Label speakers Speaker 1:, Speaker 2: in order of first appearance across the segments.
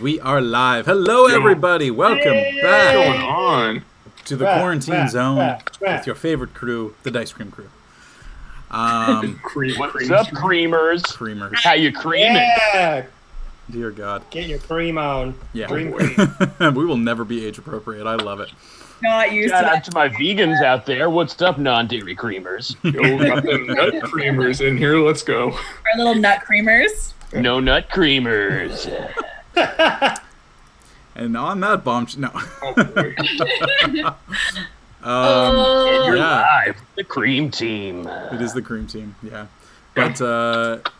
Speaker 1: And we are live. Hello, everybody. Welcome back.
Speaker 2: What's going on?
Speaker 1: To the quarantine zone with your favorite crew, the Dicecream crew.
Speaker 3: What's up, creamers?
Speaker 1: Creamers.
Speaker 3: How you creaming?
Speaker 4: Yeah.
Speaker 1: Dear God.
Speaker 4: Get your cream on.
Speaker 1: Yeah.
Speaker 4: Cream.
Speaker 1: We will never be age appropriate. I love it.
Speaker 5: Not used
Speaker 3: Shout
Speaker 5: to
Speaker 3: out
Speaker 5: that.
Speaker 3: to my vegans out there. What's up, non-dairy creamers?
Speaker 2: Yo, we got them nut creamers in here. Let's go.
Speaker 5: Our little nut creamers.
Speaker 3: No nut creamers.
Speaker 1: And on that bombshell, no.
Speaker 2: Oh, boy.
Speaker 3: You're
Speaker 1: Yeah.
Speaker 3: live. The cream team.
Speaker 1: It is the cream team, yeah. But,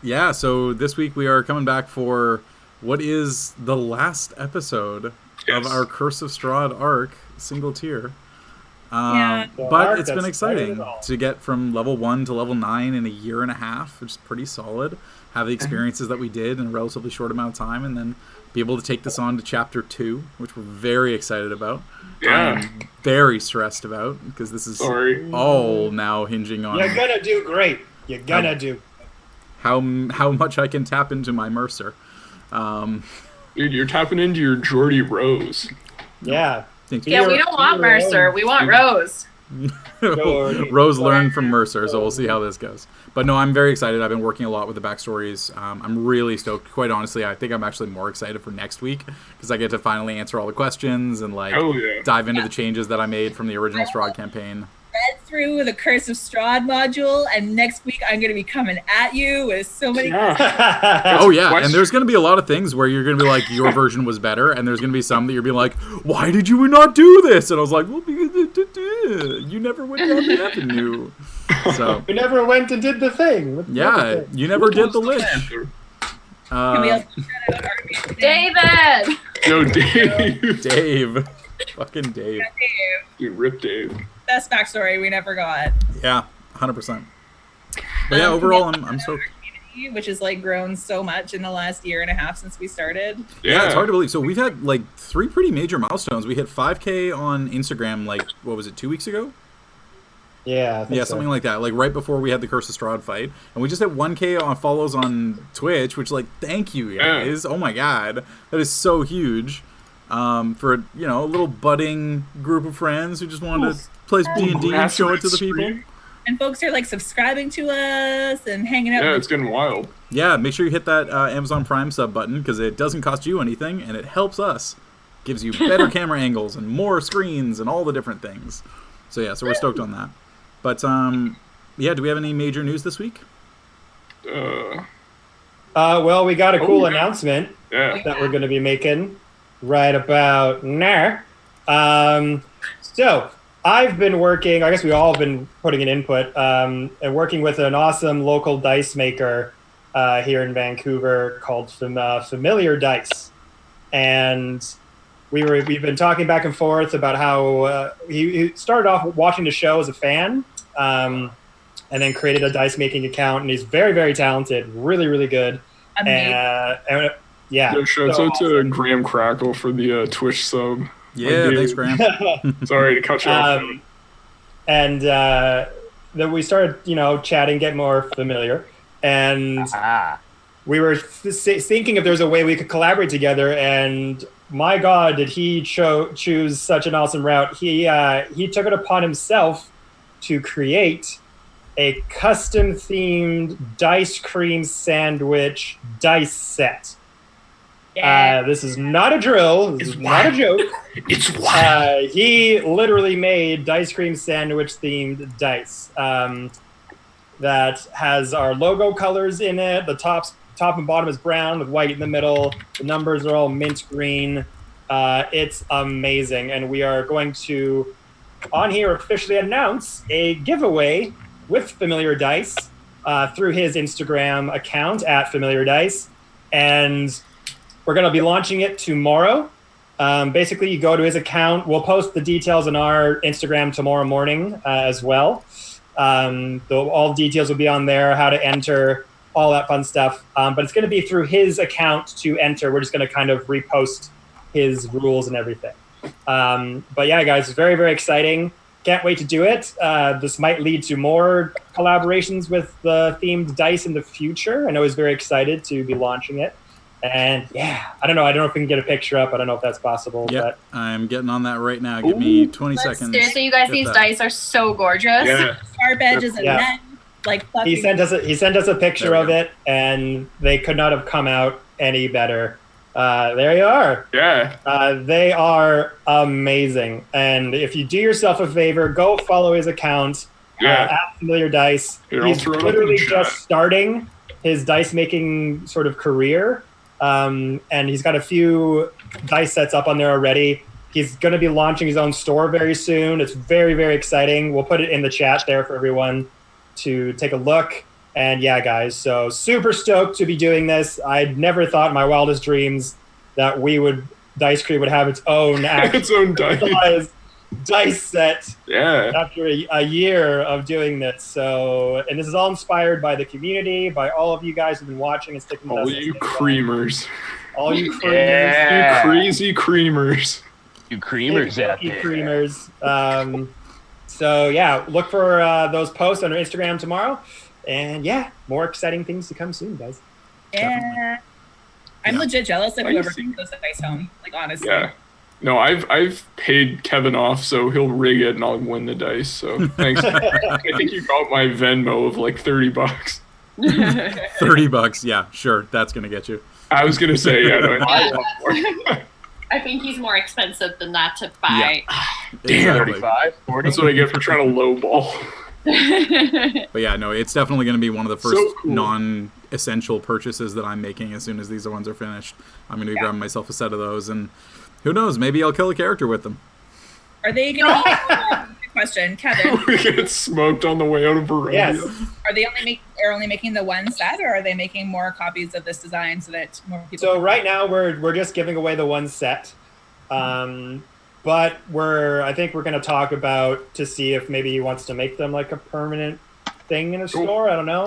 Speaker 1: yeah, so this week we are coming back for what is the last episode of our Curse of Strahd arc, single tier.
Speaker 5: Yeah.
Speaker 1: But it's been exciting to get from level 1 to level 9 in a year and a half, which is pretty solid. Have the experiences that we did in a relatively short amount of time, and then be able to take this on to chapter 2, which we're very excited about.
Speaker 2: Yeah.
Speaker 1: I'm very stressed about, because this is all now hinging on
Speaker 4: You're gonna do great. You're gonna do.
Speaker 1: how much I can tap into my Mercer.
Speaker 2: Dude, you're tapping into your Geordie Rose.
Speaker 4: Yeah.
Speaker 1: Thank
Speaker 5: Yeah, we don't want Mercer. We want Rose.
Speaker 1: Rose learned from Mercer, so we'll see how this goes. But no, I'm very excited. I've been working a lot with the backstories. I'm really stoked. Quite honestly, I think I'm actually more excited for next week because I get to finally answer all the questions and dive into the changes that I made from the original Strahd campaign.
Speaker 5: Read through the Curse of Strahd module, and next week I'm going to be coming at you with so many.
Speaker 1: Oh yeah, and there's going to be a lot of things where you're going to be like, your version was better, and there's going to be some that you're being like, why did you not do this? And I was like, well, because you never went down the avenue. So
Speaker 4: You never went and did the thing.
Speaker 1: yeah, you never did the lich.
Speaker 5: Can we also shout out our
Speaker 6: David!
Speaker 2: Yo, Dave.
Speaker 1: Dave, fucking Dave.
Speaker 5: Dave?
Speaker 2: Dude, rip Dave.
Speaker 5: Best backstory we never got.
Speaker 1: Yeah, 100%. But yeah, overall, I'm stoked.
Speaker 5: Which has grown so much in the last year and a half since we started.
Speaker 1: Yeah, it's hard to believe. So we've had 3 pretty major milestones. We hit 5K on Instagram, what was it, 2 weeks ago?
Speaker 4: Yeah. I think so.
Speaker 1: Something like that. Right before we had the Curse of Strahd fight, and we just hit 1K on follows on Twitch. Which, thank you guys. Oh my god, that is so huge. For a little budding group of friends who just wanted to play D&D and show it to the people.
Speaker 5: And folks are subscribing to us and hanging out.
Speaker 2: Yeah, it's getting wild.
Speaker 1: Yeah, make sure you hit that Amazon Prime sub button because it doesn't cost you anything and it helps us. Gives you better camera angles and more screens and all the different things. So yeah, so we're stoked on that. But yeah, do we have any major news this week?
Speaker 4: Well, we got a cool announcement
Speaker 2: Yeah.
Speaker 4: that we're going to be making right about now. So I've been working, I guess we all have been putting an input, and working with an awesome local dice maker here in Vancouver called Familiar Dice. And we've been talking back and forth about how he started off watching the show as a fan, and then created a dice making account, and he's very, very talented, really, really good. And yeah.
Speaker 2: Yo, shout out to Graham Crackle for the Twitch sub.
Speaker 1: Yeah, thanks, Graham.
Speaker 2: Sorry to cut you off.
Speaker 4: And then we started, chatting, get more familiar, and we were thinking if there's a way we could collaborate together. And my God, did he choose such an awesome route? He took it upon himself to create a custom-themed Dicecream Sandwich dice set.
Speaker 5: Yeah.
Speaker 4: This is not a drill. This is not a joke.
Speaker 2: It's wild.
Speaker 4: He literally made Dicecream Sandwich themed dice that has our logo colors in it. The top and bottom is brown with white in the middle. The numbers are all mint green. It's amazing. And we are going to, on here, officially announce a giveaway with Familiar Dice through his Instagram account at Familiar Dice. And we're going to be launching it tomorrow. Basically, you go to his account. We'll post the details on our Instagram tomorrow morning as well. All details will be on there, how to enter, all that fun stuff. But it's going to be through his account to enter. We're just going to kind of repost his rules and everything. But yeah, guys, very, very exciting. Can't wait to do it. This might lead to more collaborations with the themed dice in the future. I know he's very excited to be launching it. And yeah, I don't know if we can get a picture up. I don't know if that's possible.
Speaker 1: Yep, I'm getting on that right now. Give me 20 seconds.
Speaker 6: Seriously, you guys,
Speaker 1: Get
Speaker 6: these
Speaker 1: that.
Speaker 6: dice are so gorgeous.
Speaker 2: Yeah.
Speaker 5: Sharp edges and
Speaker 4: Yeah.
Speaker 5: then like
Speaker 4: But he
Speaker 5: fluffy.
Speaker 4: sent us a picture
Speaker 1: There we
Speaker 4: of
Speaker 1: go.
Speaker 4: it, and they could not have come out any better. There you are.
Speaker 2: Yeah.
Speaker 4: They are amazing. And if you do yourself a favor, go follow his account
Speaker 2: Yeah.
Speaker 4: at Familiar Dice.
Speaker 2: Here, I'll
Speaker 4: He's
Speaker 2: throw it up in
Speaker 4: literally
Speaker 2: the chat.
Speaker 4: just starting his dice making sort of career. And he's got a few dice sets up on there already. He's going to be launching his own store very soon. It's very, very exciting. We'll put it in the chat there for everyone to take a look. And yeah, guys, so super stoked to be doing this. I'd never thought in my wildest dreams that Dicecream would have its own
Speaker 2: Its own dice.
Speaker 4: dice set
Speaker 2: Yeah.
Speaker 4: after a year of doing this. So, and this is all inspired by the community, by all of you guys who've been watching and sticking with
Speaker 2: All
Speaker 4: us.
Speaker 2: you creamers.
Speaker 4: All you creamers.
Speaker 3: Yeah.
Speaker 2: You crazy creamers.
Speaker 3: You creamers out
Speaker 4: You
Speaker 3: there.
Speaker 4: creamers. So yeah, look for those posts on our Instagram tomorrow. And yeah, more exciting things to come soon, guys.
Speaker 5: Yeah. I'm
Speaker 1: Yeah.
Speaker 5: legit jealous of
Speaker 2: Why do you
Speaker 5: whoever
Speaker 2: think-
Speaker 5: brings those dice home. Like honestly.
Speaker 2: Yeah. No, I've paid Kevin off, so he'll rig it and I'll win the dice. So thanks. I think you got my Venmo of like $30.
Speaker 1: $30. Yeah, sure. That's going to get you.
Speaker 2: I was gonna say, yeah, no, I want more.
Speaker 6: I think he's more expensive than that to buy.
Speaker 2: Damn.
Speaker 3: 35, 40.
Speaker 2: That's what I get for trying to lowball.
Speaker 1: But yeah, no, it's definitely going to be one of the first
Speaker 2: So cool.
Speaker 1: non-essential purchases that I'm making as soon as these ones are finished. I'm going to be grabbing myself a set of those, and who knows, maybe I'll kill a character with them.
Speaker 5: Are they gonna good question, Kevin?
Speaker 2: We get smoked on the way out of Barovia.
Speaker 4: Yes.
Speaker 5: Are they only making the one set, or are they making more copies of this design so that more people?
Speaker 4: So right now we're just giving away the one set. But I think we're going to talk about to see if maybe he wants to make them like a permanent thing in a
Speaker 2: Cool.
Speaker 4: store. I don't know.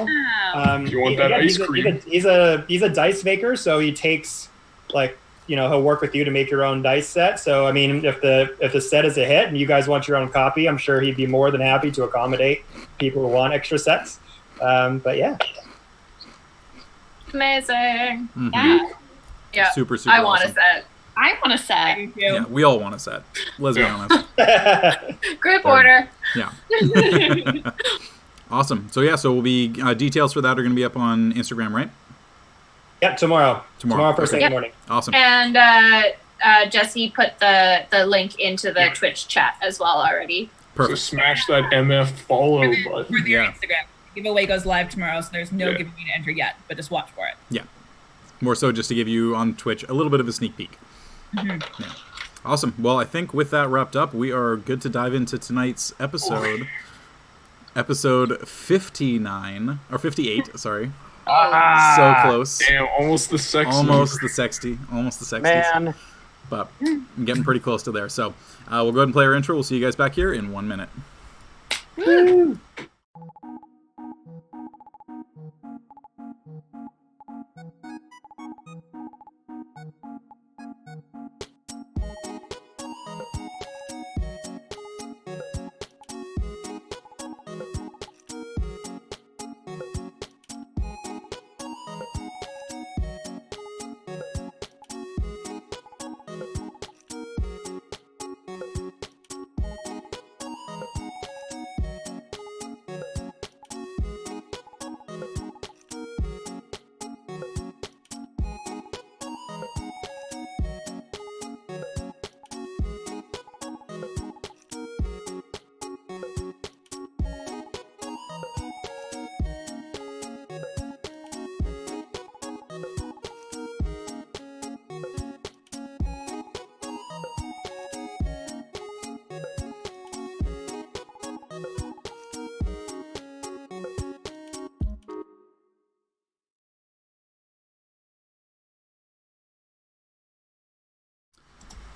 Speaker 2: You want that ice cream?
Speaker 4: He's a dice maker, so he takes he'll work with you to make your own dice set. So I mean, if the set is a hit and you guys want your own copy, I'm sure he'd be more than happy to accommodate people who want extra sets. But yeah,
Speaker 6: Amazing.
Speaker 1: Mhm.
Speaker 6: Yeah. Yeah.
Speaker 1: Super
Speaker 6: I want
Speaker 1: awesome.
Speaker 6: a set. I want a set.
Speaker 5: Thank
Speaker 1: Yeah,
Speaker 5: you.
Speaker 1: we all want a set. Let's be honest.
Speaker 6: Group order.
Speaker 1: Yeah. Awesome. So yeah, so we'll be details for that are going to be up on Instagram, right?
Speaker 4: Yep, tomorrow first thing in the
Speaker 6: Yep.
Speaker 4: morning.
Speaker 1: Awesome.
Speaker 6: And Jesse put the link into the Twitch chat as well already.
Speaker 2: So
Speaker 1: Perfect.
Speaker 2: smash that MF follow
Speaker 5: For
Speaker 2: button.
Speaker 5: their
Speaker 1: Yeah.
Speaker 5: Instagram giveaway goes live tomorrow, so there's no
Speaker 2: Yeah.
Speaker 5: giveaway to enter yet, but just watch for it.
Speaker 1: More so just to give you on Twitch a little bit of a sneak peek. Yeah. Awesome. Well, I think with that wrapped up, we are good to dive into tonight's episode. Episode 59, or 58, sorry. So close.
Speaker 2: Damn, almost the sex.
Speaker 1: Almost the 60. Almost the 60s.
Speaker 3: Man.
Speaker 1: But I'm getting pretty close to there. So we'll go ahead and play our intro. We'll see you guys back here in 1 minute.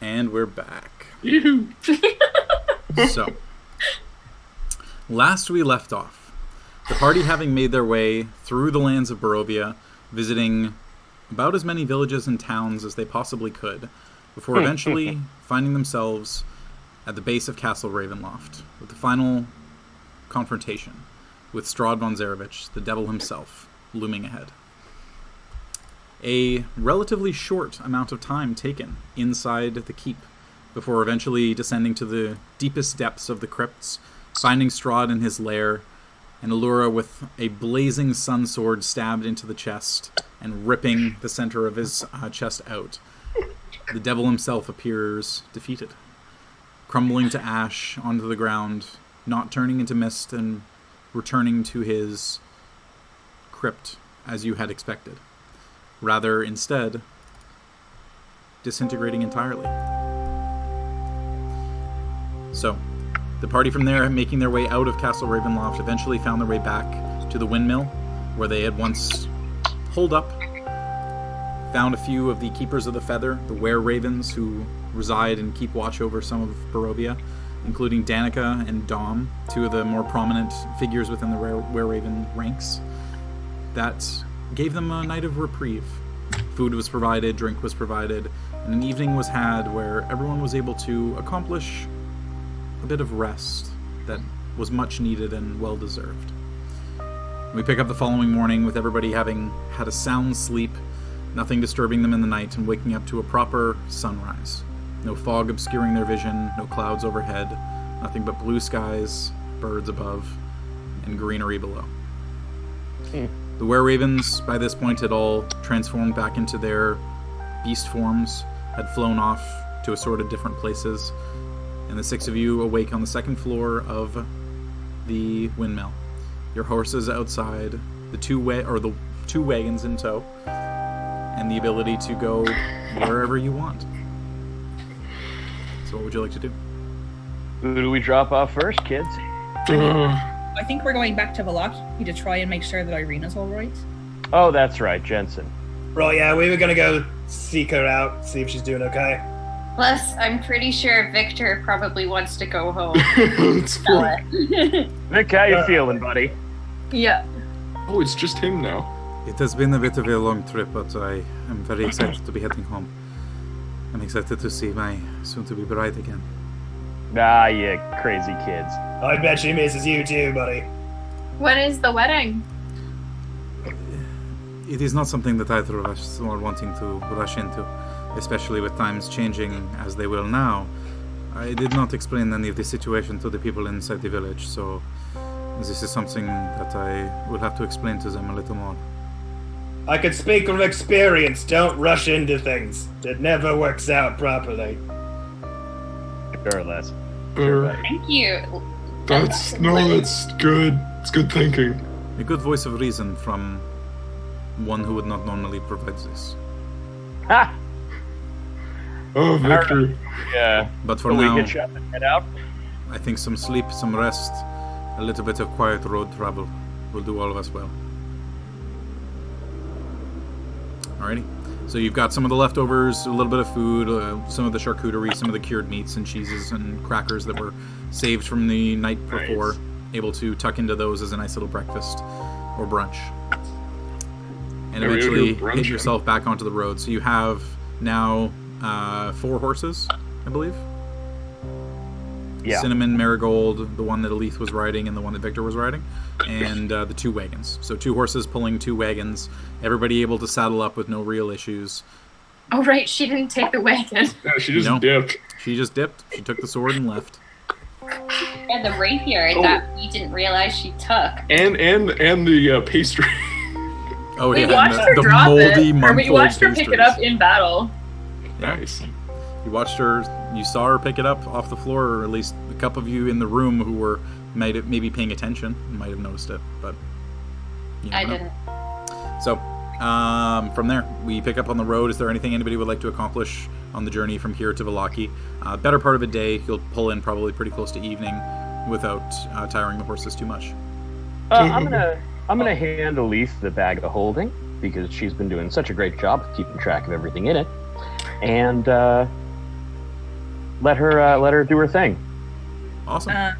Speaker 1: And we're back.
Speaker 2: Yoo-hoo.
Speaker 1: So, last we left off, the party having made their way through the lands of Barovia, visiting about as many villages and towns as they possibly could, before eventually finding themselves at the base of Castle Ravenloft, with the final confrontation with Strahd von Zarevich, the devil himself, looming ahead. a relatively short amount of time taken inside the keep before eventually descending to the deepest depths of the crypts, finding Strahd in his lair, and Allura with a blazing sun sword stabbed into the chest and ripping the center of his chest out. The devil himself appears defeated, crumbling to ash onto the ground, not turning into mist and returning to his crypt as you had expected. Rather, instead, disintegrating entirely. So, the party from there, making their way out of Castle Ravenloft, eventually found their way back to the windmill, where they had once holed up. Found a few of the Keepers of the Feather, the were-ravens who reside and keep watch over some of Barovia, including Danica and Dom, two of the more prominent figures within the were-raven ranks. That gave them a night of reprieve. Food was provided, drink was provided, and an evening was had where everyone was able to accomplish a bit of rest that was much needed and well deserved. We pick up the following morning with everybody having had a sound sleep, nothing disturbing them in the night, and waking up to a proper sunrise. No fog obscuring their vision, no clouds overhead, nothing but blue skies, birds above, and greenery below. The were-ravens, by this point, had all transformed back into their beast forms, had flown off to assorted different places, and the six of you awake on the second floor of the windmill. Your horses outside, the two wagons in tow, and the ability to go wherever you want. So what would you like to do?
Speaker 3: Who do we drop off first, kids?
Speaker 5: I think we're going back to Valaki to try and make sure that Irina's all right.
Speaker 3: Oh, that's right, Jensen.
Speaker 4: Well, yeah, we were gonna go seek her out, see if she's doing okay.
Speaker 6: Plus, I'm pretty sure Victor probably wants to go home.
Speaker 2: It's cool.
Speaker 3: Vic, how you feeling, buddy?
Speaker 6: Yeah.
Speaker 2: Oh, it's just him now.
Speaker 1: It has been a bit of a long trip, but I am very excited to be heading home. I'm excited to see my soon-to-be bride again.
Speaker 3: Ah, you crazy kids.
Speaker 4: I bet she misses you too, buddy.
Speaker 6: When is the wedding?
Speaker 1: It is not something that either of us are wanting to rush into, especially with times changing as they will now. I did not explain any of the situation to the people inside the village, so this is something that I will have to explain to them a little more.
Speaker 4: I could speak from experience. Don't rush into things. It never works out properly.
Speaker 3: Sure, Les.
Speaker 6: Thank you.
Speaker 2: That's good. It's good thinking.
Speaker 1: A good voice of reason from one who would not normally provide this.
Speaker 3: Ha!
Speaker 2: Oh, Victor.
Speaker 3: Yeah.
Speaker 1: But for
Speaker 3: Will
Speaker 1: now,
Speaker 3: we get you up and head out?
Speaker 1: I think some sleep, some rest, a little bit of quiet road travel will do all of us well. Alrighty. So you've got some of the leftovers, a little bit of food, some of the charcuterie, some of the cured meats and cheeses and crackers that were saved from the night before, able to tuck into those as a nice little breakfast or brunch. And
Speaker 2: Yeah, we
Speaker 1: eventually
Speaker 2: were
Speaker 1: hit
Speaker 2: brunching.
Speaker 1: yourself back onto the road. So you have now 4 horses, I believe.
Speaker 3: Yeah.
Speaker 1: Cinnamon, Marigold, the one that Aleth was riding and the one that Victor was riding, and the 2 wagons. So 2 horses pulling 2 wagons, everybody able to saddle up with no real issues.
Speaker 6: Oh, right. She didn't take the wagon.
Speaker 2: Yeah, she just
Speaker 1: No.
Speaker 2: dipped.
Speaker 1: She just dipped, she took the sword and left.
Speaker 6: And the rapier that we didn't realize she took.
Speaker 2: And the pastry.
Speaker 1: Oh
Speaker 6: We
Speaker 1: yeah,
Speaker 6: watched
Speaker 1: and
Speaker 6: her
Speaker 1: the
Speaker 6: drop
Speaker 1: moldy
Speaker 6: it. Or we
Speaker 1: month-old
Speaker 6: watched her pick it
Speaker 1: pastries.
Speaker 6: up in battle.
Speaker 2: Nice.
Speaker 1: You watched her, you saw her pick it up off the floor, or at least a couple of you in the room who were maybe paying attention might have noticed it, but you
Speaker 6: I
Speaker 1: never know.
Speaker 6: didn't.
Speaker 1: So, from there, we pick up on the road. Is there anything anybody would like to accomplish on the journey from here to Valaki? Better part of a day. You'll pull in probably pretty close to evening without tiring the horses too much.
Speaker 3: I'm gonna hand Elise the bag of holding because she's been doing such a great job of keeping track of everything in it, and let her do her thing.
Speaker 1: Awesome.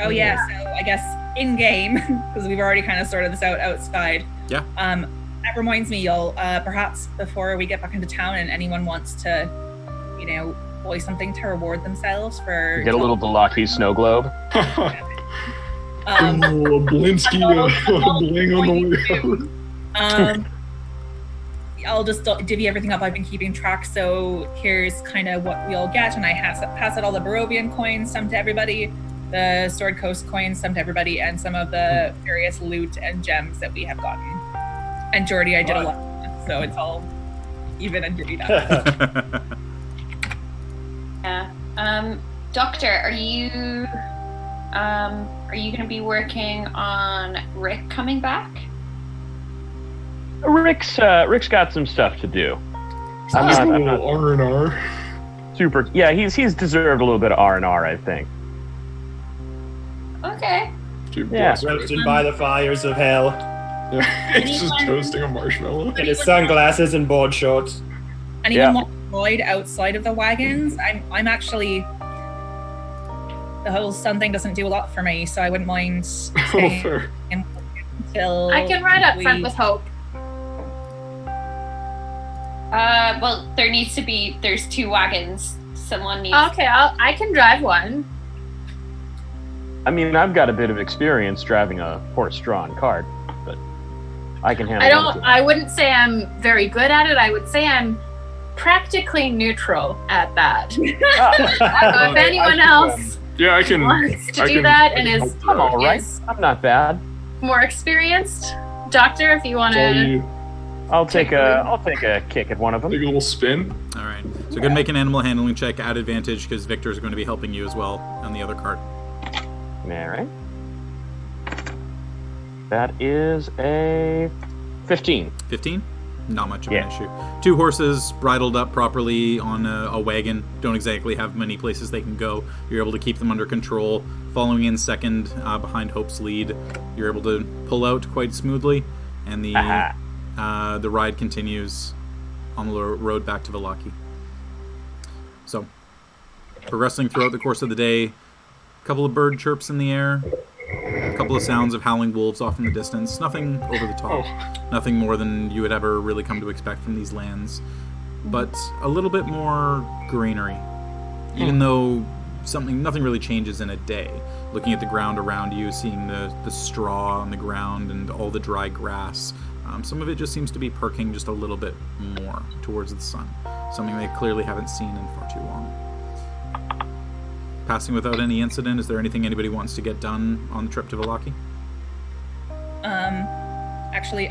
Speaker 5: Oh yeah, so I guess in game, because we've already kind of sorted this out outside.
Speaker 1: Yeah.
Speaker 5: That reminds me, y'all. Perhaps before we get back into town, and anyone wants to, buy something to reward themselves for
Speaker 3: Get a little Valaki snow globe.
Speaker 2: Blinsky bling on the way out.
Speaker 5: I'll just divvy everything up. I've been keeping track, so here's kind of what we all get, and I pass out all the Barovian coins, some to everybody, the Sword Coast coins, some to everybody, and some of the various loot and gems that we have gotten. And Jordy, I did a lot, so it's all even and divvied up.
Speaker 6: Yeah. Doctor, are you going to be working on Rick coming back?
Speaker 3: Rick's got some stuff to do. I'm not
Speaker 2: R&R.
Speaker 3: super. Yeah, he's deserved a little bit of R&R, I think.
Speaker 6: Okay.
Speaker 3: Yeah.
Speaker 4: Roasted by the fires of hell.
Speaker 2: He's just toasting a marshmallow.
Speaker 4: In his sunglasses and board shorts.
Speaker 5: Anyone want Lloyd outside of the wagons? I'm actually, the whole sun thing doesn't do a lot for me, so I wouldn't mind staying
Speaker 2: Fair.
Speaker 5: until
Speaker 6: I can ride up front with Hope. Well, there's 2 wagons. Someone needs. Okay, I can drive one.
Speaker 3: I mean, I've got a bit of experience driving a horse-drawn cart, but I can handle.
Speaker 6: I wouldn't say I'm very good at it. I would say I'm practically neutral at that. If anyone else
Speaker 2: I can
Speaker 6: wants to do that and is
Speaker 3: I'm all right. I'm not bad.
Speaker 6: more experienced, Doctor, if you want to.
Speaker 3: I'll take a kick at one of them.
Speaker 2: Take a little spin.
Speaker 1: All right. So go ahead and make an animal handling check at advantage because Victor's going to be helping you as well on the other cart.
Speaker 3: All right. That is a 15.
Speaker 1: 15? Not much of an issue. 2 horses bridled up properly on a wagon. Don't exactly have many places they can go. You're able to keep them under control. Following in second behind Hope's lead, you're able to pull out quite smoothly, and the ride continues on the road back to Vallaki. So, progressing throughout the course of the day, a couple of bird chirps in the air, a couple of sounds of howling wolves off in the distance. Nothing over the top. Nothing more than you would ever really come to expect from these lands. But a little bit more greenery. Even though nothing really changes in a day. Looking at the ground around you, seeing the straw on the ground and all the dry grass. Some of it just seems to be perking just a little bit more towards the sun. Something they clearly haven't seen in far too long. Passing without any incident, is there anything anybody wants to get done on the trip to Vallaki?
Speaker 5: Actually,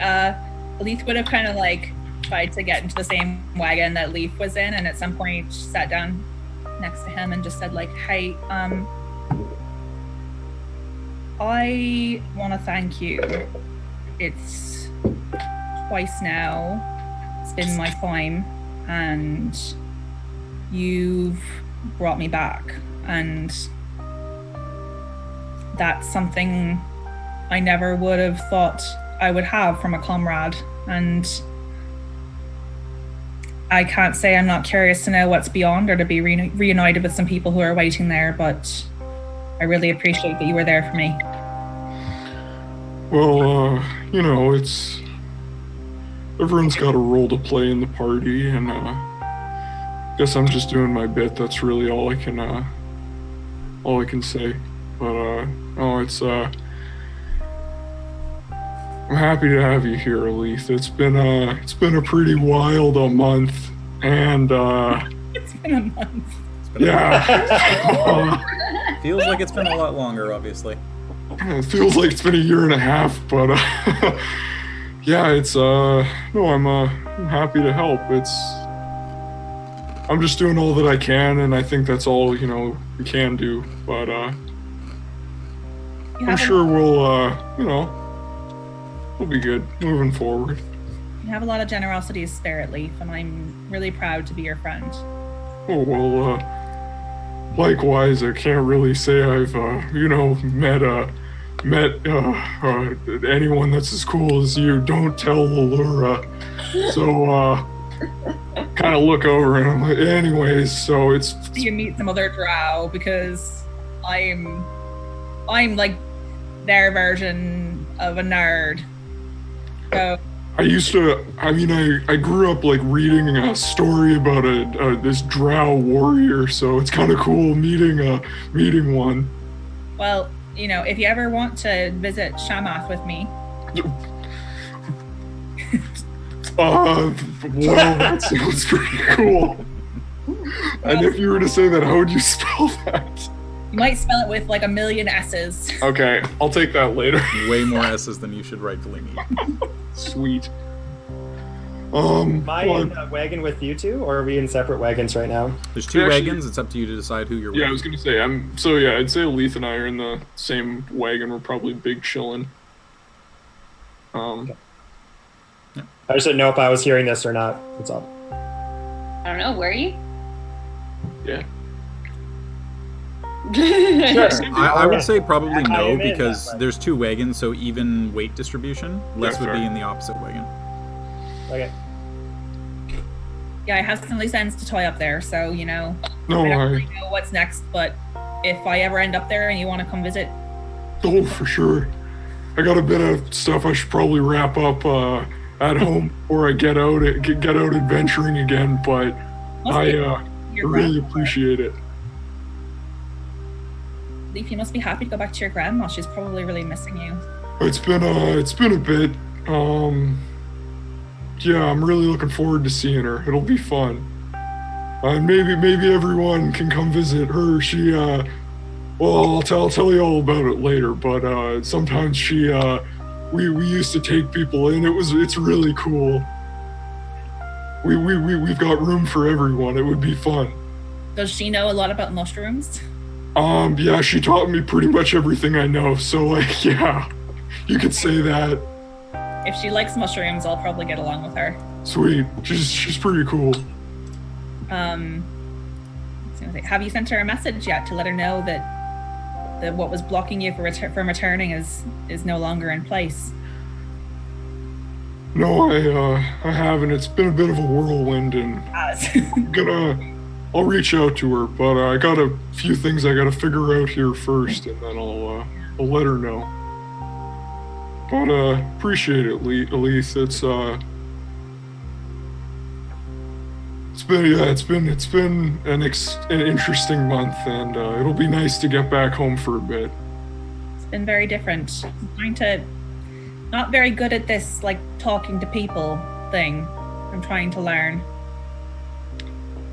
Speaker 5: Leith would have kind of tried to get into the same wagon that Leaf was in, and at some point she sat down next to him and just said hey, I want to thank you. It's twice now. It's been my time, and you've brought me back. And that's something I never would have thought I would have from a comrade. And I can't say I'm not curious to know what's beyond or to be reunited with some people who are waiting there, but I really appreciate that you were there for me.
Speaker 2: Well, it's... everyone's got a role to play in the party, and guess I'm just doing my bit. That's really all I can say. But it's I'm happy to have you here, Leith. It's been a pretty wild month, and
Speaker 5: it's been a month.
Speaker 1: Feels like it's been a lot longer, obviously.
Speaker 2: It feels like it's been a year and a half, but it's I'm happy to help. I'm just doing all that I can, and I think that's all we can do. But I'm sure we'll be good moving forward.
Speaker 5: You have a lot of generosity to spare at Leaf, and I'm really proud to be your friend.
Speaker 2: Oh well, likewise. I can't really say I've met anyone that's as cool as you. Don't tell Allura. So kind of look over and I'm like, anyways, so it's...
Speaker 5: You meet some other drow, because I'm like their version of a nerd. So
Speaker 2: I grew up reading a story about this drow warrior, so it's kind of cool meeting one.
Speaker 5: Well, if you ever want to visit Shamath with me,
Speaker 2: Well, that sounds pretty cool. And if you were to say that, how would you spell that?
Speaker 5: You might spell it with like a million S's.
Speaker 2: Okay, I'll take that later.
Speaker 1: Way more S's than you should rightfully need.
Speaker 2: Sweet.
Speaker 4: Am I in a wagon with you two, or are we in separate wagons right now?
Speaker 1: There's two wagons. It's up to you to decide who you're with.
Speaker 2: Yeah, I was gonna say, I'd say Leith and I are in the same wagon. We're probably big chillin'.
Speaker 4: I just didn't know if I was hearing this or not. That's all.
Speaker 6: I don't know. Were you?
Speaker 2: Yeah.
Speaker 4: Sure.
Speaker 1: I would say probably
Speaker 4: I
Speaker 1: no,
Speaker 4: am in
Speaker 1: because
Speaker 4: that, but-
Speaker 1: there's two wagons, so even weight distribution. Les
Speaker 2: Yeah,
Speaker 1: would be
Speaker 2: fair.
Speaker 1: in the opposite wagon.
Speaker 4: Okay.
Speaker 5: Yeah, I have some loose ends to tie up there, so you know.
Speaker 2: No,
Speaker 5: I don't really know what's next, but if I ever end up there and you want to come visit,
Speaker 2: Oh, for sure. I got a bit of stuff I should probably wrap up at home before I get out adventuring again, but I
Speaker 5: your
Speaker 2: really appreciate it.
Speaker 5: Leaf, you must be happy to go back to your grandma. She's probably really missing you.
Speaker 2: It's been a bit. Yeah, I'm really looking forward to seeing her. It'll be fun. Maybe everyone can come visit her. She well, I'll tell you all about it later, but sometimes she we used to take people in. It's really cool. We've got room for everyone. It would be fun.
Speaker 5: Does she know a lot about mushrooms?
Speaker 2: Yeah, she taught me pretty much everything I know, so like, yeah, you could say that.
Speaker 5: If she likes mushrooms, I'll probably get along with her.
Speaker 2: Sweet. She's pretty cool.
Speaker 5: Have you sent her a message yet to let her know that what was blocking you from returning is no longer in place?
Speaker 2: No, I haven't. It's been a bit of a whirlwind, and I'll reach out to her, but I got a few things I gotta figure out here first, and then I'll let her know. But appreciate it, Elise. It's been an interesting month, and it'll be nice to get back home for a bit.
Speaker 5: It's been very different. Not very good at this, like, talking to people thing. I'm trying to learn.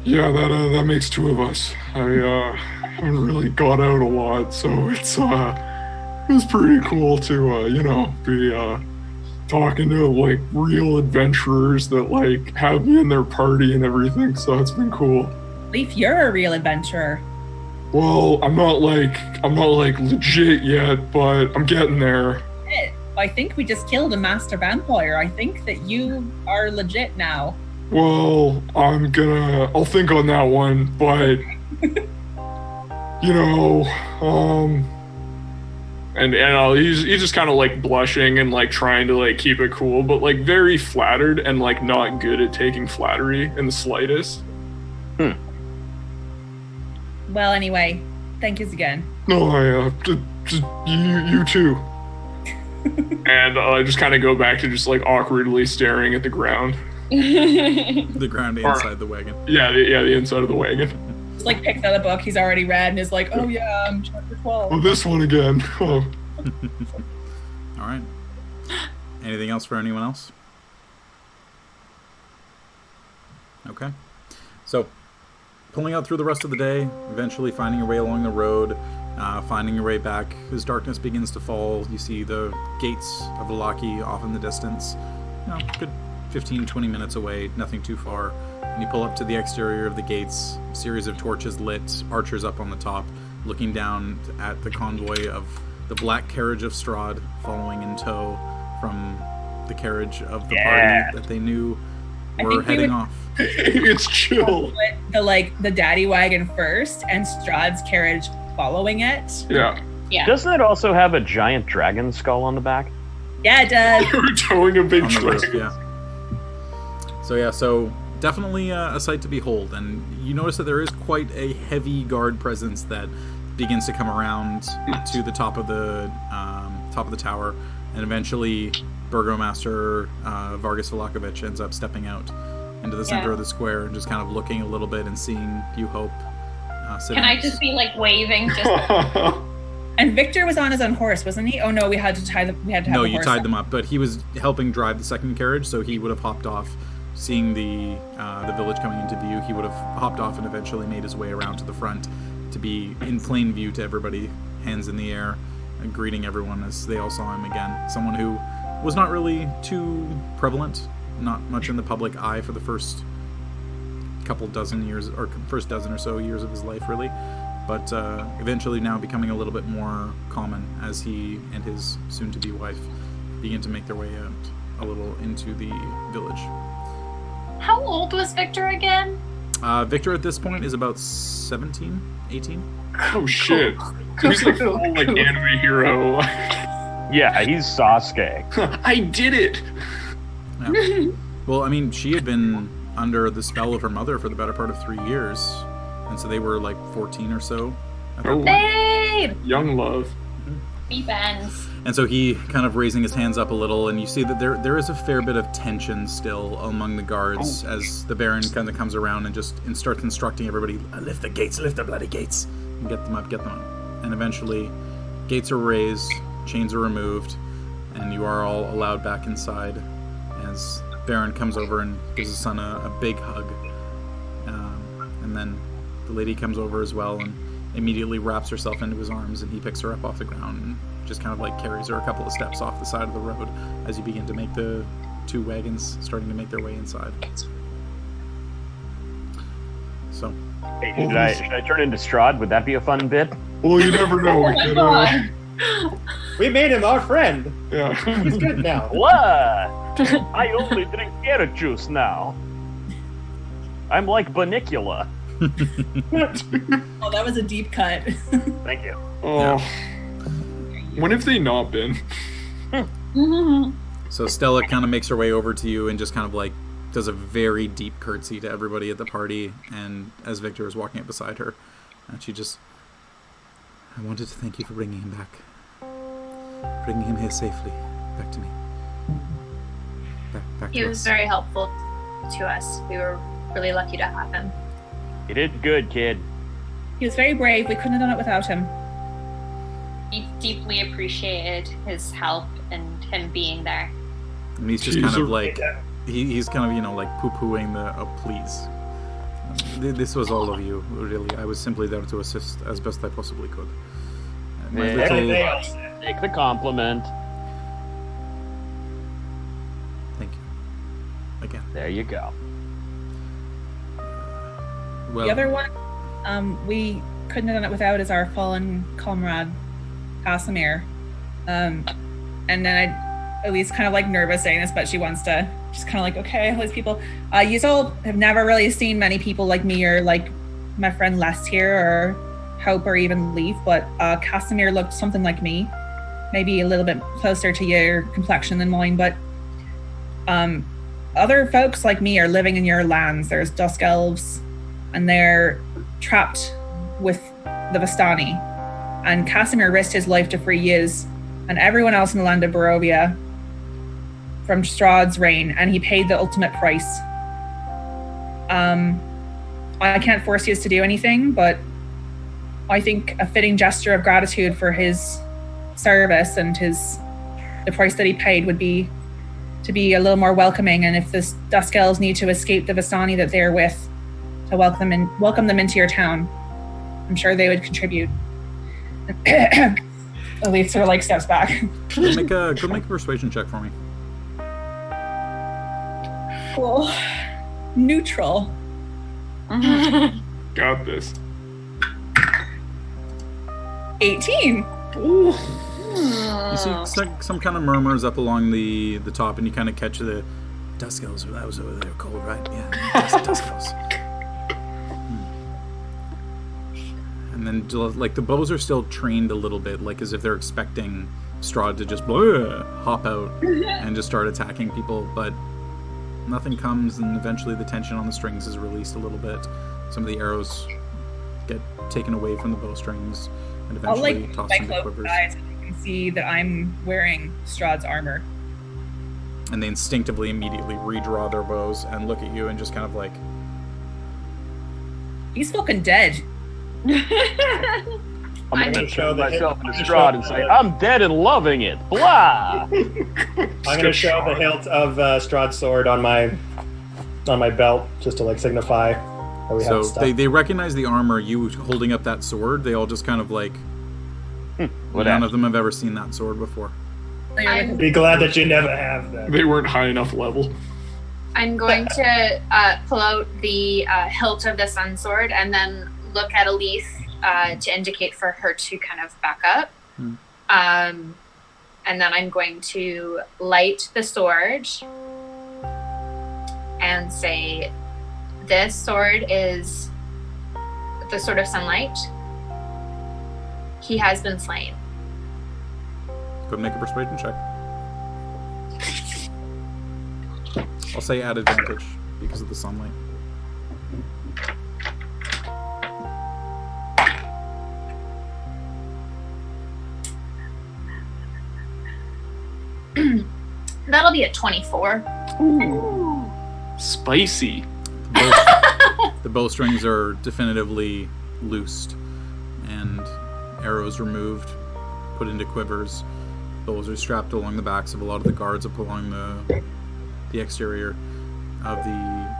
Speaker 2: Yeah, that makes two of us. I haven't really got out a lot, so it was pretty cool to be talking to like real adventurers that like have me in their party and everything. So it's been cool.
Speaker 5: Leaf, you're a real adventurer.
Speaker 2: Well, I'm not like legit yet, but I'm getting there.
Speaker 5: I think we just killed a master vampire. I think that you are legit now.
Speaker 2: Well, I'll think on that one, but and he's just kind of like blushing and like trying to like keep it cool, but like very flattered and like not good at taking flattery in the slightest.
Speaker 5: Well, anyway, thank yous again.
Speaker 2: No, just you too. And I just kind of go back to just like awkwardly staring at the ground.
Speaker 1: The ground inside the wagon.
Speaker 2: Yeah, the inside of the wagon.
Speaker 5: Just like picks out a book he's already read and is like, oh yeah, I'm chapter 12.
Speaker 2: Oh, this one again. Oh.
Speaker 1: All right. Anything else for anyone else? Okay. So, pulling out through the rest of the day, eventually finding your way along the road, finding your way back. As darkness begins to fall, you see the gates of Valaki off in the distance. Good 15-20 minutes away, nothing too far. And you pull up to the exterior of the gates, a series of torches lit, archers up on the top, looking down at the convoy of the black carriage of Strahd following in tow from the carriage of the party that they knew were heading off.
Speaker 2: It's chill.
Speaker 5: The daddy wagon first and Strahd's carriage following it.
Speaker 2: Yeah.
Speaker 3: Doesn't it also have a giant dragon skull on the back?
Speaker 5: Yeah, it does.
Speaker 2: You're towing a big
Speaker 1: On the roof,
Speaker 2: dragon.
Speaker 1: yeah. So definitely a sight to behold, and you notice that there is quite a heavy guard presence that begins to come around to the top of the tower, and eventually Burgomaster Vargas Velakovic ends up stepping out into the center of the square and just kind of looking a little bit and seeing you, Hope.
Speaker 6: Can I just be like waving? Just
Speaker 5: And Victor was on his own horse, wasn't he? Oh no, we had to have
Speaker 1: No,
Speaker 5: the
Speaker 1: you
Speaker 5: horse
Speaker 1: tied
Speaker 5: up.
Speaker 1: them up, but he was helping drive the second carriage, so he would have hopped off. Seeing the village coming into view, he would have hopped off and eventually made his way around to the front to be in plain view to everybody, hands in the air, and greeting everyone as they all saw him again. Someone who was not really too prevalent, not much in the public eye for the first couple dozen years, or first dozen or so years of his life, really. But eventually now becoming a little bit more common as he and his soon-to-be wife begin to make their way out a little into the village.
Speaker 6: How old was Victor again?
Speaker 1: Victor at this point is about 17, 18.
Speaker 2: Oh shit. He's like full like anime hero.
Speaker 3: Yeah, he's Sasuke.
Speaker 2: I did it!
Speaker 1: Yeah. Well, I mean, she had been under the spell of her mother for the better part of 3 years, and so they were like 14 or so at that
Speaker 2: Oh.
Speaker 1: point.
Speaker 6: Babe!
Speaker 2: Young love.
Speaker 6: Deep ends.
Speaker 1: And so he kind of raising his hands up a little, and you see that there is a fair bit of tension still among the guards as the Baron kind of comes around and starts instructing everybody, lift the gates, lift the bloody gates, and get them up. And eventually, gates are raised, chains are removed, and you are all allowed back inside as Baron comes over and gives his son a big hug. And then the lady comes over as well and immediately wraps herself into his arms, and he picks her up off the ground and just kind of like carries her a couple of steps off the side of the road as you begin to make the 2 wagons starting to make their way inside. So,
Speaker 3: Hey, should I turn into Strahd? Would that be a fun bit?
Speaker 2: Well, you never know. We could,
Speaker 4: We made him our friend.
Speaker 2: yeah.
Speaker 4: He's good now.
Speaker 3: What? I only drink carrot juice now. I'm like Banicula.
Speaker 5: Oh, that was a deep cut.
Speaker 3: Thank you.
Speaker 2: Oh. When have they not been?
Speaker 1: so Stella kind of makes her way over to you and just kind of like does a very deep curtsy to everybody at the party, and as Victor is walking up beside her, and she just, I wanted to thank you for bringing him back. Bringing him here safely. Back to me. Back
Speaker 6: He
Speaker 1: to
Speaker 6: was
Speaker 1: us.
Speaker 6: very helpful to us. We were really lucky to have him.
Speaker 3: You did good, kid.
Speaker 5: He was very brave. We couldn't have done it without him.
Speaker 6: We deeply appreciated his help and him being there.
Speaker 1: And he's just
Speaker 2: Jeez,
Speaker 1: kind of like, he's kind of, like poo-pooing the, oh, please. This was all of you, really. I was simply there to assist as best I possibly could. My
Speaker 3: Yeah.
Speaker 1: little...
Speaker 3: Take the compliment.
Speaker 1: Thank you. Again.
Speaker 3: There you go.
Speaker 1: Well,
Speaker 5: The other one, we couldn't have done it without is our fallen comrade, Casimir. And then Elise kind of like nervous saying this, but she wants to just kind of like, okay, all these people. You all have never really seen many people like me or like my friend Les here or Hope or even Leaf, but Casimir looked something like me, maybe a little bit closer to your complexion than mine, but other folks like me are living in your lands. There's dusk elves, and they're trapped with the Vistani. And Casimir risked his life to free Yiz and everyone else in the land of Barovia from Strahd's reign, and he paid the ultimate price. I can't force Yiz to do anything, but I think a fitting gesture of gratitude for his service and the price that he paid would be to be a little more welcoming. And if the Dusk Elves need to escape the Vistani that they're with, to welcome them into your town, I'm sure they would contribute. Elise sort of like steps back.
Speaker 1: go make a persuasion check for me.
Speaker 5: Cool. Neutral.
Speaker 2: Got this.
Speaker 5: 18.
Speaker 1: You see some kind of murmurs up along the top, and you kind of catch the Dusk Elves. That was over there cold, right? Yeah, Dusk Elves. And then, like, the bows are still trained a little bit, like as if they're expecting Strahd to just hop out and just start attacking people, but nothing comes, and eventually the tension on the strings is released a little bit. Some of the arrows get taken away from the bowstrings and
Speaker 5: I'll
Speaker 1: eventually
Speaker 5: like
Speaker 1: tossed
Speaker 5: my
Speaker 1: into
Speaker 5: cloak
Speaker 1: quivers.
Speaker 5: eyes so you can see that I'm wearing Strahd's armor.
Speaker 1: And they instinctively immediately redraw their bows and look at you and just kind of like,
Speaker 5: He's fucking dead.
Speaker 3: I'm going to
Speaker 4: show
Speaker 3: turn
Speaker 4: the
Speaker 3: myself
Speaker 4: hip-
Speaker 3: into
Speaker 4: I'm
Speaker 3: Strahd
Speaker 4: gonna
Speaker 3: and
Speaker 4: show
Speaker 3: say,
Speaker 4: the-
Speaker 3: I'm dead and loving it. Blah!
Speaker 4: I'm gonna show the hilt of Strahd's sword on my belt just to like signify that we
Speaker 1: So
Speaker 4: have stuff.
Speaker 1: they recognize the armor, you holding up that sword. They all just kind of like, none of them have ever seen that sword before.
Speaker 4: Be glad that you never have that.
Speaker 2: They weren't high enough level.
Speaker 6: I'm going to pull out the hilt of the sun sword and then look at Elise to indicate for her to kind of back up. And then I'm going to light the sword and say, this sword is the sword of sunlight. He has been slain.
Speaker 1: Go make a persuasion check. I'll say at advantage because of the sunlight.
Speaker 6: That'll be a 24.
Speaker 2: Ooh, spicy.
Speaker 1: The bowstrings are definitively loosed and arrows removed, put into quivers. Bows are strapped along the backs of a lot of the guards up along the exterior of the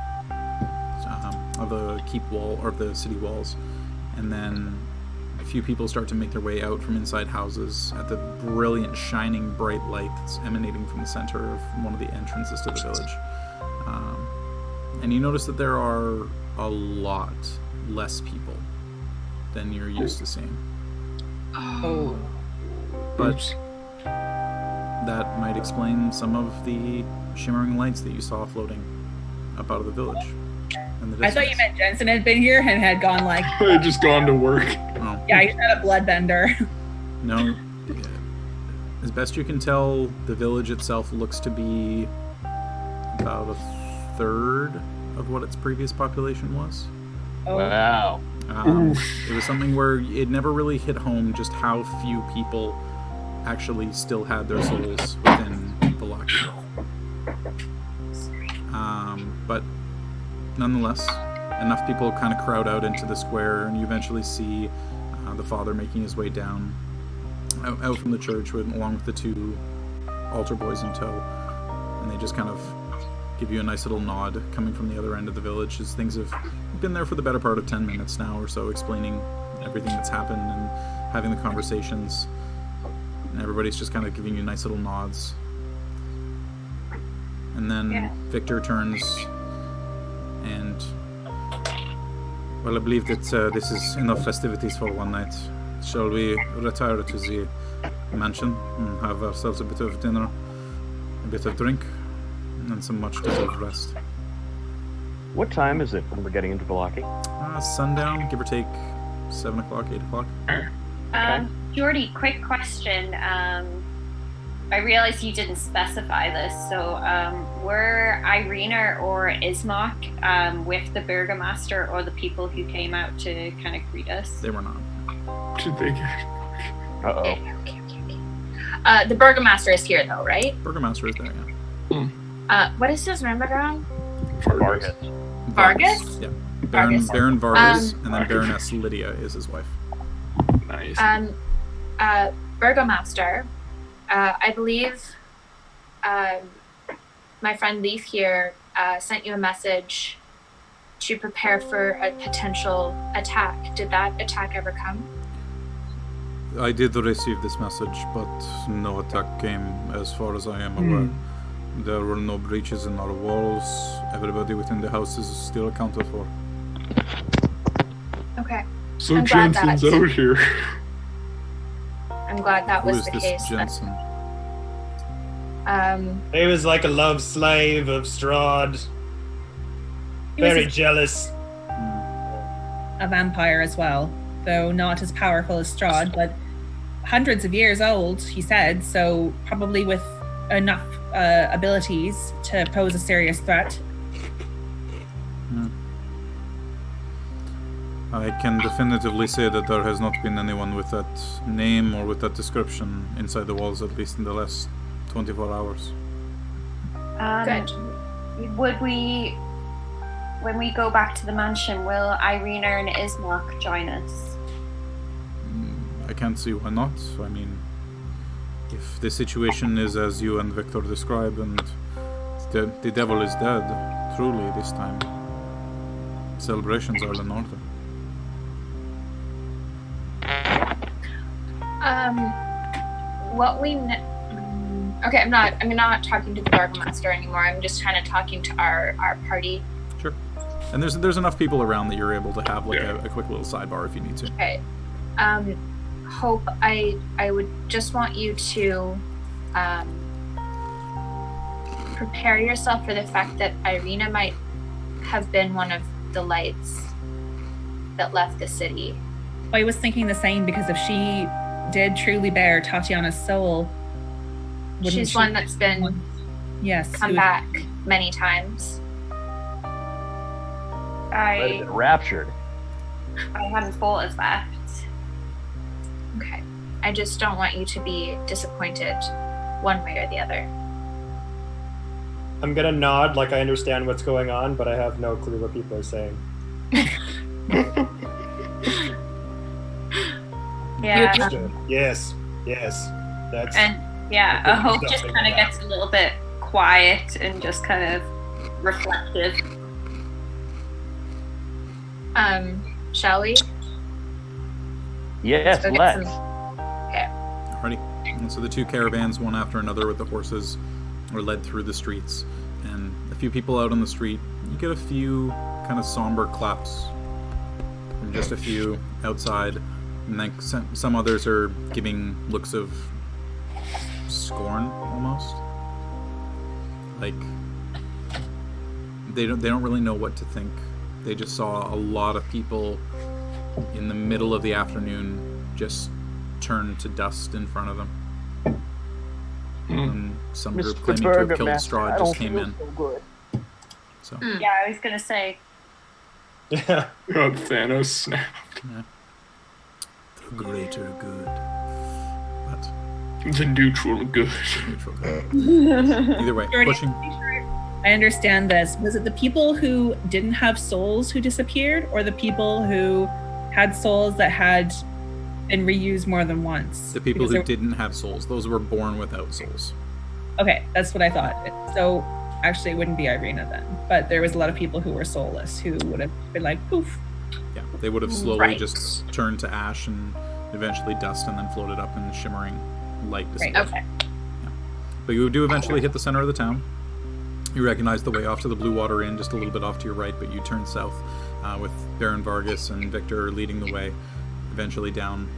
Speaker 1: keep wall or the city walls, and then a few people start to make their way out from inside houses at the brilliant, shining, bright light that's emanating from the center of one of the entrances to the village. And you notice that there are a lot less people than you're used to seeing.
Speaker 5: Oh.
Speaker 1: But
Speaker 2: Oops.
Speaker 1: that might explain some of the shimmering lights that you saw floating up out of the village. In the
Speaker 5: I thought you
Speaker 1: distance.
Speaker 5: meant Jensen had been here and had gone like,
Speaker 2: I had just gone to work.
Speaker 1: Oh,
Speaker 5: yeah, he's not a bloodbender.
Speaker 1: no. As best you can tell, the village itself looks to be about a third of what its previous population was.
Speaker 5: Oh.
Speaker 3: Wow.
Speaker 1: It was something where it never really hit home just how few people actually still had their souls within Valaki. But nonetheless, enough people kind of crowd out into the square, and you eventually see the father making his way down out from the church along with the two altar boys in tow, and they just kind of give you a nice little nod coming from the other end of the village, as things have been there for the better part of 10 minutes now or so, explaining everything that's happened and having the conversations, and everybody's just kind of giving you nice little nods. And then Victor turns and, well, I believe that this is enough festivities for one night. Shall we retire to the mansion and have ourselves a bit of dinner, a bit of drink, and some much deserved rest?
Speaker 3: What time is it when we're getting into Valaki?
Speaker 1: Sundown, give or take 7 o'clock, 8 o'clock.
Speaker 7: Jordy, quick question. I realize you didn't specify this, so were Irina or Ismok with the Burgomaster or the people who came out to kind of greet us?
Speaker 1: They were not.
Speaker 2: Should they get...
Speaker 3: Uh-oh.
Speaker 6: Okay. The Burgomaster is here, though, right?
Speaker 1: Burgomaster is there, yeah.
Speaker 6: What is his name again?
Speaker 3: Vargas.
Speaker 6: Vargas?
Speaker 1: Yeah.
Speaker 6: Vargas.
Speaker 1: Baron Vargas, and then Baroness Lydia is his wife.
Speaker 2: Nice.
Speaker 6: Burgomaster, I believe my friend Leaf here sent you a message to prepare for a potential attack. Did that attack ever come?
Speaker 1: I did receive this message, but no attack came as far as I am aware. There were no breaches in our walls. Everybody within the house is still accounted for.
Speaker 6: Okay.
Speaker 2: So
Speaker 6: I'm glad
Speaker 2: Jensen's
Speaker 6: that-
Speaker 2: out here.
Speaker 6: I'm glad that
Speaker 1: Who
Speaker 6: was
Speaker 1: is
Speaker 6: the
Speaker 1: this
Speaker 6: case.
Speaker 1: Jensen?
Speaker 4: He was like a love slave of Strahd.
Speaker 5: He was
Speaker 4: Very jealous.
Speaker 5: a vampire as well, though not as powerful as Strahd, but hundreds of years old, he said, so probably with enough abilities to pose a serious threat.
Speaker 1: I can definitively say that there has not been anyone with that name or with that description inside the walls, at least in the last 24 hours.
Speaker 6: Good.
Speaker 7: Would we, when we go back to the mansion, will Irina and Ismok join us?
Speaker 1: can't see why not. I mean, if the situation is as you and Victor describe, and the devil is dead, truly this time, celebrations are in order.
Speaker 6: Okay, I'm not talking to the Burgomaster anymore. I'm just kind of talking to our party.
Speaker 1: Sure. And there's enough people around that you're able to have like a quick little sidebar if you need to.
Speaker 6: Okay. Hope, I would just want you to prepare yourself for the fact that Irina might have been one of the lights that left the city.
Speaker 5: I was thinking the same, because if she did truly bear Tatiana's soul,
Speaker 6: she's one that's been come back many times.
Speaker 3: Might have been raptured.
Speaker 7: I hadn't thought of that.
Speaker 6: Okay. I just don't want you to be disappointed one way or the other.
Speaker 4: I'm gonna nod like I understand what's going on, but I have no clue what people are saying.
Speaker 7: Yeah.
Speaker 4: Understood. Yes. That's.
Speaker 7: And yeah, Hope just kind of gets a little bit quiet and just kind of reflective.
Speaker 6: Shall we?
Speaker 3: Yes, let's.
Speaker 6: Okay.
Speaker 1: Alrighty. And so the two caravans, one after another with the horses, are led through the streets. And a few people out on the street, you get a few kind of somber claps from just a few outside. And then some others are giving looks of scorn, almost. Like, they don't really know what to think. They just saw a lot of people in the middle of the afternoon just turn to dust in front of them. And some group claiming to have killed Strahd just came in. So.
Speaker 7: Yeah, I was gonna say.
Speaker 4: Yeah.
Speaker 2: God, Thanos snapped.
Speaker 1: Yeah. The greater good. But
Speaker 2: The neutral good.
Speaker 1: neutral good. Either way,
Speaker 5: Jordy,
Speaker 1: pushing.
Speaker 5: I understand this. Was it the people who didn't have souls who disappeared, or the people who had souls that had been reused more than once?
Speaker 1: The people who didn't have souls. Those were born without souls.
Speaker 5: Okay, that's what I thought. So actually it wouldn't be Irina then. But there was a lot of people who were soulless who would have been like, poof.
Speaker 1: Yeah, they would have slowly
Speaker 6: Right.
Speaker 1: just turned to ash and eventually dust and then floated up in shimmering light.
Speaker 5: Right,
Speaker 6: Okay.
Speaker 1: But you do eventually hit the center of the town. You recognize the way off to the Blue Water Inn, just a little bit off to your right, but you turn south with Baron Vargas and Victor leading the way, eventually down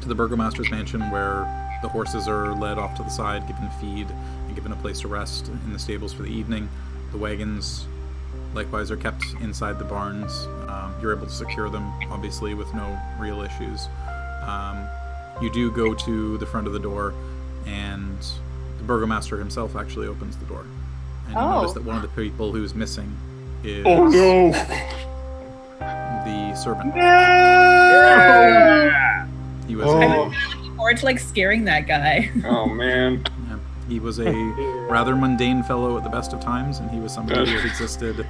Speaker 1: to the Burgomaster's mansion, where the horses are led off to the side, given feed, and given a place to rest in the stables for the evening. The wagons, likewise, are kept inside the barns. You're able to secure them, obviously, with no real issues. You do go to the front of the door, and the Burgomaster himself actually opens the door. And you notice that one of the people who's missing is
Speaker 2: Oh no!
Speaker 1: the servant.
Speaker 2: Yeah!
Speaker 1: He was
Speaker 2: Oh.
Speaker 5: Looking forward to like scaring that guy.
Speaker 2: Oh man.
Speaker 1: he was a rather mundane fellow at the best of times, and he was somebody who had existed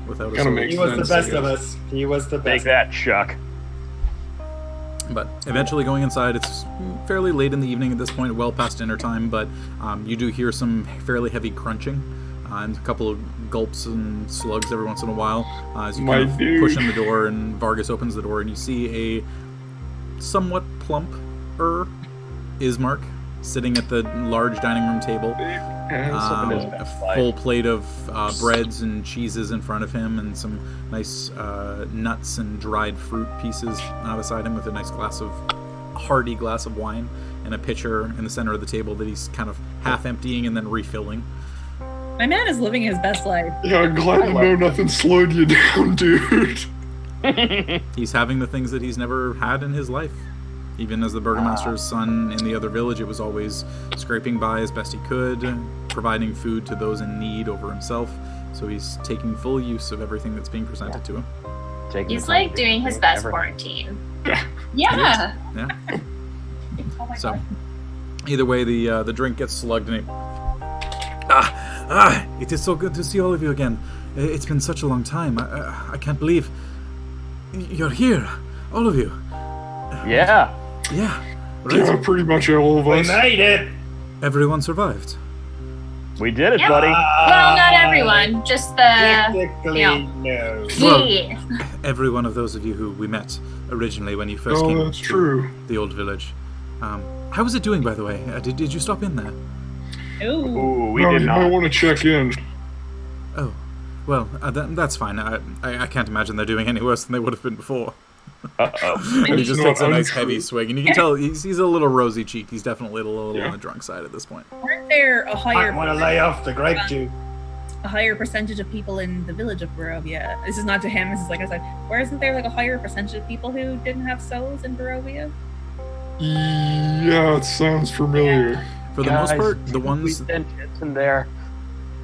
Speaker 1: without a
Speaker 2: Kinda
Speaker 1: soul.
Speaker 2: makes
Speaker 4: He was the
Speaker 2: sense, I
Speaker 4: best of
Speaker 2: guess.
Speaker 4: us. He was the
Speaker 3: Take
Speaker 4: best.
Speaker 3: that, Chuck.
Speaker 1: But eventually going inside, it's fairly late in the evening at this point, well past dinner time, but you do hear some fairly heavy crunching and a couple of gulps and slugs every once in a while as you
Speaker 2: My
Speaker 1: kind of
Speaker 2: dude.
Speaker 1: push in the door, and Vargas opens the door, and you see a somewhat plump-er Ismark sitting at the large dining room table. A full plate of breads and cheeses in front of him, and some nice nuts and dried fruit pieces beside him, with a nice hearty glass of wine, and a pitcher in the center of the table that he's kind of half emptying and then refilling.
Speaker 5: My man is living his best life.
Speaker 2: Yeah, I'm glad to know nothing slowed you down, dude.
Speaker 1: He's having the things that he's never had in his life. Even as the Burgomaster's son in the other village, it was always scraping by as best he could, providing food to those in need over himself. So he's taking full use of everything that's being presented to him.
Speaker 6: He's like doing his best quarantine.
Speaker 7: Yeah.
Speaker 1: Yeah.
Speaker 7: Oh my
Speaker 1: So,
Speaker 7: God.
Speaker 1: either way, the drink gets slugged, and it is so good to see all of you again. It's been such a long time. I can't believe you're here, all of you.
Speaker 3: Yeah.
Speaker 1: Yeah.
Speaker 2: Yeah,
Speaker 1: Right.
Speaker 2: pretty much all of
Speaker 4: We
Speaker 2: us.
Speaker 4: made it.
Speaker 1: Everyone survived.
Speaker 3: We did it,
Speaker 6: Yeah.
Speaker 3: buddy.
Speaker 6: Well, not everyone, just the.
Speaker 4: Technically,
Speaker 6: No.
Speaker 4: no.
Speaker 1: Well,
Speaker 6: Yeah.
Speaker 1: Every one of those of you who we met originally when you first
Speaker 2: Oh,
Speaker 1: came
Speaker 2: that's
Speaker 1: to
Speaker 2: true.
Speaker 1: the old village. How was it doing, by the way? Did you stop in there?
Speaker 5: Ooh.
Speaker 3: Ooh, we
Speaker 2: No,
Speaker 3: did
Speaker 2: you might
Speaker 3: not.
Speaker 2: want to check in.
Speaker 1: Oh, well, that's fine. I can't imagine they're doing any worse than they would have been before.
Speaker 3: Uh-oh.
Speaker 1: And he just
Speaker 2: No,
Speaker 1: takes a
Speaker 2: I'm
Speaker 1: nice
Speaker 2: true.
Speaker 1: heavy swig, and you can tell he's a little rosy cheeked. He's definitely a little
Speaker 2: Yeah.
Speaker 1: on the drunk side at this point.
Speaker 5: Aren't there a
Speaker 4: I
Speaker 5: higher
Speaker 4: want to lay off the grape juice.
Speaker 5: percentage of people in the village of Barovia? This is not to him. This is like I said. Where isn't there like a higher percentage of people who didn't have souls in Barovia?
Speaker 2: Yeah, it sounds familiar.
Speaker 1: For the most part, the ones
Speaker 3: in there.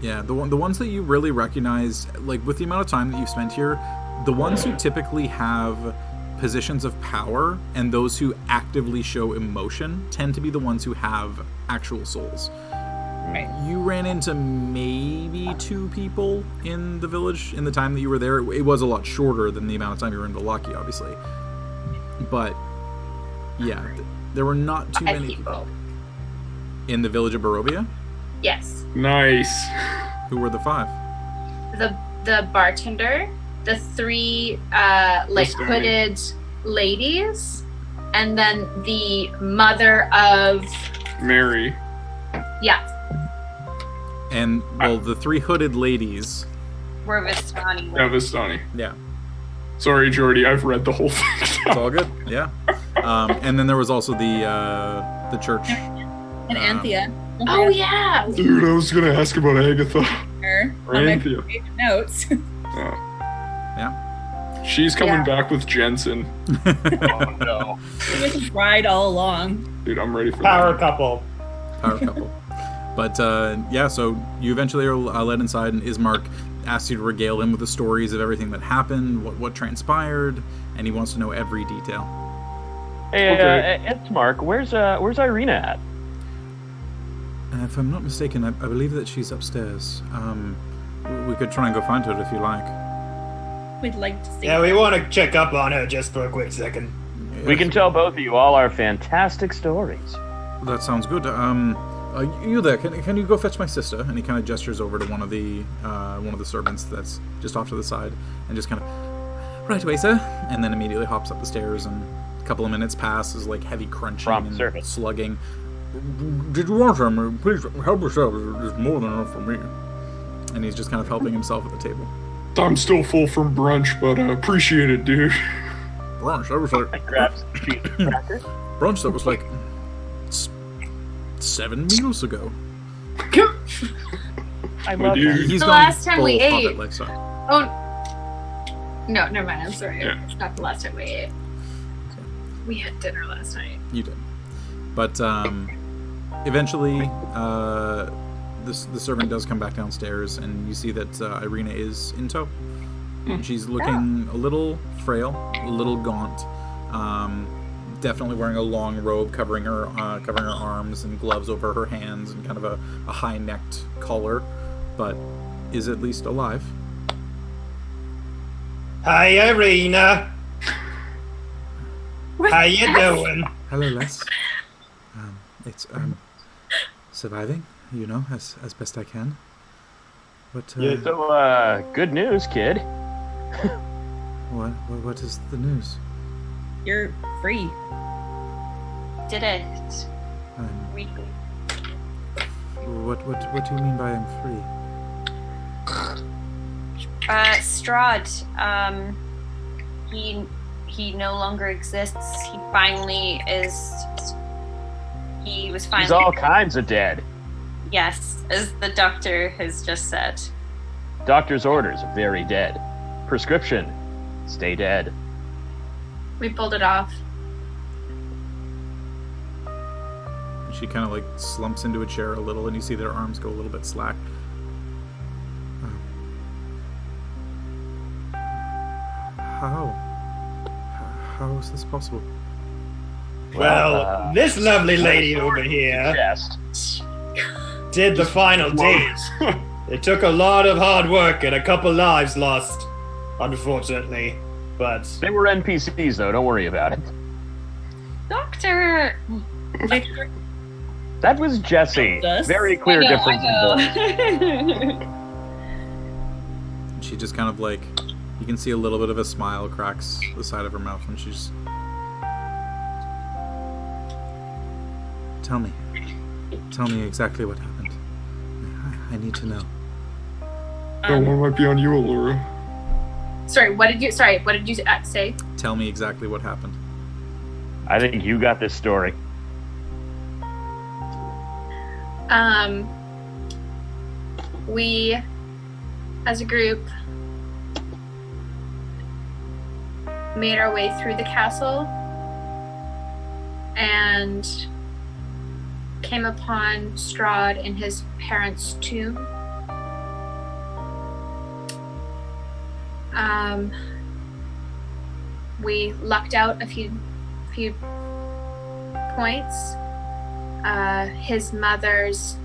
Speaker 1: Yeah, the ones that you really recognize, like with the amount of time that you've spent here, the ones who typically have positions of power and those who actively show emotion tend to be the ones who have actual souls.
Speaker 5: Right.
Speaker 1: You ran into maybe 2 people in the village in the time that you were there. It was a lot shorter than the amount of time you were in Valaki, obviously. But yeah, there were not too
Speaker 6: 5
Speaker 1: many
Speaker 6: people.
Speaker 1: in the village of Barovia.
Speaker 6: Yes.
Speaker 2: Nice.
Speaker 1: Who were the 5?
Speaker 6: The bartender, the 3 like
Speaker 2: This guy.
Speaker 6: hooded ladies, and then the mother of
Speaker 2: Mary.
Speaker 6: yeah.
Speaker 1: And well, the 3 hooded ladies.
Speaker 7: We're Vistani.
Speaker 2: Yeah, Vistani.
Speaker 1: Yeah.
Speaker 2: Sorry, Jordy, I've read the whole thing.
Speaker 1: It's all good. Yeah. And then there was also the church.
Speaker 5: And Anthea.
Speaker 6: Oh yeah.
Speaker 2: Dude, I was gonna ask about Agatha.
Speaker 5: Her
Speaker 2: Or
Speaker 5: on my
Speaker 2: Anthea.
Speaker 5: favorite notes.
Speaker 1: Yeah.
Speaker 2: She's coming
Speaker 6: Yeah.
Speaker 2: back with Jensen.
Speaker 3: Oh, no.
Speaker 5: It was right all along.
Speaker 2: Dude, I'm ready for
Speaker 4: Power
Speaker 2: that.
Speaker 4: couple.
Speaker 1: Power couple. But yeah, so you eventually are led inside, and Ismark asks you to regale him with the stories of everything that happened, what transpired, and he wants to know every detail.
Speaker 3: Hey,
Speaker 2: Okay.
Speaker 3: it's Mark. Where's Irina at?
Speaker 1: If I'm not mistaken, I believe that she's upstairs. We could try and go find her if you like.
Speaker 5: We'd like to see.
Speaker 4: Yeah, we want to check up on her just for a quick second.
Speaker 3: We can tell both of you all our fantastic stories.
Speaker 1: That sounds good. You there? Can you go fetch my sister? And he kind of gestures over to one of the servants that's just off to the side, and just kind of right away, sir. And then immediately hops up the stairs, and a couple of minutes pass as like heavy crunching
Speaker 3: Prompt
Speaker 1: and
Speaker 3: service.
Speaker 1: slugging. Did you want some? Please help yourself. There's more than enough for me. And he's just kind of helping himself at the table.
Speaker 2: I'm still full from brunch, but appreciate it, dude.
Speaker 1: Brunch. That was like
Speaker 3: Grabs cheese and cracker.
Speaker 1: brunch. That was like 7 meals ago.
Speaker 3: I love
Speaker 2: dude.
Speaker 3: that.
Speaker 1: He's
Speaker 6: The
Speaker 1: gone
Speaker 6: last time we
Speaker 1: full Hobbit
Speaker 6: ate.
Speaker 1: lifestyle.
Speaker 6: Oh no, never mind. I'm sorry.
Speaker 2: Yeah.
Speaker 6: It's not the last time we ate. We had dinner last night.
Speaker 1: You did. But eventually, the servant does come back downstairs, and you see that Irina is in tow. She's looking a little frail, a little gaunt. Definitely wearing a long robe covering her arms, and gloves over her hands, and kind of a high-necked collar, but is at least alive.
Speaker 4: Hi, Irina. How you doing?
Speaker 1: Hello, Les. It's surviving, you know, as best I can. But
Speaker 4: Yeah.
Speaker 3: So, good news, kid.
Speaker 1: what is the news?
Speaker 5: You're free.
Speaker 7: Did it.
Speaker 1: Um,
Speaker 7: We
Speaker 1: what do you mean by I'm free?
Speaker 7: Strahd, he no longer exists. He finally is. He was finally.
Speaker 3: He's all kinds of dead.
Speaker 7: Yes, as the doctor has just said.
Speaker 3: Doctor's orders, very dead. Prescription, stay dead.
Speaker 6: We pulled it off.
Speaker 1: She kind of like slumps into a chair a little, and you see their arms go a little bit slack. How is this possible?
Speaker 4: Well, this lovely lady over here
Speaker 3: Chest.
Speaker 4: did the final deed. It took a lot of hard work and a couple lives lost, unfortunately. But
Speaker 3: They were NPCs, though. Don't worry about it.
Speaker 7: Doctor!
Speaker 5: Victor,
Speaker 3: That was Jesse.
Speaker 5: This?
Speaker 3: Very clear difference in voice.
Speaker 7: I know.
Speaker 1: She just kind of like, you can see a little bit of a smile cracks the side of her mouth when she's. Tell me exactly what happened. I need to know.
Speaker 2: That one might be on you, Allura.
Speaker 6: Sorry, what did you say?
Speaker 1: Tell me exactly what happened.
Speaker 3: I think you got this story.
Speaker 6: We, as a group, made our way through the castle and came upon Strahd in his parents' tomb. We lucked out a few points. His mother's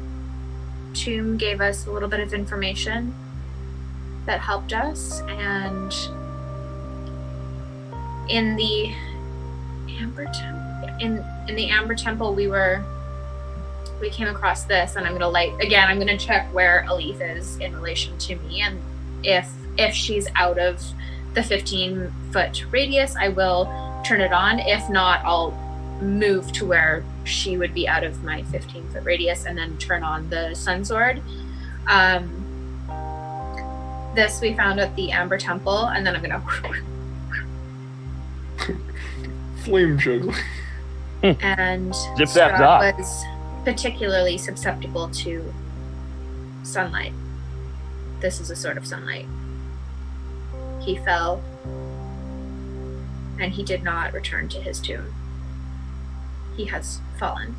Speaker 6: tomb gave us a little bit of information that helped us, and in the Amber Temple, we came across this, and I'm gonna check where Alith is in relation to me, and if she's out of the 15-foot radius, I will turn it on. If not, I'll move to where she would be out of my 15-foot radius and then turn on the sun sword. This we found at the Amber Temple, and then I'm gonna
Speaker 2: Flame juggling.
Speaker 6: and
Speaker 3: Zip that
Speaker 6: Strahd
Speaker 3: zap.
Speaker 6: was particularly susceptible to sunlight. This is a sort of sunlight. He fell, and he did not return to his tomb. He has fallen.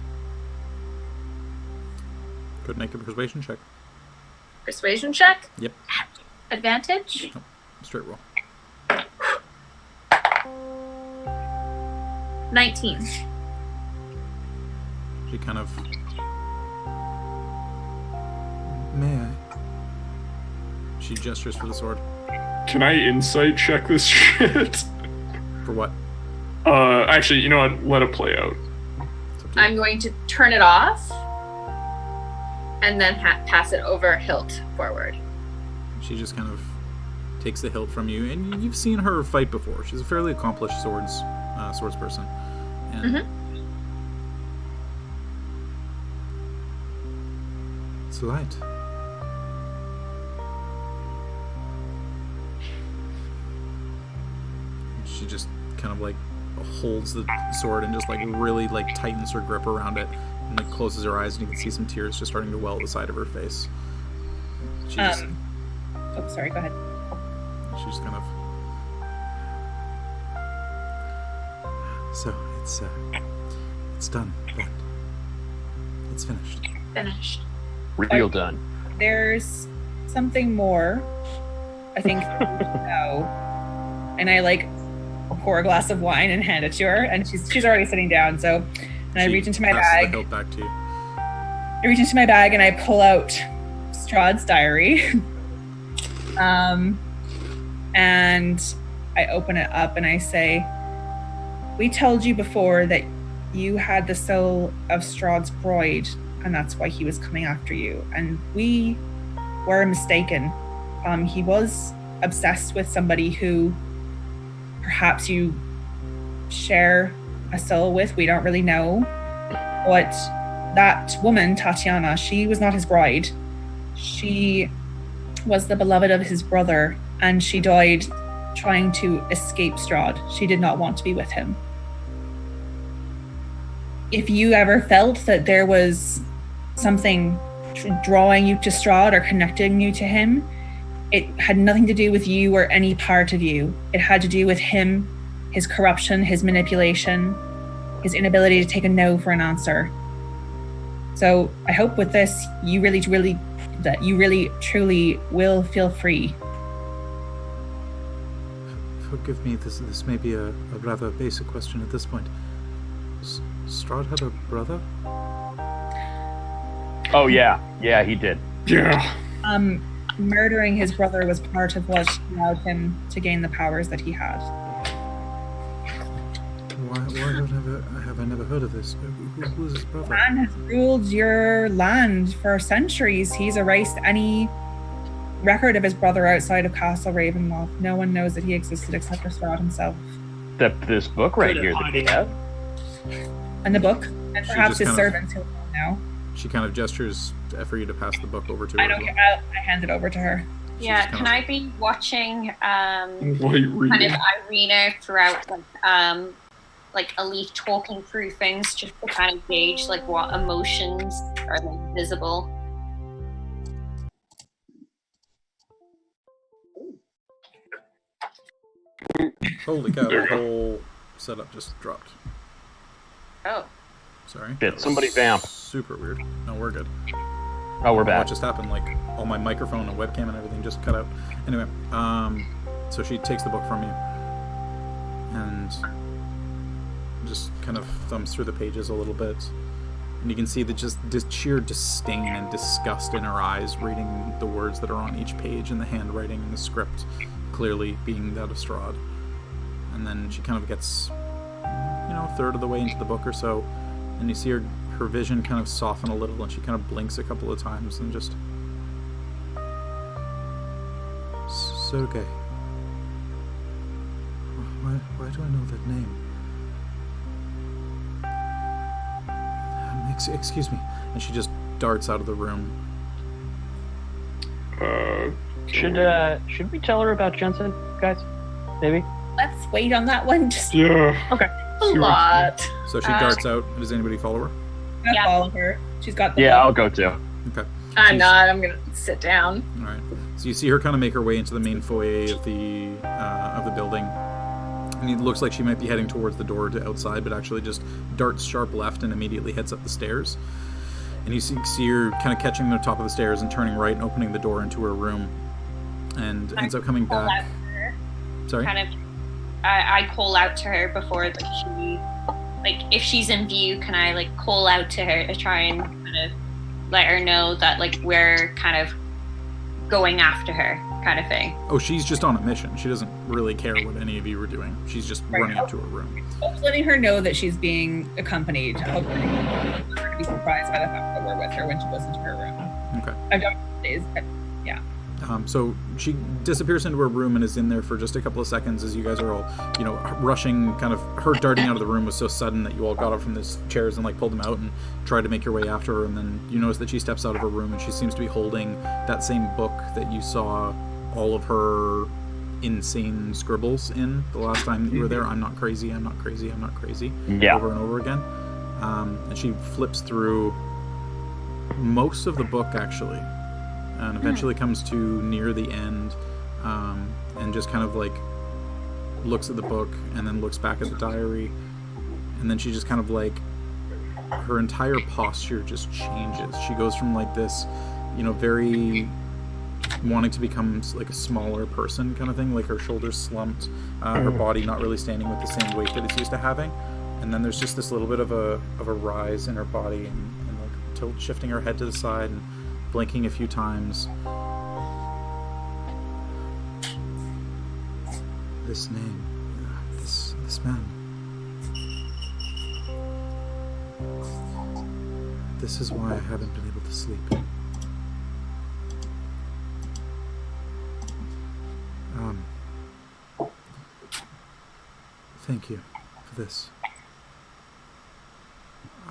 Speaker 1: Could make a persuasion check.
Speaker 6: Persuasion check?
Speaker 1: Yep.
Speaker 6: Advantage?
Speaker 1: Straight roll.
Speaker 6: 19.
Speaker 1: She kind of. May I? She gestures for the sword.
Speaker 2: Can I insight check this shit?
Speaker 1: For what?
Speaker 2: Actually, you know what? Let it play out.
Speaker 1: It's up to you.
Speaker 6: I'm going to turn it off and then pass it over hilt forward.
Speaker 1: She just kind of takes the hilt from you, and you've seen her fight before. She's a fairly accomplished swordsperson. And it's light. She just kind of like holds the sword and just like really like tightens her grip around it, and like closes her eyes, and you can see some tears just starting to well at the side of her face. She just,
Speaker 5: oh, sorry, go ahead.
Speaker 1: she just kind of. So it's done. Then it's finished.
Speaker 6: Finished.
Speaker 3: Real done.
Speaker 5: There's something more, I think, no. And I like pour a glass of wine and hand it to her, and she's already sitting down. So, and I reach into my
Speaker 1: passes the
Speaker 5: bag.
Speaker 1: hilt back to you.
Speaker 5: I reach into my bag and I pull out Strahd's diary. And I open it up and I say, "We told you before that you had the soul of Strahd's bride, and that's why he was coming after you. And we were mistaken. He was obsessed with somebody who perhaps you share a soul with. We don't really know. But that woman, Tatiana, she was not his bride. She was the beloved of his brother, and she died trying to escape Strahd. She did not want to be with him. If you ever felt that there was something drawing you to Strahd or connecting you to him, it had nothing to do with you or any part of you. It had to do with him, his corruption, his manipulation, his inability to take a no for an answer. So I hope with this, you really truly will feel free."
Speaker 1: Forgive me, this may be a rather basic question at this point. Strahd had a brother?
Speaker 3: Oh yeah, he did.
Speaker 2: Yeah.
Speaker 5: Murdering his brother was part of what allowed him to gain the powers that he had.
Speaker 1: have I never heard of this? Who is his brother?
Speaker 5: Man has ruled your land for centuries. He's erased any record of his brother outside of Castle Ravenloft. No one knows that he existed except for Strahd himself.
Speaker 3: This book right here that we have.
Speaker 5: And the book, and
Speaker 1: She
Speaker 5: perhaps
Speaker 1: just
Speaker 5: his
Speaker 1: kind of-
Speaker 5: servants who don't know.
Speaker 1: She kind of gestures for you to pass the book over to her.
Speaker 5: I don't
Speaker 1: as
Speaker 5: care.
Speaker 1: well.
Speaker 5: I hand it over to her.
Speaker 7: Yeah,
Speaker 1: kind
Speaker 7: can
Speaker 1: of-
Speaker 7: I be watching
Speaker 2: White
Speaker 7: kind
Speaker 2: reading.
Speaker 7: of Irina throughout like Elif talking through things just to kind of gauge like what emotions are like visible?
Speaker 1: Holy cow!
Speaker 2: There
Speaker 1: The
Speaker 2: you go.
Speaker 1: whole setup just dropped.
Speaker 7: Oh.
Speaker 1: Sorry.
Speaker 3: Shit, somebody vamp.
Speaker 1: Super weird. No, we're good.
Speaker 3: Oh, we're
Speaker 1: What
Speaker 3: back.
Speaker 1: just happened? Like all my microphone and webcam and everything just cut out. Anyway, so she takes the book from you and just kind of thumbs through the pages a little bit, and you can see the sheer disdain and disgust in her eyes, reading the words that are on each page and the handwriting and the script, clearly being that of Strahd. And then she kind of gets, a third of the way into the book or so, and you see her vision kind of soften a little, and she kind of blinks a couple of times and just... Sergei. Why do I know that name? Excuse me. And she just darts out of the room.
Speaker 3: Should we tell her about Jensen, guys? Maybe?
Speaker 5: Let's wait on that one. Just
Speaker 2: Yeah.
Speaker 6: A lot.
Speaker 1: So she darts out. Does anybody follow her?
Speaker 5: gonna follow her. She's got the
Speaker 3: Yeah,
Speaker 5: book.
Speaker 3: I'll go too.
Speaker 1: Okay.
Speaker 6: I'm not. I'm gonna sit down.
Speaker 1: All right. So you see her kind of make her way into the main foyer of the building, and it looks like she might be heading towards the door to outside, but actually just darts sharp left and immediately heads up the stairs. And you see her kind of catching the top of the stairs and turning right and opening the door into her room, and ends up coming
Speaker 7: Call out
Speaker 1: back.
Speaker 7: to her.
Speaker 1: Sorry.
Speaker 7: Kind of, I call out to her before like she, like if she's in view, can I like call out to her to try and kind of let her know that like we're kind of going after her, kind of thing.
Speaker 1: Oh, she's just on a mission. She doesn't really care what any of you are doing. She's just running up to her room.
Speaker 5: Just letting her know that she's being accompanied. Hopefully, she's not going to be surprised by the fact that we're with her when she goes into her room.
Speaker 1: Okay.
Speaker 5: I don't know. Yeah.
Speaker 1: So she disappears into her room and is in there for just a couple of seconds as you guys are all, rushing. Kind of her darting out of the room was so sudden that you all got up from these chairs and like pulled them out and tried to make your way after her. And then you notice that she steps out of her room and she seems to be holding that same book that you saw all of her insane scribbles in the last time that you were there. I'm not crazy. I'm not crazy. I'm not crazy.
Speaker 3: Yeah.
Speaker 1: Over and over again. And she flips through most of the book actually. And eventually comes to near the end, and just kind of like looks at the book and then looks back at the diary, and then she just kind of like, her entire posture just changes. She goes from like this, very wanting to become like a smaller person kind of thing, like her shoulders slumped, her body not really standing with the same weight that it's used to having, and then there's just this little bit of a rise in her body and like shifting her head to the side and blinking a few times. This name, this man. This is why I haven't been able to sleep. Thank you for this.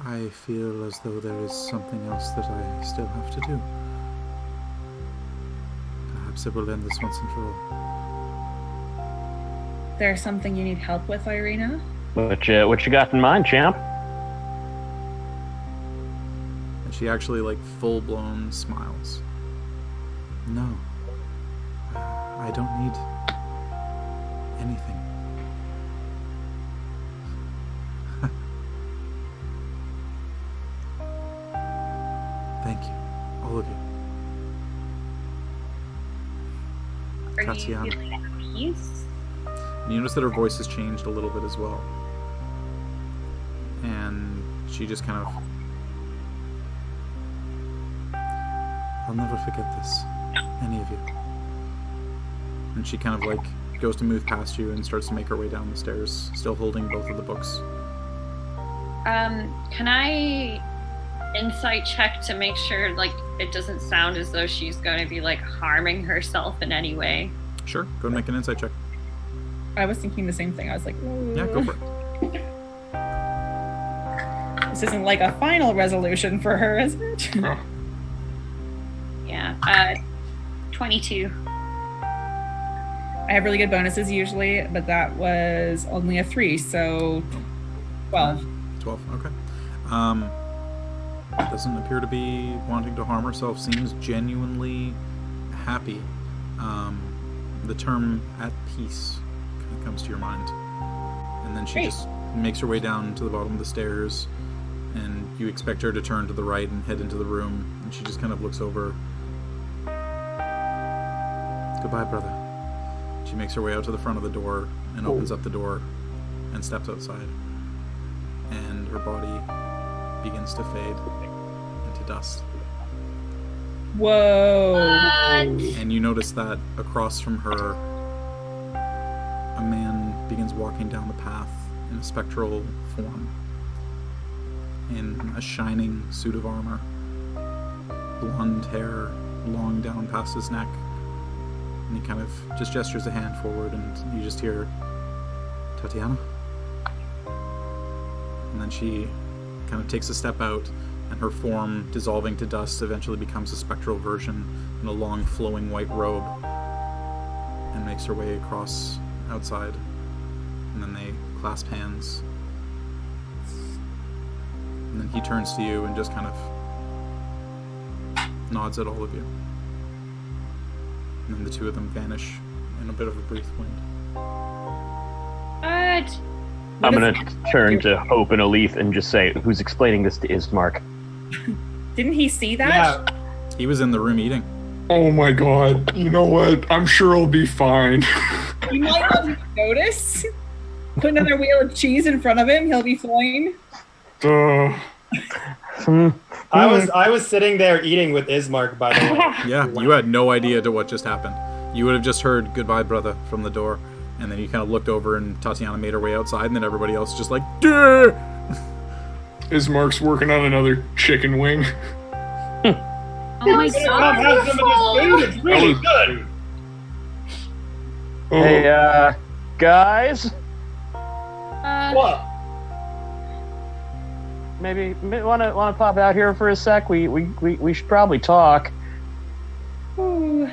Speaker 1: I feel as though there is something else that I still have to do. Perhaps it will end this once and for all.
Speaker 5: There's something you need help with, Irina?
Speaker 3: What you got in mind, champ?
Speaker 1: And she actually, like, full-blown smiles. No. I don't need anything. Thank you, all of you.
Speaker 7: Are
Speaker 1: Tatiana.
Speaker 7: you feeling at peace?
Speaker 1: And you notice that her voice has changed a little bit as well. And she just kind of... I'll never forget this. Any of you. And she kind of like goes to move past you and starts to make her way down the stairs, still holding both of the books
Speaker 7: Can I insight check to make sure, like, it doesn't sound as though she's going to be, like, harming herself in any way?
Speaker 1: Sure, go and make an insight check.
Speaker 5: I was thinking the same thing. I was like,
Speaker 1: Yeah, go for it.
Speaker 5: This isn't like a final resolution for her, is it?
Speaker 7: Yeah, 22.
Speaker 5: I have really good bonuses usually, but that was only a 3, so 12.
Speaker 1: 12, okay. Doesn't appear to be wanting to harm herself, seems genuinely happy. The term "at peace" kind of comes to your mind. And then she just makes her way down to the bottom of the stairs, and you expect her to turn to the right and head into the room, and she just kind of looks over. Goodbye, brother. She makes her way out to the front of the door and opens up the door and steps outside. And her body begins to fade into dust.
Speaker 5: Whoa.
Speaker 1: And you notice that across from her, a man begins walking down the path in a spectral form, in a shining suit of armor, blonde hair long down past his neck. And he kind of just gestures a hand forward, and you just hear, "Tatiana?" And then she kind of takes a step out, and her form, dissolving to dust, eventually becomes a spectral version in a long flowing white robe, and makes her way across outside. And then they clasp hands. And then he turns to you and just kind of nods at all of you. And then the two of them vanish in a bit of a brief wind.
Speaker 7: What?
Speaker 3: I'm going to turn to Hope and Alith and just say, who's explaining this to Ismark?
Speaker 5: Didn't he see that?
Speaker 4: Yeah.
Speaker 1: He was in the room eating.
Speaker 2: Oh my god. You know what? I'm sure I'll be fine.
Speaker 5: You might not even notice. Put another wheel of cheese in front of him, he'll be fine.
Speaker 4: I was sitting there eating with Ismark, by the way.
Speaker 1: Yeah, you had no idea to what just happened. You would have just heard "goodbye, brother" from the door, and then you kind of looked over and Tatiana made her way outside, and then everybody else just like, "Duh!"
Speaker 2: Ismark's working on another chicken wing.
Speaker 7: Oh my
Speaker 4: Come
Speaker 7: god.
Speaker 4: have some of this food. It's really good.
Speaker 2: Oh,
Speaker 3: Hey, guys,
Speaker 4: What?
Speaker 3: maybe wanna pop out here for a sec? We should probably talk.
Speaker 5: Ooh.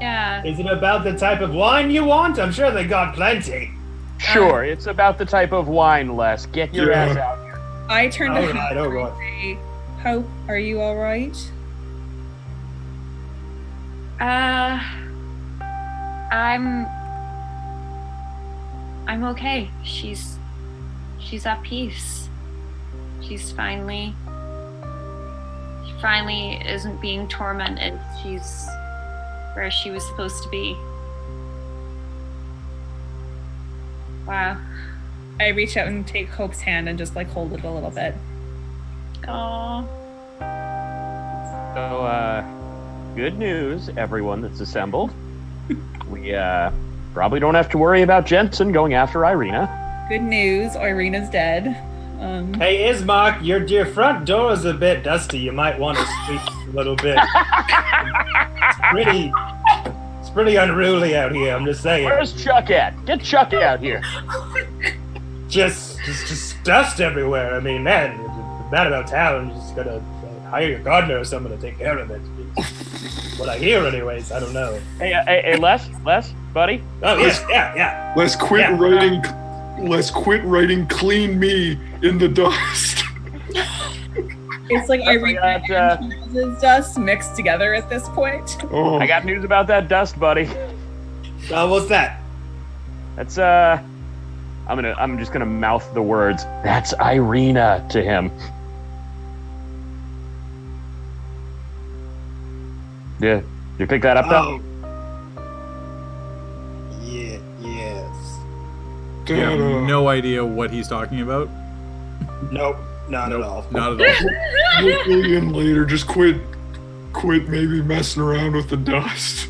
Speaker 7: Yeah.
Speaker 4: Is it about the type of wine you want? I'm sure they got plenty.
Speaker 3: Sure, it's about the type of wine, Les. Get your
Speaker 2: Yeah.
Speaker 3: ass out here.
Speaker 5: I turned to
Speaker 4: Alright,
Speaker 5: Hope
Speaker 4: alright.
Speaker 5: and say, Hope, are you alright?
Speaker 7: I'm okay. She's at peace. She finally isn't being tormented. She's where she was supposed to be. Wow.
Speaker 5: I reach out and take Hope's hand and just like hold it a little bit.
Speaker 7: Oh.
Speaker 3: So, good news, everyone that's assembled. We probably don't have to worry about Jensen going after Irina.
Speaker 5: Good news, Irina's dead.
Speaker 4: Hey, Ismark, your front door is a bit dusty. You might want to sweep a little bit. It's pretty unruly out here, I'm just saying.
Speaker 3: Where's Chuck at? Get Chuck out here.
Speaker 4: Just dust everywhere. I mean, man, it's bad about town. You just gotta hire your gardener or someone to take care of it. What I hear, anyways. I don't know.
Speaker 3: Hey, Les, buddy.
Speaker 4: Oh, yeah.
Speaker 2: let's quit writing "clean me" in the dust.
Speaker 5: It's like Irina
Speaker 3: got,
Speaker 5: and Charles's dust mixed together at this point.
Speaker 2: Oh,
Speaker 3: I got news about that dust, buddy.
Speaker 4: What's that?
Speaker 3: That's I'm just gonna mouth the words. That's Irina to him. Yeah, you pick that up though?
Speaker 4: Yeah, yes.
Speaker 1: You have no idea what he's talking about.
Speaker 4: Nope, not at all.
Speaker 1: Not at all.
Speaker 2: million later, just quit maybe messing around with the dust.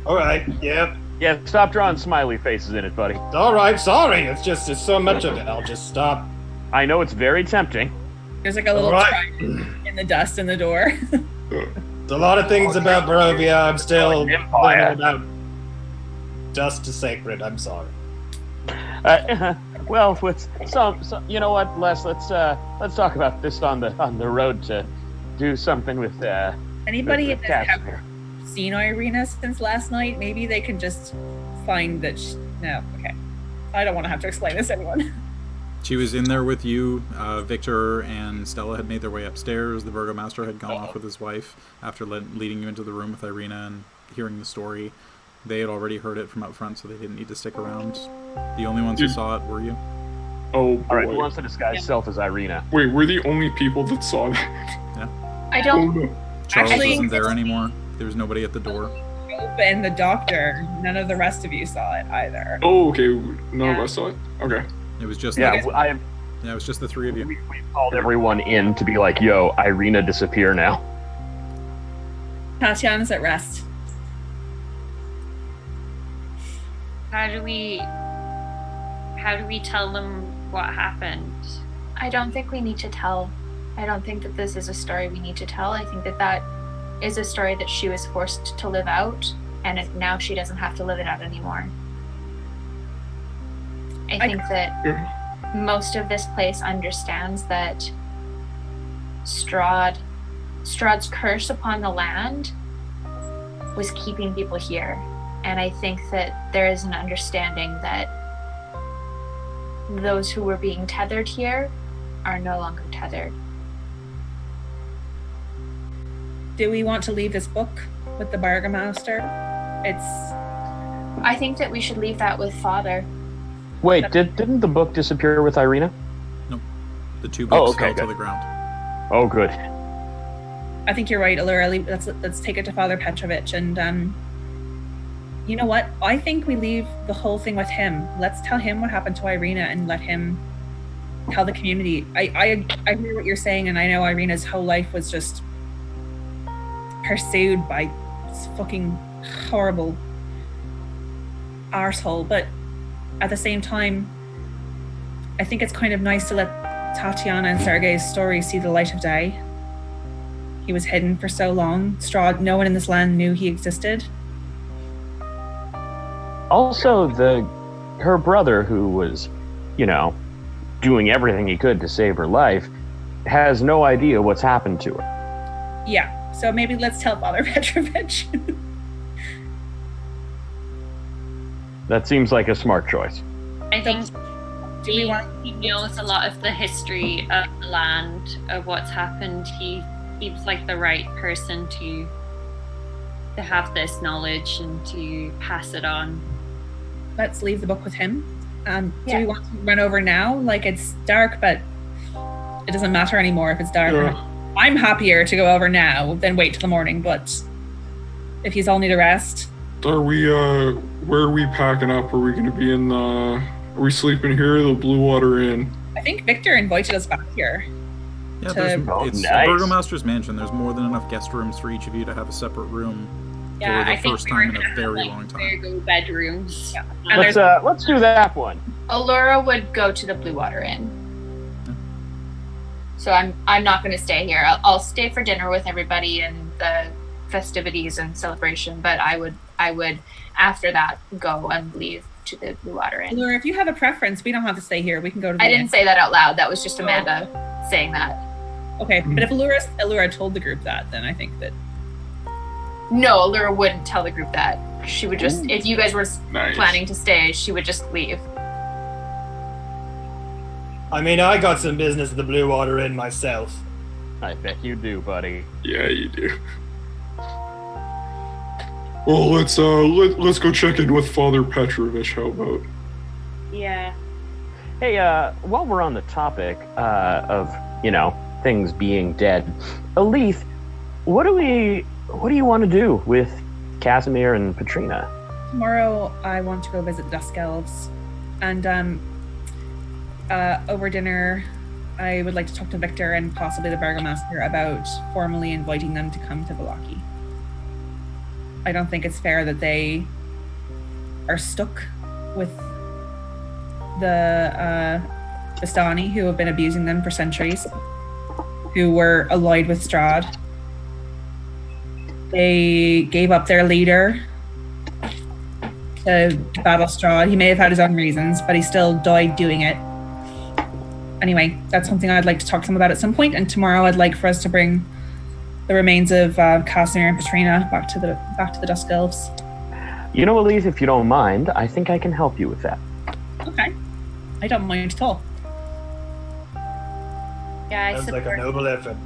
Speaker 4: All right, yep.
Speaker 3: Yeah, stop drawing smiley faces in it, buddy.
Speaker 4: All right, sorry. It's so much of it. I'll just stop
Speaker 3: I know it's very tempting.
Speaker 5: There's like a little
Speaker 4: Right.
Speaker 5: triangle in the dust in the door.
Speaker 4: There's a lot of things about Barovia I'm still
Speaker 3: Empire.
Speaker 4: learning about. Dust is sacred. I'm sorry.
Speaker 3: Well, with some, you know what, Les? Let's talk about this on the road to do something with
Speaker 5: Anybody
Speaker 3: with
Speaker 5: that have
Speaker 3: Casimir.
Speaker 5: seen Irina since last night, maybe they can just find that. No, okay. I don't want to have to explain this to anyone.
Speaker 1: She was in there with you. Victor and Stella had made their way upstairs. The burgomaster had gone off with his wife after leading you into the room with Irina and hearing the story. They had already heard it from up front, so they didn't need to stick around. The only ones who saw it were you.
Speaker 2: Oh, boy.
Speaker 3: All right, who wants to disguise self as Irina?
Speaker 2: Wait, we're the only people that saw that?
Speaker 6: I
Speaker 2: Oh,
Speaker 6: don't.
Speaker 2: no.
Speaker 1: Charles
Speaker 5: Actually-
Speaker 1: isn't there anymore. There was nobody at the door.
Speaker 5: Hope and the doctor, none of the rest of you saw it either.
Speaker 2: Oh, okay. None of us saw it? Okay.
Speaker 1: It was just
Speaker 3: Yeah,
Speaker 1: it was just the three of you.
Speaker 3: we called everyone in to be like, "Yo, Irina, disappear now."
Speaker 5: Tatiana's at rest.
Speaker 7: How do we tell them what happened?
Speaker 6: I don't think we need to tell. I don't think that this is a story we need to tell. I think that that is a story that she was forced to live out, and now she doesn't have to live it out anymore. I think that most of this place understands that Strahd's curse upon the land was keeping people here. And I think that there is an understanding that those who were being tethered here are no longer tethered.
Speaker 5: Do we want to leave this book with the burgomaster?
Speaker 6: I think that we should leave that with Father.
Speaker 3: Wait, didn't the book disappear with Irina?
Speaker 1: The two books
Speaker 3: okay,
Speaker 1: fell to
Speaker 3: good.
Speaker 1: the ground.
Speaker 3: Oh, good.
Speaker 5: I think you're right, Allura. Let's take it to Father Petrovich, and you know what? I think we leave the whole thing with him. Let's tell him what happened to Irina and let him tell the community. I hear what you're saying, and I know Irina's whole life was just pursued by this fucking horrible arsehole. But at the same time, I think it's kind of nice to let Tatiana and Sergei's story see the light of day. He was hidden for so long. Strahd, no one in this land knew he existed.
Speaker 3: Also, her brother, who was, doing everything he could to save her life, has no idea what's happened to her.
Speaker 5: Yeah, so maybe let's tell Father Petrovich.
Speaker 3: That seems like a smart choice.
Speaker 7: I think
Speaker 5: Do we want?
Speaker 7: he knows a lot of the history of the land, of what's happened. He seems like the right person to have this knowledge and to pass it on.
Speaker 5: Let's leave the book with him. Do
Speaker 6: Yeah.
Speaker 5: we want to run over now? Like, it's dark, but it doesn't matter anymore if it's dark or
Speaker 2: Yeah.
Speaker 5: not. I'm happier to go over now than wait till the morning, but if you all need a rest,
Speaker 2: Are we, where are we packing up? Are we going to be in the, are we sleeping here or the Blue Water Inn?
Speaker 5: I think Victor invited us back here.
Speaker 1: Yeah,
Speaker 5: To-
Speaker 1: there's,
Speaker 3: Oh,
Speaker 1: it's
Speaker 3: nice.
Speaker 1: a burgomaster's mansion. There's more than enough guest rooms for each of you to have a separate room
Speaker 7: Yeah,
Speaker 1: for
Speaker 7: I
Speaker 1: the
Speaker 7: think
Speaker 1: first
Speaker 7: we were
Speaker 1: time in
Speaker 7: gonna
Speaker 1: a
Speaker 7: have,
Speaker 1: very
Speaker 7: like,
Speaker 1: long time.
Speaker 7: Virgo bedrooms.
Speaker 5: Yeah. And
Speaker 3: Let's do that one.
Speaker 6: Allura would go to the Blue Water Inn. So I'm not going to stay here. I'll stay for dinner with everybody and the festivities and celebration. But I would after that go and leave to the Blue Water Inn.
Speaker 5: Allura, if you have a preference, we don't have to stay here. We can go to the
Speaker 6: I
Speaker 5: inn.
Speaker 6: didn't say that out loud. That was just Amanda saying that.
Speaker 5: Okay, but if Allura told the group that, then I think that
Speaker 6: No, Allura wouldn't tell the group that. She would just, if you guys were
Speaker 2: Nice.
Speaker 6: planning to stay, she would just leave.
Speaker 4: I mean, I got some business at the Blue Water Inn myself.
Speaker 3: I bet you do, buddy.
Speaker 2: Yeah, you do. Well, let's go check in with Father Petrovich. How about?
Speaker 7: Yeah.
Speaker 3: Hey, while we're on the topic of things being dead, Alith, what do you want to do with Casimir and Petrina?
Speaker 5: tomorrow I want to go visit the Dusk Elves, and over dinner I would like to talk to Victor and possibly the Burgomaster about formally inviting them to come to Vallaki. I don't think it's fair that they are stuck with the Vistani, who have been abusing them for centuries, who were allied with Strahd. They gave up their leader to battle Strahd. He may have had his own reasons, but he still died doing it. Anyway, that's something I'd like to talk to them about at some point, and tomorrow I'd like for us to bring the remains of Casimir and Petrina back to the Dusk Elves.
Speaker 3: You know, Elise, if you don't mind, I think I can help you with that.
Speaker 5: Okay. I don't mind at all.
Speaker 7: Yeah, I
Speaker 4: Sounds
Speaker 7: support.
Speaker 4: like a noble effort.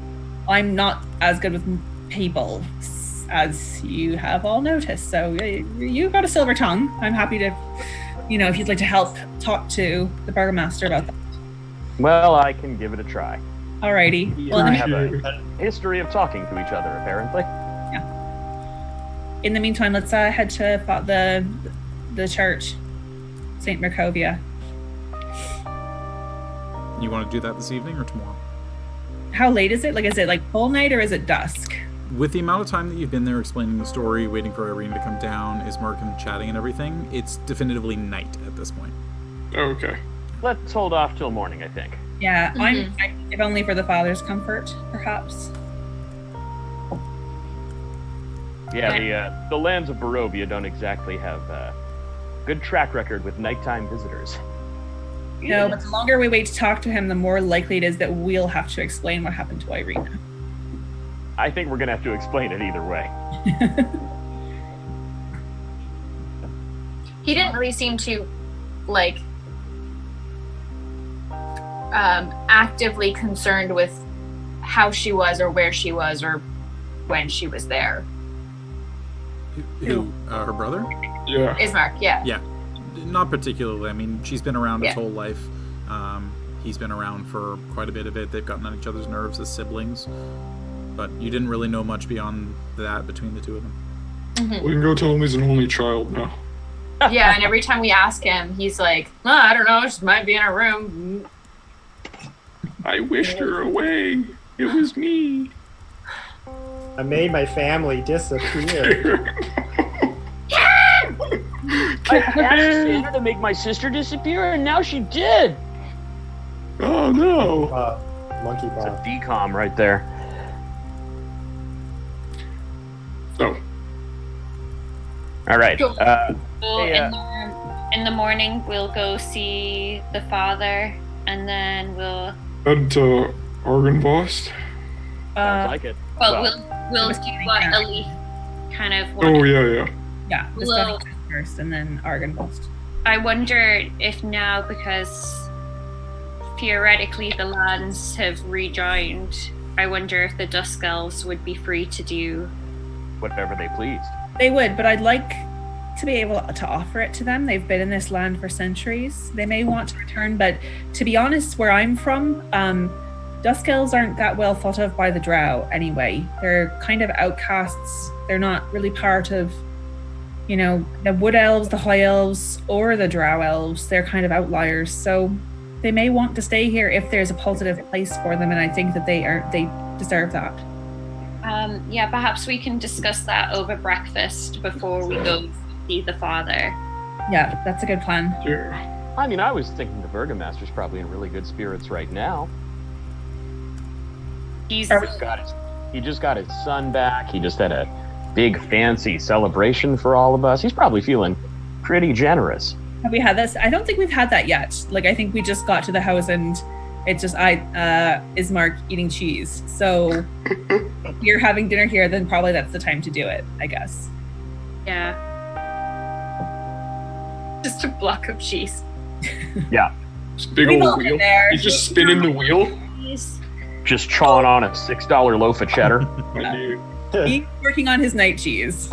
Speaker 5: I'm not as good with people, as you have all noticed, so you've got a silver tongue. I'm happy to, if you'd like to help talk to the Burgomaster about that.
Speaker 3: Well, I can give it a try.
Speaker 5: Alrighty. Well,
Speaker 3: I
Speaker 5: in the,
Speaker 3: have a history of talking to each other, apparently.
Speaker 5: in the meantime, let's head to the church, St. Merkovia.
Speaker 1: You want to do that this evening or tomorrow?
Speaker 5: How late is it? Like, is it like full night or is it dusk?
Speaker 1: With the amount of time that you've been there explaining the story, waiting for Irene to come down, Ismark and chatting and everything, it's definitively night at this point.
Speaker 2: Okay.
Speaker 3: Let's hold off till morning, I think.
Speaker 5: Yeah, if only for the father's comfort, perhaps.
Speaker 3: Yeah, the lands of Barovia don't exactly have a good track record with nighttime visitors.
Speaker 5: No, but the longer we wait to talk to him, the more likely it is that we'll have to explain what happened to Irina.
Speaker 3: I think we're going to have to explain it either way.
Speaker 6: He didn't really seem to, actively concerned with how she was or where she was or when she was there.
Speaker 1: Who? Her brother?
Speaker 2: Yeah.
Speaker 6: Ismark, yeah.
Speaker 1: Yeah. Not particularly. I mean, she's been around his
Speaker 6: Yeah.
Speaker 1: whole life. He's been around for quite a bit of it. They've gotten on each other's nerves as siblings. But you didn't really know much beyond that between the two of them.
Speaker 6: Mm-hmm.
Speaker 2: We can go tell him he's an only child now.
Speaker 6: Yeah, and every time we ask him, he's like, I don't know, she might be in her room.
Speaker 2: I wished her away. It was me.
Speaker 4: I made my family disappear.
Speaker 3: I asked Santa to make my sister disappear, and now she did.
Speaker 2: Oh no.
Speaker 4: Monkey
Speaker 3: It's a
Speaker 4: paw.
Speaker 3: decom right there.
Speaker 2: Oh.
Speaker 3: All right.
Speaker 6: Cool.
Speaker 7: So
Speaker 3: Hey,
Speaker 7: in the morning, we'll go see the father, and then we'll.
Speaker 2: Head to Argenvost.
Speaker 3: Sounds like it.
Speaker 7: Well,
Speaker 3: Well,
Speaker 7: we'll
Speaker 5: Just
Speaker 7: do
Speaker 5: kidding,
Speaker 7: what
Speaker 5: yeah.
Speaker 7: Elise kind of
Speaker 2: Oh
Speaker 7: wanted.
Speaker 2: yeah.
Speaker 5: Yeah, the
Speaker 7: Well-
Speaker 5: study first and then Argenvost.
Speaker 7: I wonder if now, because theoretically the lands have rejoined, I wonder if the Dusk Elves would be free to do.
Speaker 3: whatever they pleased.
Speaker 5: They would, but I'd like to be able to offer it to them. They've been in this land for centuries. They may want to return, but to be honest, where I'm from, Dusk Elves aren't that well thought of by the Drow anyway. They're kind of outcasts. They're not really part of, the Wood Elves, the High Elves, or the Drow Elves. They're kind of outliers. So they may want to stay here if there's a positive place for them, and I think that they deserve that.
Speaker 7: Yeah, perhaps we can discuss that over breakfast before we go see the father.
Speaker 5: Yeah, that's a good plan.
Speaker 2: Sure.
Speaker 3: I mean, I was thinking the Burgomaster's probably in really good spirits right now.
Speaker 7: He's
Speaker 3: He just got his son back. He just had a big fancy celebration for all of us. He's probably feeling pretty generous.
Speaker 5: Have we had this? I don't think we've had that yet. I think we just got to the house and it's just Ismark eating cheese. So if you're having dinner here, then probably that's the time to do it, I guess.
Speaker 7: yeah. Just a block of cheese.
Speaker 2: This big
Speaker 5: We've all
Speaker 2: old
Speaker 5: been
Speaker 2: wheel.
Speaker 5: there.
Speaker 2: He's just spinning the wheel.
Speaker 7: Cheese.
Speaker 3: Just chawing on a $6 loaf of cheddar.
Speaker 2: My dude.
Speaker 5: He's working on his night cheese.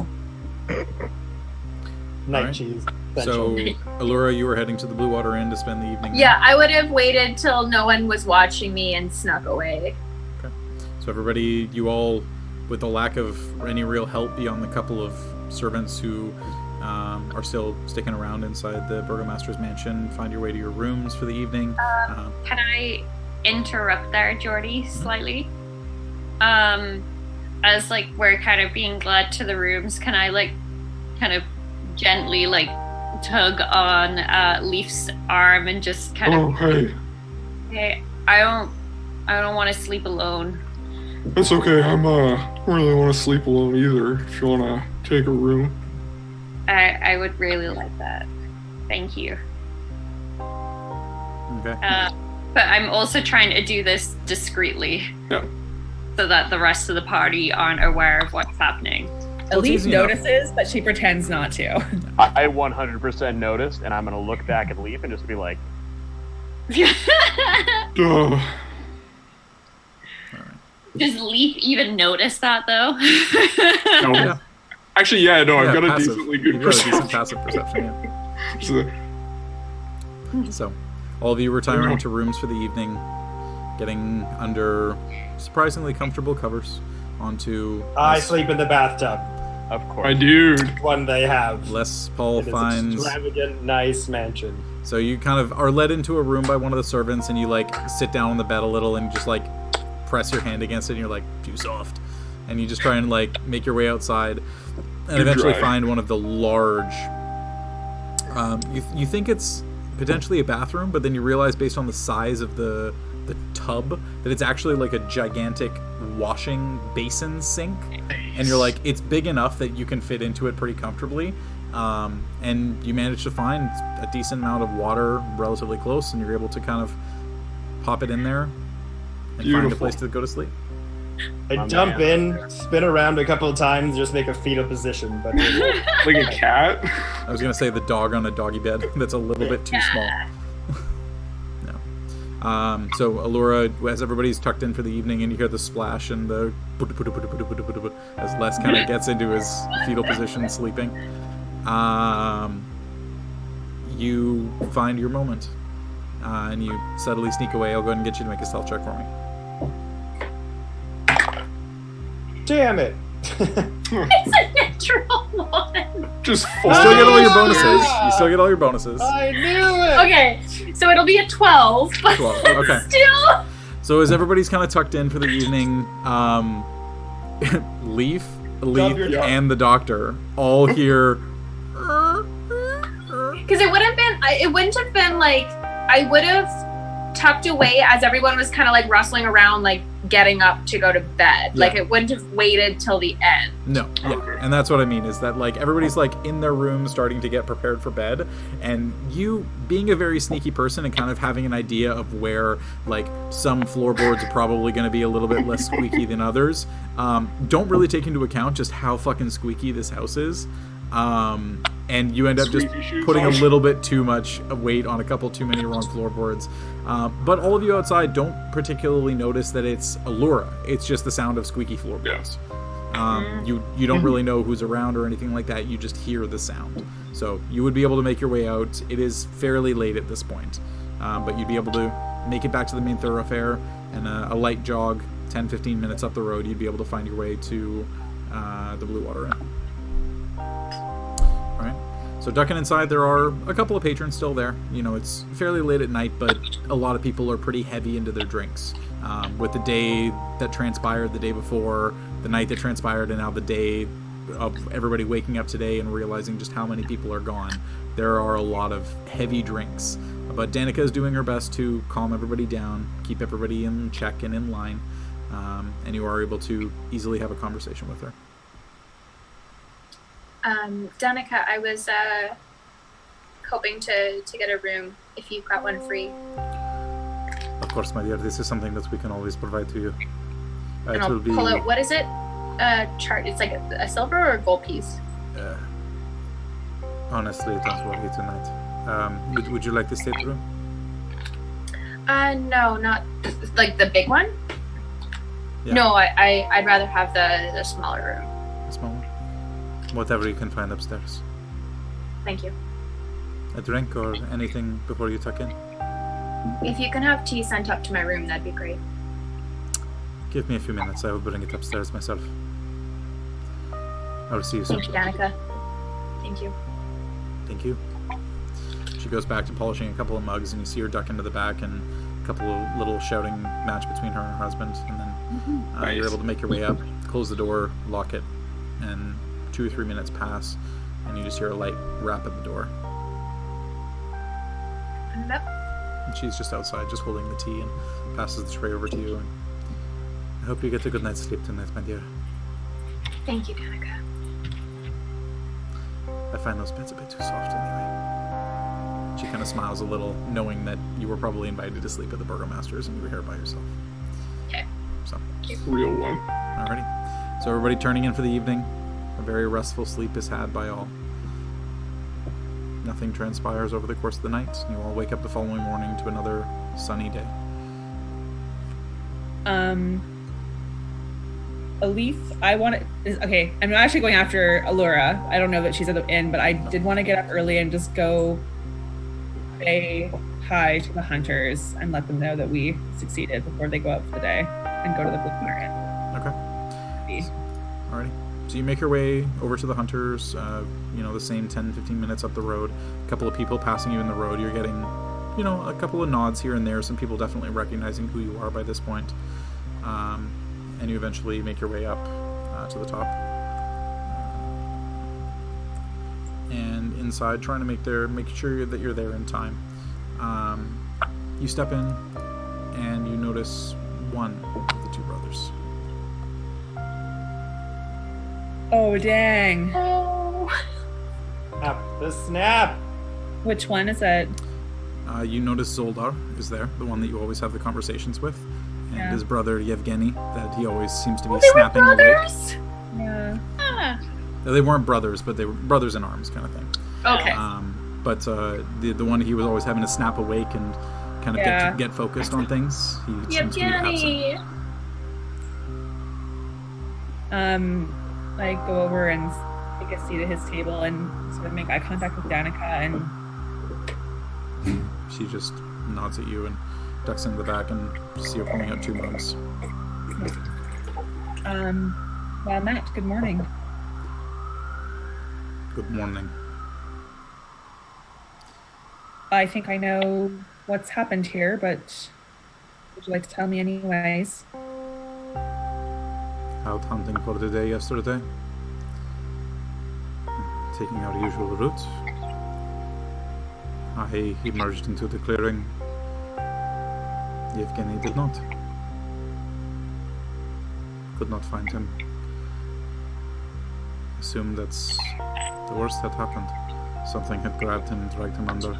Speaker 4: Night
Speaker 1: Alright.
Speaker 4: cheese.
Speaker 1: So, Allura, you were heading to the Blue Water Inn to spend the evening.
Speaker 6: Yeah, I would have waited till no one was watching me and snuck away.
Speaker 1: So everybody, you all, with the lack of any real help beyond the couple of servants who are still sticking around inside the Burgomaster's mansion, find your way to your rooms for the evening.
Speaker 7: Can I interrupt there, Jordy, slightly? As we're kind of being led to the rooms, can I kind of gently tug on Leaf's arm and just kind
Speaker 2: Oh
Speaker 7: of
Speaker 2: hey.
Speaker 7: Okay, I don't want to sleep alone.
Speaker 2: That's okay. I don't really want to sleep alone either. If you want to take a room.
Speaker 7: I would really like that. Thank you.
Speaker 1: Okay.
Speaker 7: But I'm also trying to do this discreetly.
Speaker 2: Yeah.
Speaker 7: So that the rest of the party aren't aware of what's happening.
Speaker 5: Elise notices, but she pretends not to.
Speaker 3: I 100% noticed, and I'm going to look back at Leaf and just be like,
Speaker 2: Duh.
Speaker 7: Does Leaf even notice that, though?
Speaker 2: No.
Speaker 1: Yeah.
Speaker 2: Actually, yeah, no, I've got
Speaker 1: passive.
Speaker 2: a decently good
Speaker 1: You've got a decent
Speaker 2: perception.
Speaker 1: passive perception, yeah.
Speaker 2: So,
Speaker 1: So, all of you retiring to rooms for the evening, getting under surprisingly comfortable covers onto...
Speaker 4: I sleep in the bathtub.
Speaker 3: of course.
Speaker 2: my dude.
Speaker 4: One they have.
Speaker 1: Les Paul
Speaker 4: It is
Speaker 1: finds...
Speaker 4: extravagant, nice mansion.
Speaker 1: So you kind of are led into a room by one of the servants, and you, like, sit down on the bed a little and just, like, press your hand against it, and you're like, too soft. And you just try and, like, make your way outside, and eventually
Speaker 2: dry.
Speaker 1: find one of the large... you think it's potentially a bathroom, but then you realize based on the size of the tub that it's actually like a gigantic washing basin sink. And you're like, it's big enough that you can fit into it pretty comfortably. And you manage to find a decent amount of water relatively close, and you're able to kind of pop it in there and find a
Speaker 2: Beautiful.
Speaker 1: place to go to sleep.
Speaker 4: I jump in, spin around a couple of times, just make a fetal position. But
Speaker 2: Like a cat.
Speaker 1: I was gonna say the dog on a doggy bed. That's a little bit too small. No. So Allura, as everybody's tucked in for the evening, and you hear the splash and the as Les kind of gets into his fetal position, sleeping. You find your moment, and you subtly sneak away. I'll go ahead and get you to make a stealth check for me.
Speaker 4: damn it!
Speaker 7: It's a natural one.
Speaker 2: Just
Speaker 1: You
Speaker 2: fall.
Speaker 1: still get all your bonuses. You still get all your bonuses.
Speaker 4: I knew it.
Speaker 7: Okay, so it'll be a 12, but
Speaker 1: 12, okay.
Speaker 7: still.
Speaker 1: So as everybody's kind of tucked in for the evening, Leaf,
Speaker 4: your-
Speaker 1: and the doctor all hear.
Speaker 6: Because it wouldn't have been like, I would have tucked away as everyone was kind of like rustling around, like getting up to go to bed.
Speaker 1: Yeah.
Speaker 6: Like it wouldn't have waited till the end.
Speaker 1: No, yeah, and that's what I mean is that like everybody's like in their room starting to get prepared for bed, and you being a very sneaky person and kind of having an idea of where like some floorboards are probably going to be a little bit less squeaky than others, don't really take into account just how fucking squeaky this house is. And you end up just
Speaker 2: Squeaky shoes
Speaker 1: putting a
Speaker 2: on.
Speaker 1: little bit too much weight on a couple too many wrong floorboards. But all of you outside don't particularly notice that it's Allura. It's just the sound of squeaky floorboards. You don't really know who's around or anything like that. You just hear the sound. So you would be able to make your way out. It is fairly late at this point. But you'd be able to make it back to the main thoroughfare, and a light jog, 10-15 minutes up the road, you'd be able to find your way to the Blue Water Inn. Alright. So ducking inside, there are a couple of patrons still there. You know, it's fairly late at night, but a lot of people are pretty heavy into their drinks. With the day that transpired the day before, the night that transpired, and now the day of everybody waking up today and realizing just how many people are gone, there are a lot of heavy drinks. But Danica is doing her best to calm everybody down, keep everybody in check and in line, and you are able to easily have a conversation with her.
Speaker 6: Danica, I was hoping to get a room if you've got one free.
Speaker 1: Of course, my dear, this is something that we can always provide to you.
Speaker 6: And
Speaker 1: It
Speaker 6: I'll
Speaker 1: will be...
Speaker 6: pull out, what is it? Chart. It's like a silver or a gold piece?
Speaker 1: Honestly, it doesn't worry tonight. Would you like the state room?
Speaker 6: No, not like the big one.
Speaker 1: Yeah.
Speaker 6: No, I'd rather have the smaller room.
Speaker 1: A small one? Whatever you can find upstairs.
Speaker 6: Thank you.
Speaker 1: A drink or anything before you tuck in?
Speaker 6: If you can have tea sent up to my room, that'd be great.
Speaker 1: Give me a few minutes. I will bring it upstairs myself. I will see you soon.
Speaker 6: Thank you, Danica. Thank you.
Speaker 1: Thank you. She goes back to polishing a couple of mugs, and you see her duck into the back, and a couple of little shouting match between her and her husband, and then you're able to make your way up, close the door, lock it, and 2 or 3 minutes pass, and you just hear a light rap at the door.
Speaker 6: Open it up.
Speaker 1: And she's just outside, just holding the tea, and passes the tray over to you. And I hope you get a good night's sleep tonight, my dear.
Speaker 6: Thank you, Danica.
Speaker 1: I find those beds a bit too soft anyway. She kind of smiles a little, knowing that you were probably invited to sleep at the Burgomaster's and you were here by yourself.
Speaker 6: Okay.
Speaker 1: So,
Speaker 2: Real one.
Speaker 1: alrighty. So everybody turning in for the evening. A very restful sleep is had by all. Nothing transpires over the course of the night. You all wake up the following morning to another sunny day.
Speaker 5: Elise, okay, I'm actually going after Allura. I don't know that she's at the inn, but I did want to get up early and just go say hi to the hunters and let them know that we succeeded before they go out for the day and go to the Blue Inn.
Speaker 1: Okay. Alrighty. So you make your way over to the hunters, the same 10-15 minutes up the road. A couple of people passing you in the road. You're getting, a couple of nods here and there. Some people definitely recognizing who you are by this point. And you eventually make your way up to the top. And inside, trying to make sure that you're there in time. You step in, and you notice one of the two brothers.
Speaker 5: Oh, dang.
Speaker 6: Oh.
Speaker 4: Snap.
Speaker 5: Which one is it?
Speaker 1: You notice Zoldar is there, the one that you always have the conversations with. And his brother Yevgeny, that he always seems to be snapping awake.
Speaker 5: Yeah.
Speaker 6: Ah.
Speaker 1: They weren't brothers, but they were brothers in arms kind of thing.
Speaker 6: Okay.
Speaker 1: But the one he was always having to snap awake and kind of get focused on things, he seems to be absent.
Speaker 5: I go over and take a seat at his table and sort of make eye contact with Danica, and
Speaker 1: she just nods at you and ducks into the back, and see her pulling out 2 mugs.
Speaker 5: Well, Matt, good morning.
Speaker 1: Good morning.
Speaker 5: I think I know what's happened here, but would you like to tell me anyways?
Speaker 1: Out hunting for the day yesterday. Taking our usual route. I emerged into the clearing. Yevgeny did not. Could not find him. Assumed that's the worst had happened. Something had grabbed him, dragged him under.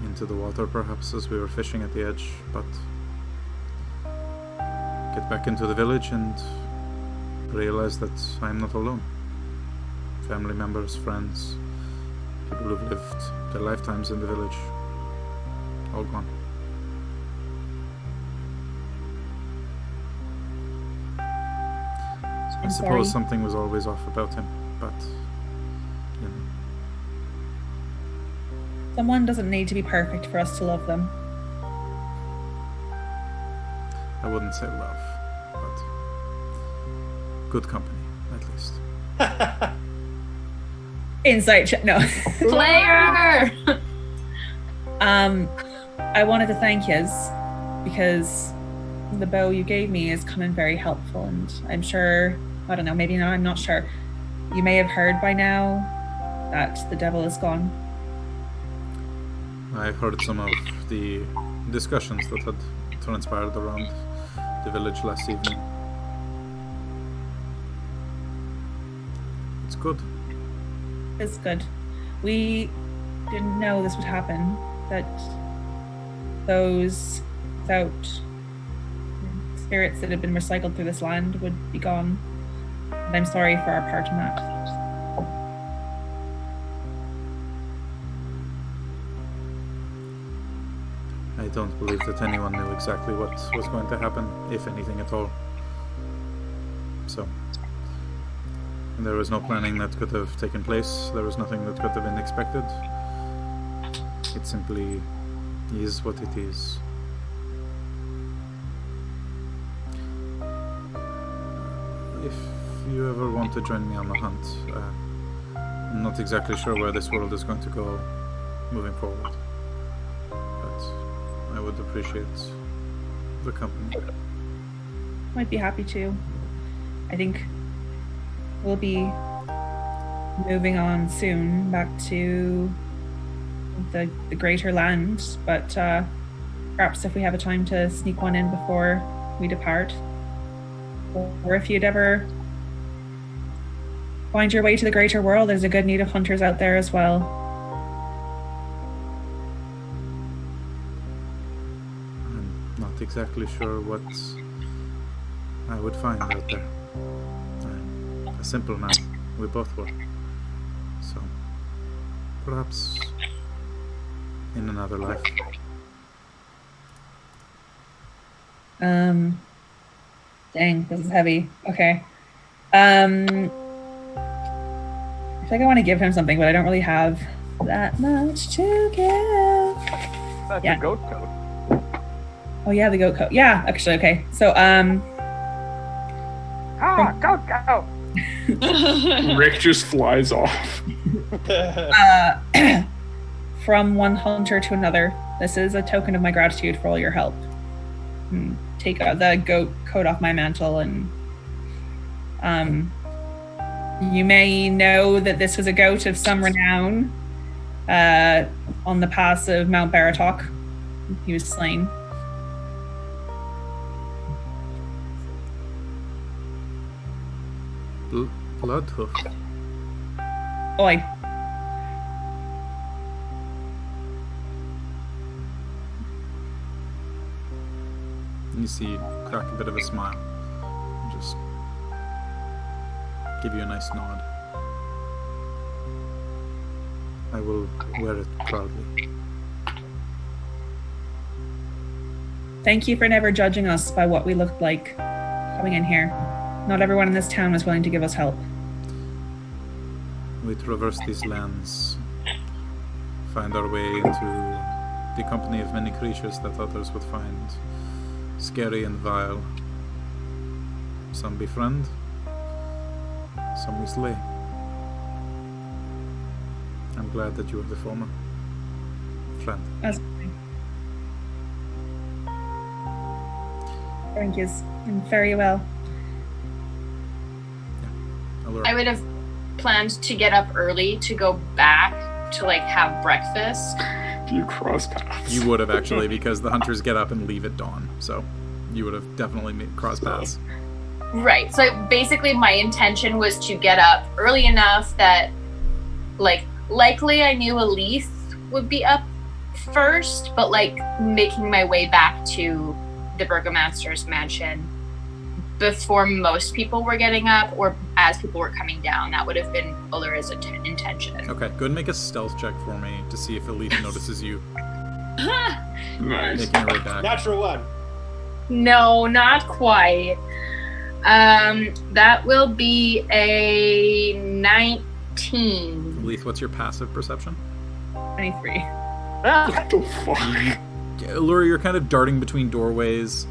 Speaker 1: Into the water, perhaps, as we were fishing at the edge, but get back into the village and realize that I am not alone. Family members, friends, people who've lived their lifetimes in the village, all gone. I suppose something was always off about him, but
Speaker 5: Someone doesn't need to be perfect for us to love them.
Speaker 1: I wouldn't say love, but good company, at least.
Speaker 5: Insight check. No.
Speaker 6: Player.
Speaker 5: I wanted to thank yous because the bow you gave me has come in very helpful, and I'm sure, I don't know, maybe not, I'm not sure. You may have heard by now that the devil is gone.
Speaker 1: I heard some of the discussions that had transpired around the village last evening. It's good.
Speaker 5: It's good. We didn't know this would happen, that those without spirits that had been recycled through this land would be gone. And I'm sorry for our part in that.
Speaker 1: I don't believe that anyone knew exactly what was going to happen, if anything at all. So, there was no planning that could have taken place. There was nothing that could have been expected. It simply is what it is. If you ever want to join me on the hunt, I'm not exactly sure where this world is going to go moving forward. I would appreciate the company.
Speaker 5: Might be happy to. I think we'll be moving on soon back to the greater land, but perhaps if we have a time to sneak one in before we depart, or if you'd ever find your way to the greater world, there's a good need of hunters out there as well.
Speaker 1: I'm not exactly sure what I would find out there. I'm a simple man. We both were. So, perhaps in another life.
Speaker 5: Dang, this is heavy. Okay. I think I want to give him something, but I don't really have that much to give.
Speaker 3: That's
Speaker 5: Yeah.
Speaker 3: a goat coat.
Speaker 5: Oh yeah, the goat coat. Yeah, actually, okay. So,
Speaker 3: Goat coat!
Speaker 2: Rick just flies off.
Speaker 5: from one hunter to another, this is a token of my gratitude for all your help. Take the goat coat off my mantle, and you may know that this was a goat of some renown on the pass of Mount Baratok. He was slain.
Speaker 1: Bloodhoof.
Speaker 5: Oi.
Speaker 1: You see, crack a bit of a smile. And just give you a nice nod. I will wear it proudly.
Speaker 5: Thank you for never judging us by what we looked like coming in here. Not everyone in this town was willing to give us help.
Speaker 1: We traverse these lands, find our way into the company of many creatures that others would find scary and vile. Some befriend, some we slay. I'm glad that you are the former. Friend.
Speaker 5: That's Thank you. Very well.
Speaker 1: Allura.
Speaker 6: I would have planned to get up early to go back to like have breakfast.
Speaker 2: You cross paths.
Speaker 1: You would have actually, because the hunters get up and leave at dawn. So you would have definitely made cross paths.
Speaker 6: Right. So basically my intention was to get up early enough that like likely I knew Elise would be up first, but like making my way back to the Burgomaster's mansion before most people were getting up or as people were coming down. That would have been Allura's intention.
Speaker 1: Okay, go ahead and make a stealth check for me to see if Elite notices you
Speaker 2: Nice.
Speaker 1: making your way back.
Speaker 4: Natural one.
Speaker 6: No, not quite. That will be a 19.
Speaker 1: Elite, what's your passive perception?
Speaker 5: 23.
Speaker 2: What the fuck?
Speaker 1: Allura, you're kind of darting between doorways,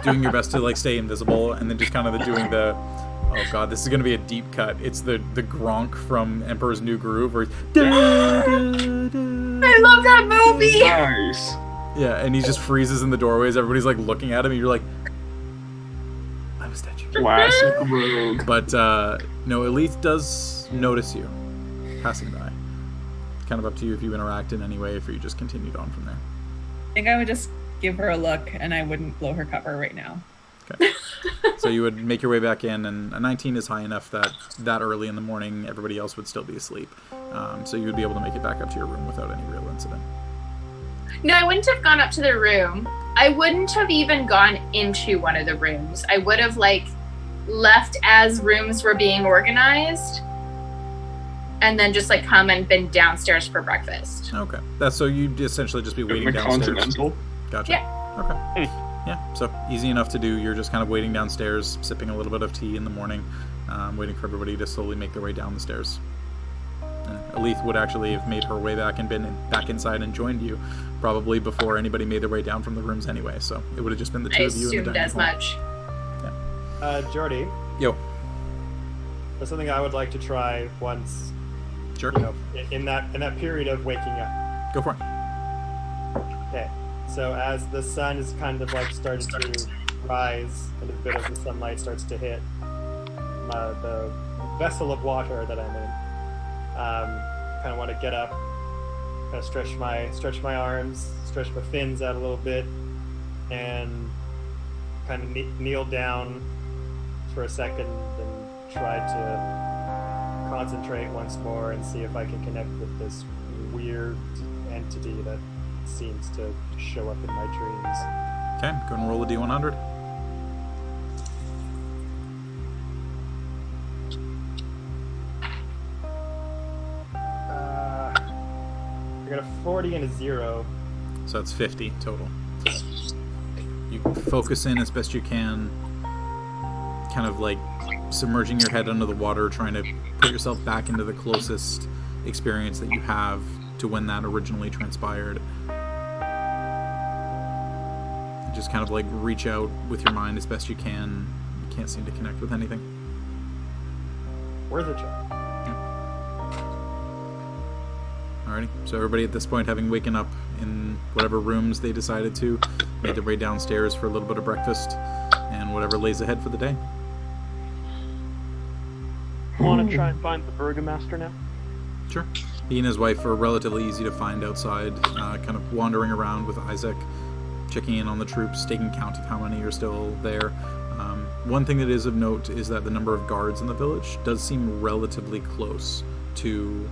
Speaker 1: doing your best to like stay invisible, and then just kind of doing the, oh god, this is gonna be a deep cut. It's the Gronk from Emperor's New Groove, where
Speaker 6: I love that movie.
Speaker 2: Nice.
Speaker 1: yeah, and he just freezes in the doorways. Everybody's like looking at him, and you're like, I was statue.
Speaker 2: Classic rogue.
Speaker 1: But no, Elite does notice you passing by. Kind of up to you if you interact in any way, if you just continued on from there.
Speaker 5: I think I would just give her a look, and I wouldn't blow her cover right now.
Speaker 1: Okay. So you would make your way back in, and a 19 is high enough that early in the morning, everybody else would still be asleep. So you would be able to make it back up to your room without any real incident.
Speaker 6: No, I wouldn't have gone up to the room. I wouldn't have even gone into one of the rooms. I would have like left as rooms were being organized and then just like come and been downstairs for breakfast.
Speaker 1: Okay. That's so you'd essentially just be waiting
Speaker 2: The
Speaker 1: downstairs.
Speaker 2: Continental.
Speaker 1: Gotcha.
Speaker 6: Yeah.
Speaker 1: Okay. Yeah. So easy enough to do. You're just kind of waiting downstairs, sipping a little bit of tea in the morning, waiting for everybody to slowly make their way down the stairs. Elith would actually have made her way back and been back inside and joined you probably before anybody made their way down from the rooms anyway. So it would have just been the two
Speaker 6: I
Speaker 1: of you in the
Speaker 6: assumed
Speaker 1: dining
Speaker 6: as
Speaker 1: hall.
Speaker 6: much.
Speaker 4: Jordy,
Speaker 1: Yo.
Speaker 4: there's something I would like to try once,
Speaker 1: Sure.
Speaker 4: you know, in that period of waking up.
Speaker 1: Go for it.
Speaker 4: Okay. So as the sun is kind of like starting to rise and a bit of the sunlight starts to hit the vessel of water that I'm in, kind of want to get up, kind of stretch my arms, stretch my fins out a little bit, and kind of kneel down for a second and try to concentrate once more and see if I can connect with this weird entity that seems to show up in my dreams.
Speaker 1: Okay, go and roll a D100.
Speaker 4: I got a 40 and a 0.
Speaker 1: So that's 50 total. You focus in as best you can, kind of like submerging your head under the water, trying to put yourself back into the closest experience that you have to when that originally transpired. You just kind of like reach out with your mind as best you can. You can't seem to connect with anything.
Speaker 4: Worth a try.
Speaker 1: Alrighty, so everybody at this point, having waken up in whatever rooms they decided to, made their way downstairs for a little bit of breakfast, and whatever lays ahead for the day.
Speaker 3: Want to try and find the Burgomaster now?
Speaker 1: Sure. He and his wife are relatively easy to find outside, kind of wandering around with Isaac, checking in on the troops, taking count of how many are still there. One thing that is of note is that the number of guards in the village does seem relatively close to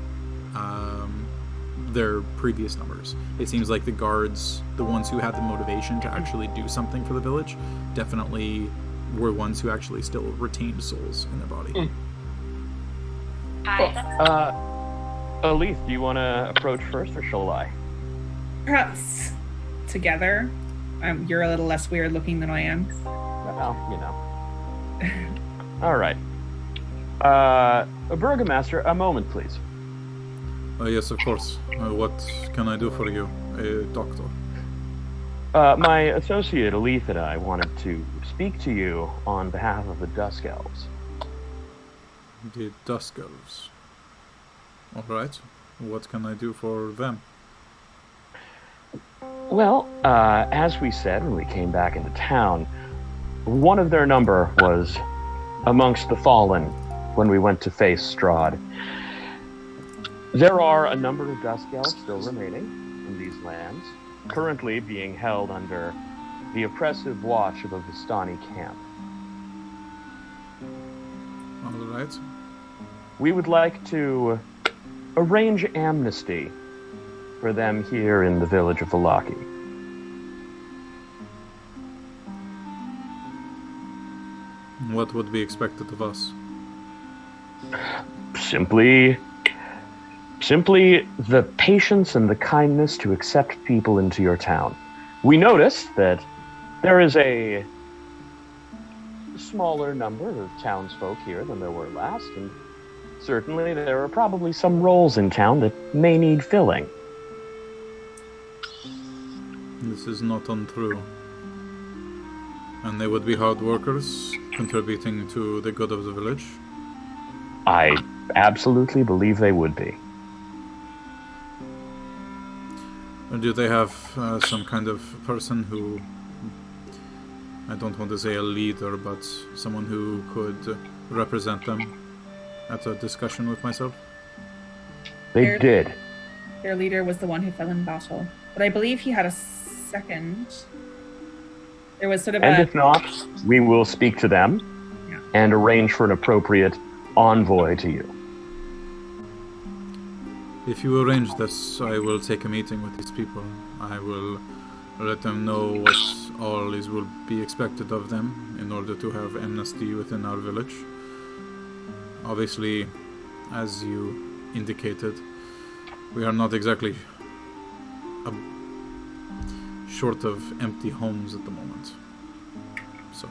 Speaker 1: their previous numbers. It seems like the guards, the ones who had the motivation to actually do something for the village, definitely were ones who actually still retained souls in their body.
Speaker 3: Elise, do you want to approach first, or shall I?
Speaker 5: Perhaps together. You're a little less weird looking than I am.
Speaker 3: Well, you know. All right. Burgomaster, a moment, please.
Speaker 1: Yes, of course. What can I do for you, doctor?
Speaker 3: My associate Elise and I wanted to speak to you on behalf of the Dusk Elves.
Speaker 1: The Dusk Elves. All right. What can I do for them?
Speaker 3: Well, as we said when we came back into town, one of their number was amongst the fallen when we went to face Strahd. There are a number of Dusk Elves still remaining in these lands, currently being held under the oppressive watch of a Vistani camp.
Speaker 1: All right.
Speaker 3: We would like to arrange amnesty for them here in the village of Vallaki.
Speaker 1: What would be expected of us?
Speaker 3: Simply the patience and the kindness to accept people into your town. We noticed that there is a smaller number of townsfolk here than there were last, and certainly there are probably some roles in town that may need filling.
Speaker 1: This is not untrue. And they would be hard workers, contributing to the good of the village.
Speaker 3: I absolutely believe they would be.
Speaker 1: Do they have some kind of person who, I don't want to say a leader, but someone who could represent them at a discussion with myself?
Speaker 3: They did.
Speaker 5: Their leader was the one who fell in battle. But I believe he had a second. There was sort of
Speaker 3: And if not, we will speak to them and arrange for an appropriate envoy to you.
Speaker 1: If you arrange this, I will take a meeting with these people. I will let them know what all will be expected of them in order to have amnesty within our village. Obviously, as you indicated, we are not exactly short of empty homes at the moment. So,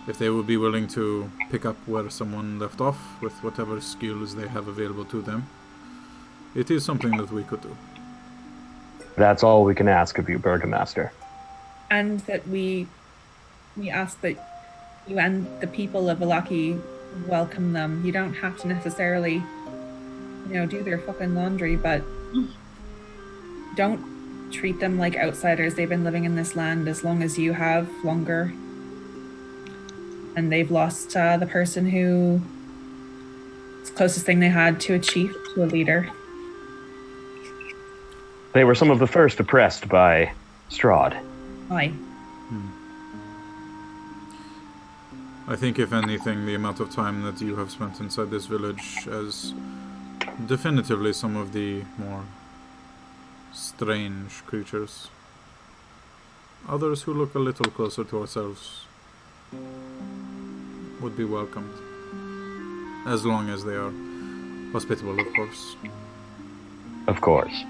Speaker 1: if they would be willing to pick up where someone left off with whatever skills they have available to them, it is something that we could do.
Speaker 3: That's all we can ask of you, Burgomaster.
Speaker 5: And that we ask that you and the people of Vallaki welcome them. You don't have to necessarily, do their fucking laundry, but don't treat them like outsiders. They've been living in this land as long as you have, longer. And they've lost the person who, it's the closest thing they had to a chief, to a leader.
Speaker 3: They were some of the first oppressed by Strahd.
Speaker 5: Aye.
Speaker 1: I think, if anything, the amount of time that you have spent inside this village as definitively some of the more strange creatures. Others who look a little closer to ourselves would be welcomed. As long as they are hospitable, of course.
Speaker 3: Of course.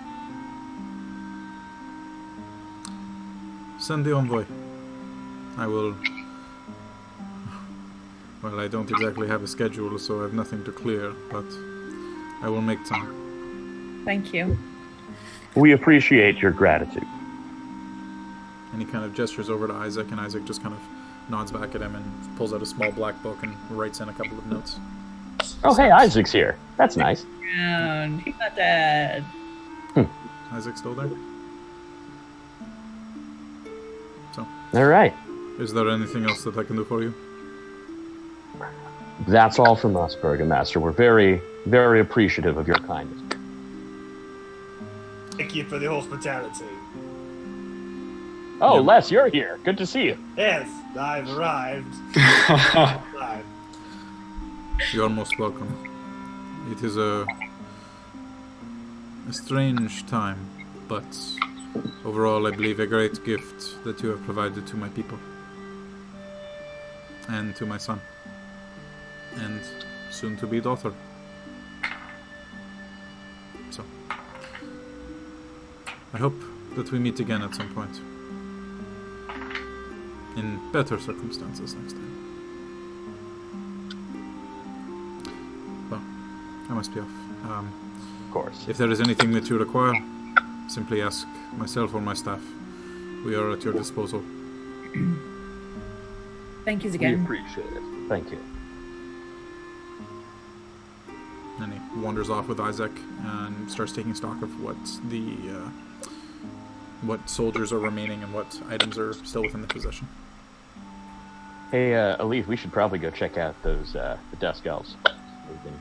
Speaker 1: Send the envoy. I will... Well, I don't exactly have a schedule, so I have nothing to clear, but I will make time.
Speaker 5: Thank you.
Speaker 3: We appreciate your gratitude.
Speaker 1: And he kind of gestures over to Isaac, and Isaac just kind of nods back at him and pulls out a small black book and writes in a couple of notes.
Speaker 3: Oh, hey, Isaac's here. That's nice.
Speaker 5: He's not dead.
Speaker 1: Isaac's still there? So,
Speaker 3: All right.
Speaker 1: is there anything else that I can do for you?
Speaker 3: That's all from us, Burgomaster. We're very, very appreciative of your kindness.
Speaker 4: Thank you for the hospitality.
Speaker 3: Oh, Les, you're here. Good to see you.
Speaker 4: Yes, I've arrived.
Speaker 1: You're most welcome. It is a strange time, but overall I believe a great gift that you have provided to my people. And to my son. And soon-to-be daughter. So, I hope that we meet again at some point. In better circumstances next time. Well, I must be off.
Speaker 3: Of course.
Speaker 1: If there is anything that you require, simply ask myself or my staff. We are at your disposal.
Speaker 5: Thank you
Speaker 3: We
Speaker 5: again.
Speaker 3: appreciate it. Thank you.
Speaker 1: And he wanders off with Isaac and starts taking stock of what what soldiers are remaining and what items are still within the possession.
Speaker 3: Hey, Aleve, we should probably go check out those the Dusk Elves. We can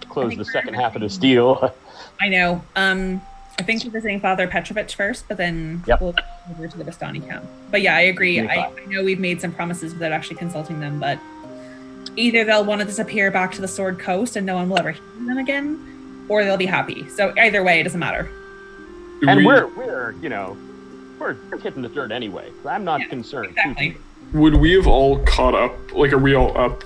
Speaker 3: close the second half of this deal.
Speaker 5: I know. I think we're visiting Father Petrovich first, but then we'll go over to the Bastani camp. But yeah, I agree. I know we've made some promises without actually consulting them, but either they'll want to disappear back to the Sword Coast and no one will ever hear from them again, or they'll be happy. So either way, it doesn't matter.
Speaker 3: And we're you know, we're hitting the dirt anyway. I'm not concerned.
Speaker 5: Exactly.
Speaker 2: Would we have all caught up? Like, are we all up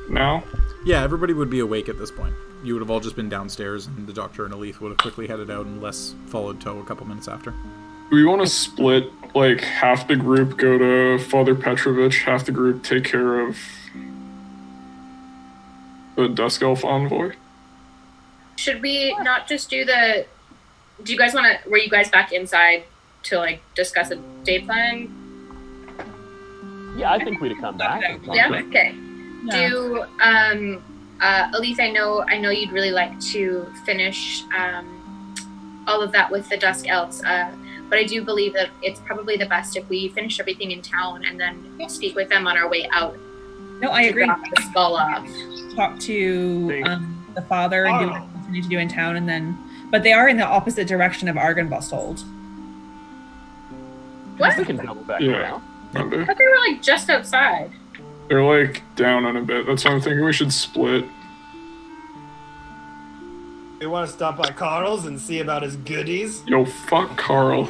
Speaker 2: now?
Speaker 1: Yeah, everybody would be awake at this point. You would have all just been downstairs, and the Doctor and Aleth would have quickly headed out, and Les followed Toe a couple minutes after.
Speaker 2: Do we want to split, like, half the group go to Father Petrovich, half the group take care of the Dusk Elf envoy?
Speaker 6: Should we not just do the... Do you guys want to... Were you guys back inside to, like, discuss a day plan?
Speaker 3: Yeah, I think we'd have come back.
Speaker 6: Yeah? Okay.
Speaker 5: Yeah.
Speaker 6: Do... Aleth, I know you'd really like to finish all of that with the Dusk Elves, but I do believe that it's probably the best if we finish everything in town and then speak with them on our way out.
Speaker 5: No, I agree.
Speaker 6: Drop the skull off.
Speaker 5: Talk to the father and do what we need to do in town, and then. But they are in the opposite direction of Argynvostold.
Speaker 6: What?
Speaker 3: We can double back
Speaker 2: Yeah.
Speaker 3: around.
Speaker 6: I thought they were like just outside.
Speaker 2: They're, like, down on a bit. That's why I'm thinking we should split.
Speaker 4: You want to stop by Carl's and see about his goodies?
Speaker 2: Yo, fuck Carl.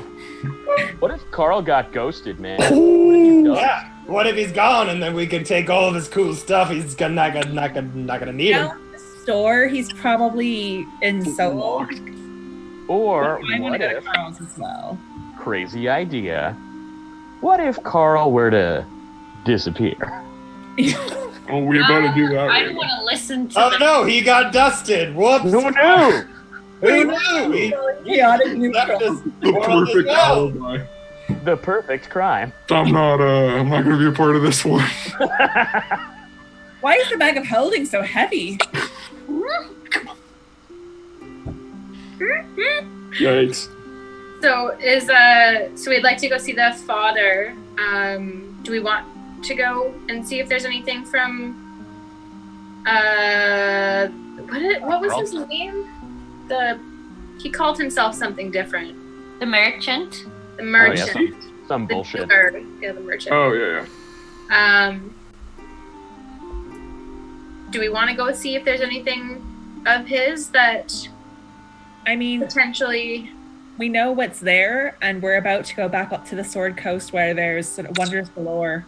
Speaker 3: What if Carl got ghosted, man? What have you done?
Speaker 4: Yeah. What if he's gone and then we can take all of his cool stuff? He's not gonna need him.
Speaker 5: Down at the store, he's probably in Solo.
Speaker 3: Or
Speaker 5: I want to
Speaker 3: what
Speaker 5: go to
Speaker 3: if,
Speaker 5: Carl's as well.
Speaker 3: crazy idea, what if Carl were to disappear?
Speaker 2: Oh, we better do that
Speaker 7: I
Speaker 2: right
Speaker 7: don't
Speaker 2: now.
Speaker 7: want to listen to
Speaker 4: Oh
Speaker 7: the
Speaker 4: no, he got dusted. Whoops.
Speaker 3: Who knew?
Speaker 4: Who knew? He
Speaker 5: Chaotic
Speaker 4: left
Speaker 5: neutral.
Speaker 4: us
Speaker 2: The
Speaker 4: world as
Speaker 2: perfect
Speaker 4: well.
Speaker 2: alibi.
Speaker 3: The perfect crime.
Speaker 2: I'm not gonna be a part of this one.
Speaker 5: Why is the bag of holding so heavy?
Speaker 2: Yikes.
Speaker 6: So we'd like to go see the father. Do we want to go and see if there's anything from what was his name? He called himself something different.
Speaker 7: The merchant.
Speaker 6: The merchant.
Speaker 3: Oh, yeah, some bullshit.
Speaker 6: The merchant.
Speaker 2: Oh, yeah.
Speaker 6: Do we want to go see if there's anything of his that
Speaker 5: I mean,
Speaker 6: potentially...
Speaker 5: we know what's there, and we're about to go back up to the Sword Coast where there's sort of wonders galore.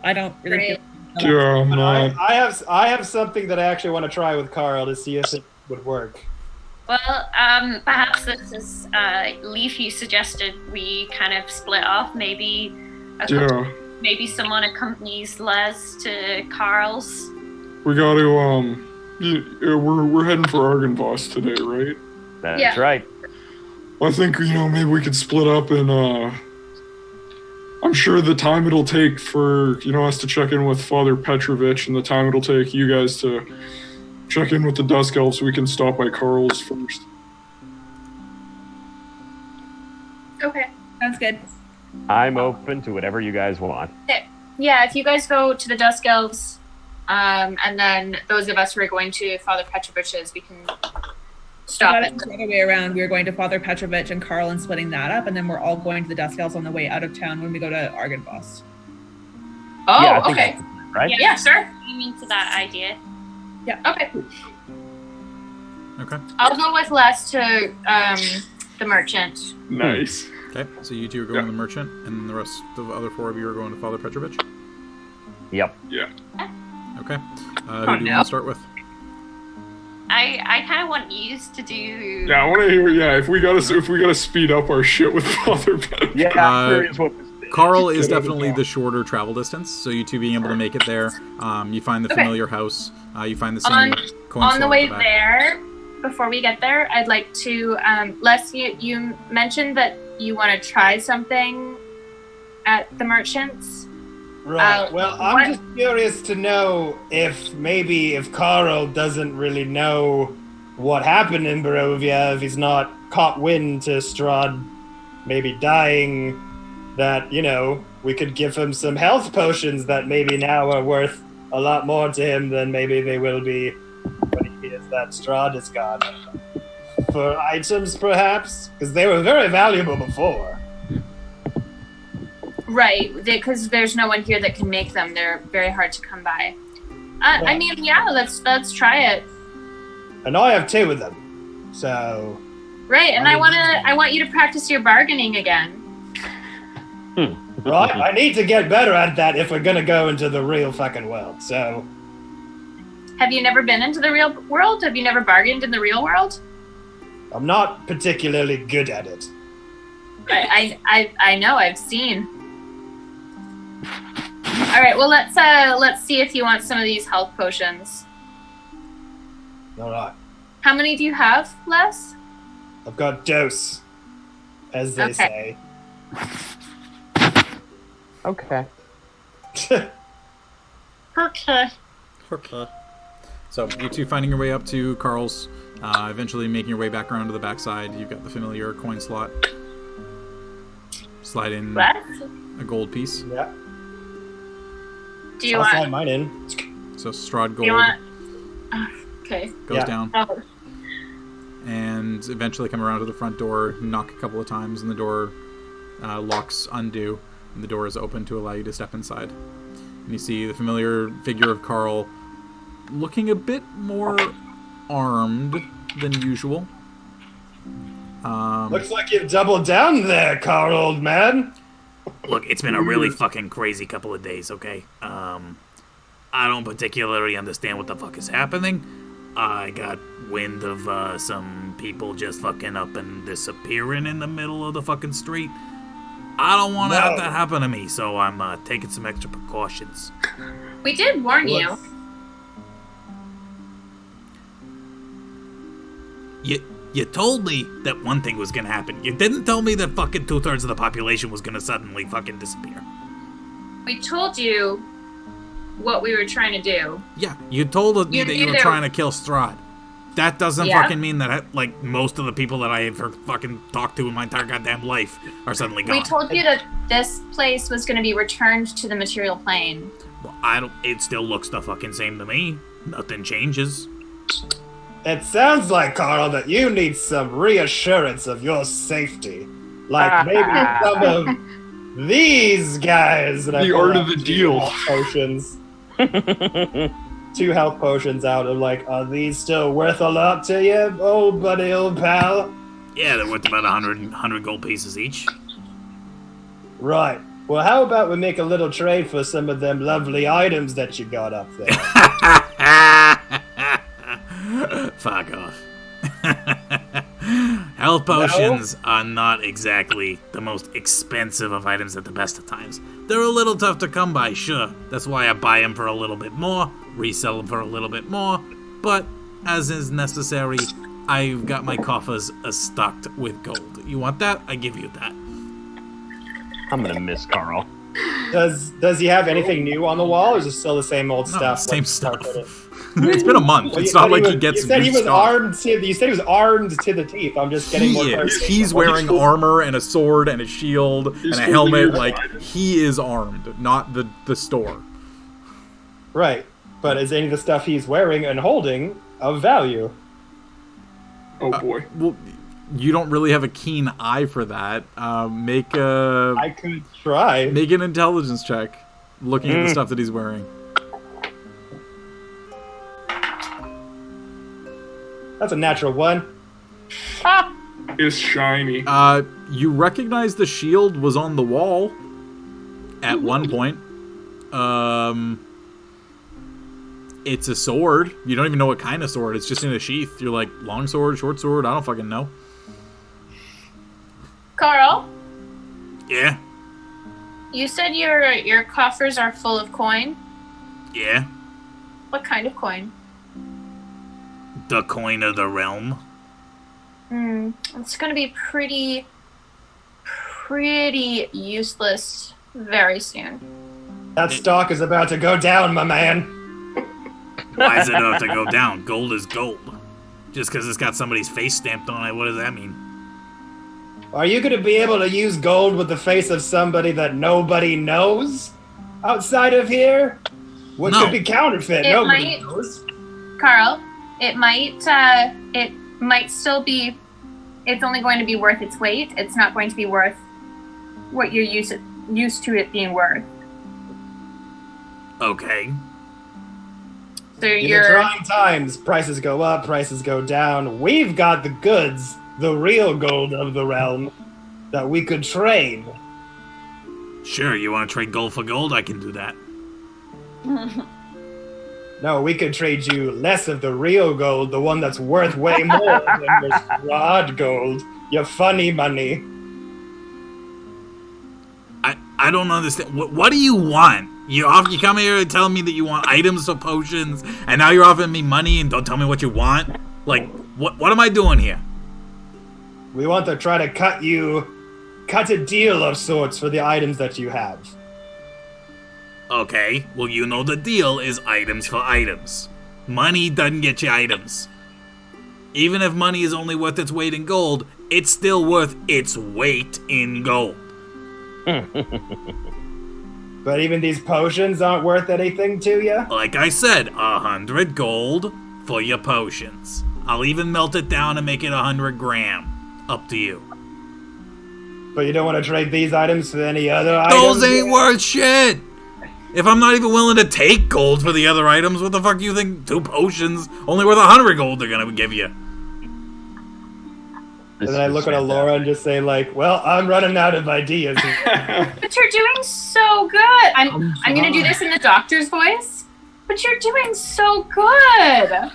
Speaker 5: I don't really feel
Speaker 2: Yeah, I'm not.
Speaker 4: I have something that I actually want to try with Carl to see if it would work.
Speaker 7: Well, perhaps this is Leaf. You suggested we kind of split off. Maybe maybe someone accompanies Les to Carl's.
Speaker 2: We got to we're heading for Argynvost today, right?
Speaker 3: That's right.
Speaker 2: I think maybe we could split up and I'm sure the time it'll take for us to check in with Father Petrovich and the time it'll take you guys to check in with the Dusk Elves. We can stop by Carl's first.
Speaker 6: Okay.
Speaker 5: Sounds good.
Speaker 3: I'm open to whatever you guys want.
Speaker 6: Yeah, if you guys go to the Dusk Elves, and then those of us who are going to Father Petrovich's, we can stop it.
Speaker 5: The other way around, we were going to Father Petrovich and Carl and splitting that up, and then we're all going to the Dusk Elves on the way out of town when we go to Argynvost.
Speaker 6: Oh,
Speaker 3: Yeah, I think
Speaker 6: okay.
Speaker 3: Right?
Speaker 6: Yeah, sure.
Speaker 7: I'm into that idea.
Speaker 5: Yeah.
Speaker 6: Okay.
Speaker 1: Okay.
Speaker 6: I'll go with Les to the merchant.
Speaker 2: Nice.
Speaker 1: Okay. So you two are going to the merchant, and the rest of the other 4 of you are going to Father Petrovich.
Speaker 3: Yep.
Speaker 2: Yeah.
Speaker 1: Okay. Who do you want to start with?
Speaker 7: I kind of want you to do.
Speaker 2: Yeah, I want to hear. Yeah, if we gotta speed up our shit with Father Petrovich.
Speaker 3: Yeah. I'm curious what this is.
Speaker 1: Carl is definitely the shorter travel distance, so you two being able to make it there. You find the familiar house. You find the same coin
Speaker 6: On the
Speaker 1: store
Speaker 6: way
Speaker 1: at back.
Speaker 6: there, before we get there, I'd like to, Les, you mentioned that you want to try something at the merchant's.
Speaker 4: Right. Well, I'm just curious to know if Carl doesn't really know what happened in Barovia, if he's not caught wind to Strahd maybe dying, that, we could give him some health potions that maybe now are worth a lot more to him than maybe they will be when he hears that Strahd is gone. For items, perhaps? Because they were very valuable before.
Speaker 6: Right, because there's no one here that can make them. They're very hard to come by. I mean, yeah, let's try it.
Speaker 4: And I have 2 of them, so...
Speaker 6: Right, and I want you to practice your bargaining again.
Speaker 4: Right, I need to get better at that if we're gonna go into the real fucking world, so...
Speaker 6: Have you never been into the real world? Have you never bargained in the real world?
Speaker 4: I'm not particularly good at it.
Speaker 6: I know, I've seen. All right, well, let's see if you want some of these health potions.
Speaker 4: All right.
Speaker 6: How many do you have, Les?
Speaker 4: I've got dose, as they say.
Speaker 3: Okay.
Speaker 6: Okay.
Speaker 1: So you two finding your way up to Carl's, eventually making your way back around to the backside. You've got the familiar coin slot. Slide in a gold piece.
Speaker 4: Yeah.
Speaker 6: Do you
Speaker 4: I'll
Speaker 6: want?
Speaker 4: slide mine in.
Speaker 1: So Strahd
Speaker 6: Do you
Speaker 1: gold
Speaker 6: want? Okay.
Speaker 1: goes down.
Speaker 6: Oh.
Speaker 1: And eventually come around to the front door, knock a couple of times, and the door locks undo, and the door is open to allow you to step inside. And you see the familiar figure of Carl looking a bit more armed than usual.
Speaker 4: Looks like you've doubled down there, Carl, old man.
Speaker 8: Look, it's been a really fucking crazy couple of days, okay? I don't particularly understand what the fuck is happening. I got wind of some people just fucking up and disappearing in the middle of the fucking street. I don't want to have that happen to me, so I'm taking some extra precautions.
Speaker 6: We did warn you.
Speaker 8: You told me that one thing was gonna happen. You didn't tell me that fucking 2/3 of the population was gonna suddenly fucking disappear.
Speaker 6: We told you what we were trying to do.
Speaker 8: Yeah, you told me that you were trying to kill Strahd. That doesn't fucking mean that, like, most of the people that I ever fucking talked to in my entire goddamn life are suddenly gone.
Speaker 6: We told you that this place was going to be returned to the material plane.
Speaker 8: Well, it still looks the fucking same to me. Nothing changes.
Speaker 4: It sounds like, Carl, that you need some reassurance of your safety. Like maybe some of these guys. And
Speaker 2: The art of the deal.
Speaker 4: Potions. 2 health potions out. I'm like, are these still worth a lot to you, old buddy, old pal?
Speaker 8: Yeah, they're worth about 100 gold pieces each.
Speaker 4: Right. Well, how about we make a little trade for some of them lovely items that you got up there?
Speaker 8: Fuck off. Health potions are not exactly the most expensive of items at the best of times. They're a little tough to come by, sure. That's why I buy them for a little bit more, resell them for a little bit more, but as is necessary, I've got my coffers stocked with gold. You want that? I give you that.
Speaker 3: I'm gonna miss Carl.
Speaker 4: Does he have anything new on the wall, or is it still the same old stuff?
Speaker 8: Same stuff. It's been a month. It's not like he gets.
Speaker 4: You said he was armed to. You said he was armed to the teeth. I'm just getting more.
Speaker 1: He's wearing armor and a sword and a shield and a helmet. Like he is armed, not the store.
Speaker 4: Right, but is any of the stuff he's wearing and holding of value?
Speaker 2: Oh boy.
Speaker 1: Well, you don't really have a keen eye for that. Make a.
Speaker 4: I could try.
Speaker 1: Make an intelligence check, looking at the stuff that he's wearing.
Speaker 4: That's a natural 1.
Speaker 2: It's shiny.
Speaker 1: You recognize the shield was on the wall at one point. It's a sword. You don't even know what kind of sword. It's just in a sheath. You're like, long sword, short sword, I don't fucking know.
Speaker 6: Carl,
Speaker 8: Yeah?
Speaker 6: you said your coffers are full of coin.
Speaker 8: Yeah?
Speaker 6: What kind of coin?
Speaker 8: The coin of the realm.
Speaker 6: It's going to be pretty useless very soon.
Speaker 4: That stock is about to go down, my man.
Speaker 8: Why is it about to go down? Gold is gold. Just because it's got somebody's face stamped on it, what does that mean?
Speaker 4: Are you going to be able to use gold with the face of somebody that nobody knows outside of here? What could be counterfeit? Nobody knows.
Speaker 6: Carl, it might still be. It's only going to be worth its weight. It's not going to be worth what you're used to it being worth.
Speaker 8: Okay.
Speaker 6: So
Speaker 4: In the trying times, prices go up, prices go down. We've got the goods, the real gold of the realm, that we could trade.
Speaker 8: Sure, you want to trade gold for gold? I can do that.
Speaker 4: No, we could trade you less of the real gold, the one that's worth way more than the Strahd gold. Your funny money.
Speaker 8: I don't understand. What do you want? You come here and tell me that you want items for potions, and now you're offering me money and don't tell me what you want? Like, what am I doing here?
Speaker 4: We want to try to cut a deal of sorts for the items that you have.
Speaker 8: Okay, well, you know the deal is items for items. Money doesn't get you items. Even if money is only worth its weight in gold, it's still worth its weight in gold.
Speaker 4: But even these potions aren't worth anything to you?
Speaker 8: Like I said, 100 gold for your potions. I'll even melt it down and make it 100 gram. Up to you.
Speaker 4: But you don't want to trade these items for any other items?
Speaker 8: Those ain't worth shit! If I'm not even willing to take gold for the other items, what the fuck do you think 2 potions only worth 100 gold they're gonna give you?
Speaker 4: And then I look at Alora and just say, like, well, I'm running out of ideas.
Speaker 6: But you're doing so good. I'm gonna do this in the doctor's voice. But you're doing so good.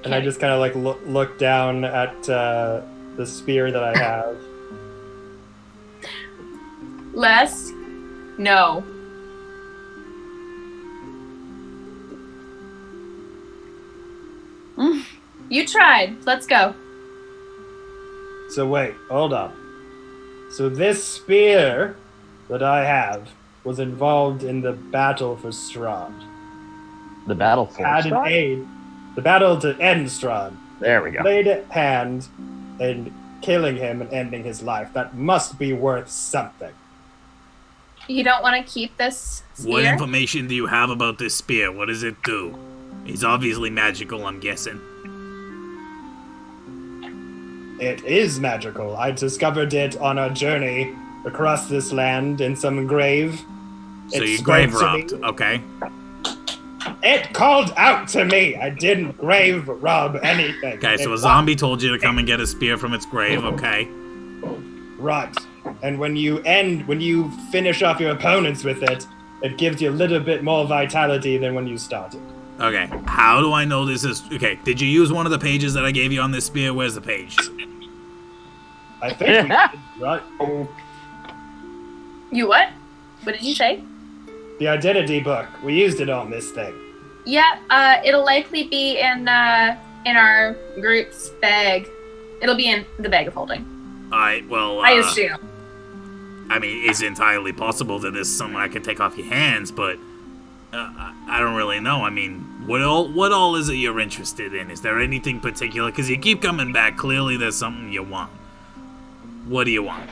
Speaker 4: And I just kind of like look down at the spear that I have.
Speaker 6: Les, no. You tried. Let's go.
Speaker 4: So wait, hold on. So this spear that I have was involved in the battle for Strahd.
Speaker 3: The battle for
Speaker 4: Strahd? The battle to end Strahd.
Speaker 3: There we go.
Speaker 4: Laid a hand in killing him and ending his life. That must be worth something.
Speaker 6: You don't want to keep this spear?
Speaker 8: What information do you have about this spear? What does it do? It's obviously magical, I'm guessing.
Speaker 4: It is magical. I discovered it on a journey across this land in some grave.
Speaker 8: So
Speaker 4: It
Speaker 8: you
Speaker 4: spoke
Speaker 8: grave
Speaker 4: to
Speaker 8: robbed,
Speaker 4: me.
Speaker 8: okay?
Speaker 4: It called out to me. I didn't grave rob anything.
Speaker 8: Okay, so
Speaker 4: It
Speaker 8: a zombie told you to come and get a spear from its grave, okay?
Speaker 4: Right. And when you finish off your opponents with it, it gives you a little bit more vitality than when you started.
Speaker 8: Okay, how do I know this is... Okay, did you use one of the pages that I gave you on this spear? Where's the page?
Speaker 4: I think we did, right?
Speaker 6: You what? What did you say?
Speaker 4: The identity book. We used it on this thing.
Speaker 6: Yeah, it'll likely be in our group's bag. It'll be in the bag of holding.
Speaker 8: Alright, well,
Speaker 6: I assume.
Speaker 8: I mean, it's entirely possible that there's something I can take off your hands, but I don't really know. I mean, what all is it you're interested in? Is there anything particular? Because you keep coming back. Clearly, there's something you want. What do you want?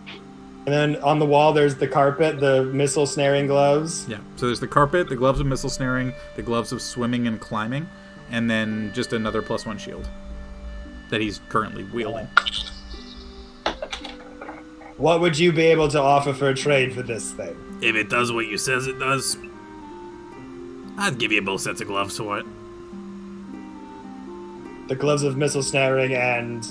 Speaker 4: And then on the wall, there's the carpet, the missile snaring gloves.
Speaker 1: Yeah. So there's the carpet, the gloves of missile snaring, the gloves of swimming and climbing, and then just another +1 shield that he's currently wielding.
Speaker 4: What would you be able to offer for a trade for this thing?
Speaker 8: If it does what you says it does, I'd give you both sets of gloves for it.
Speaker 4: The gloves of missile snaring and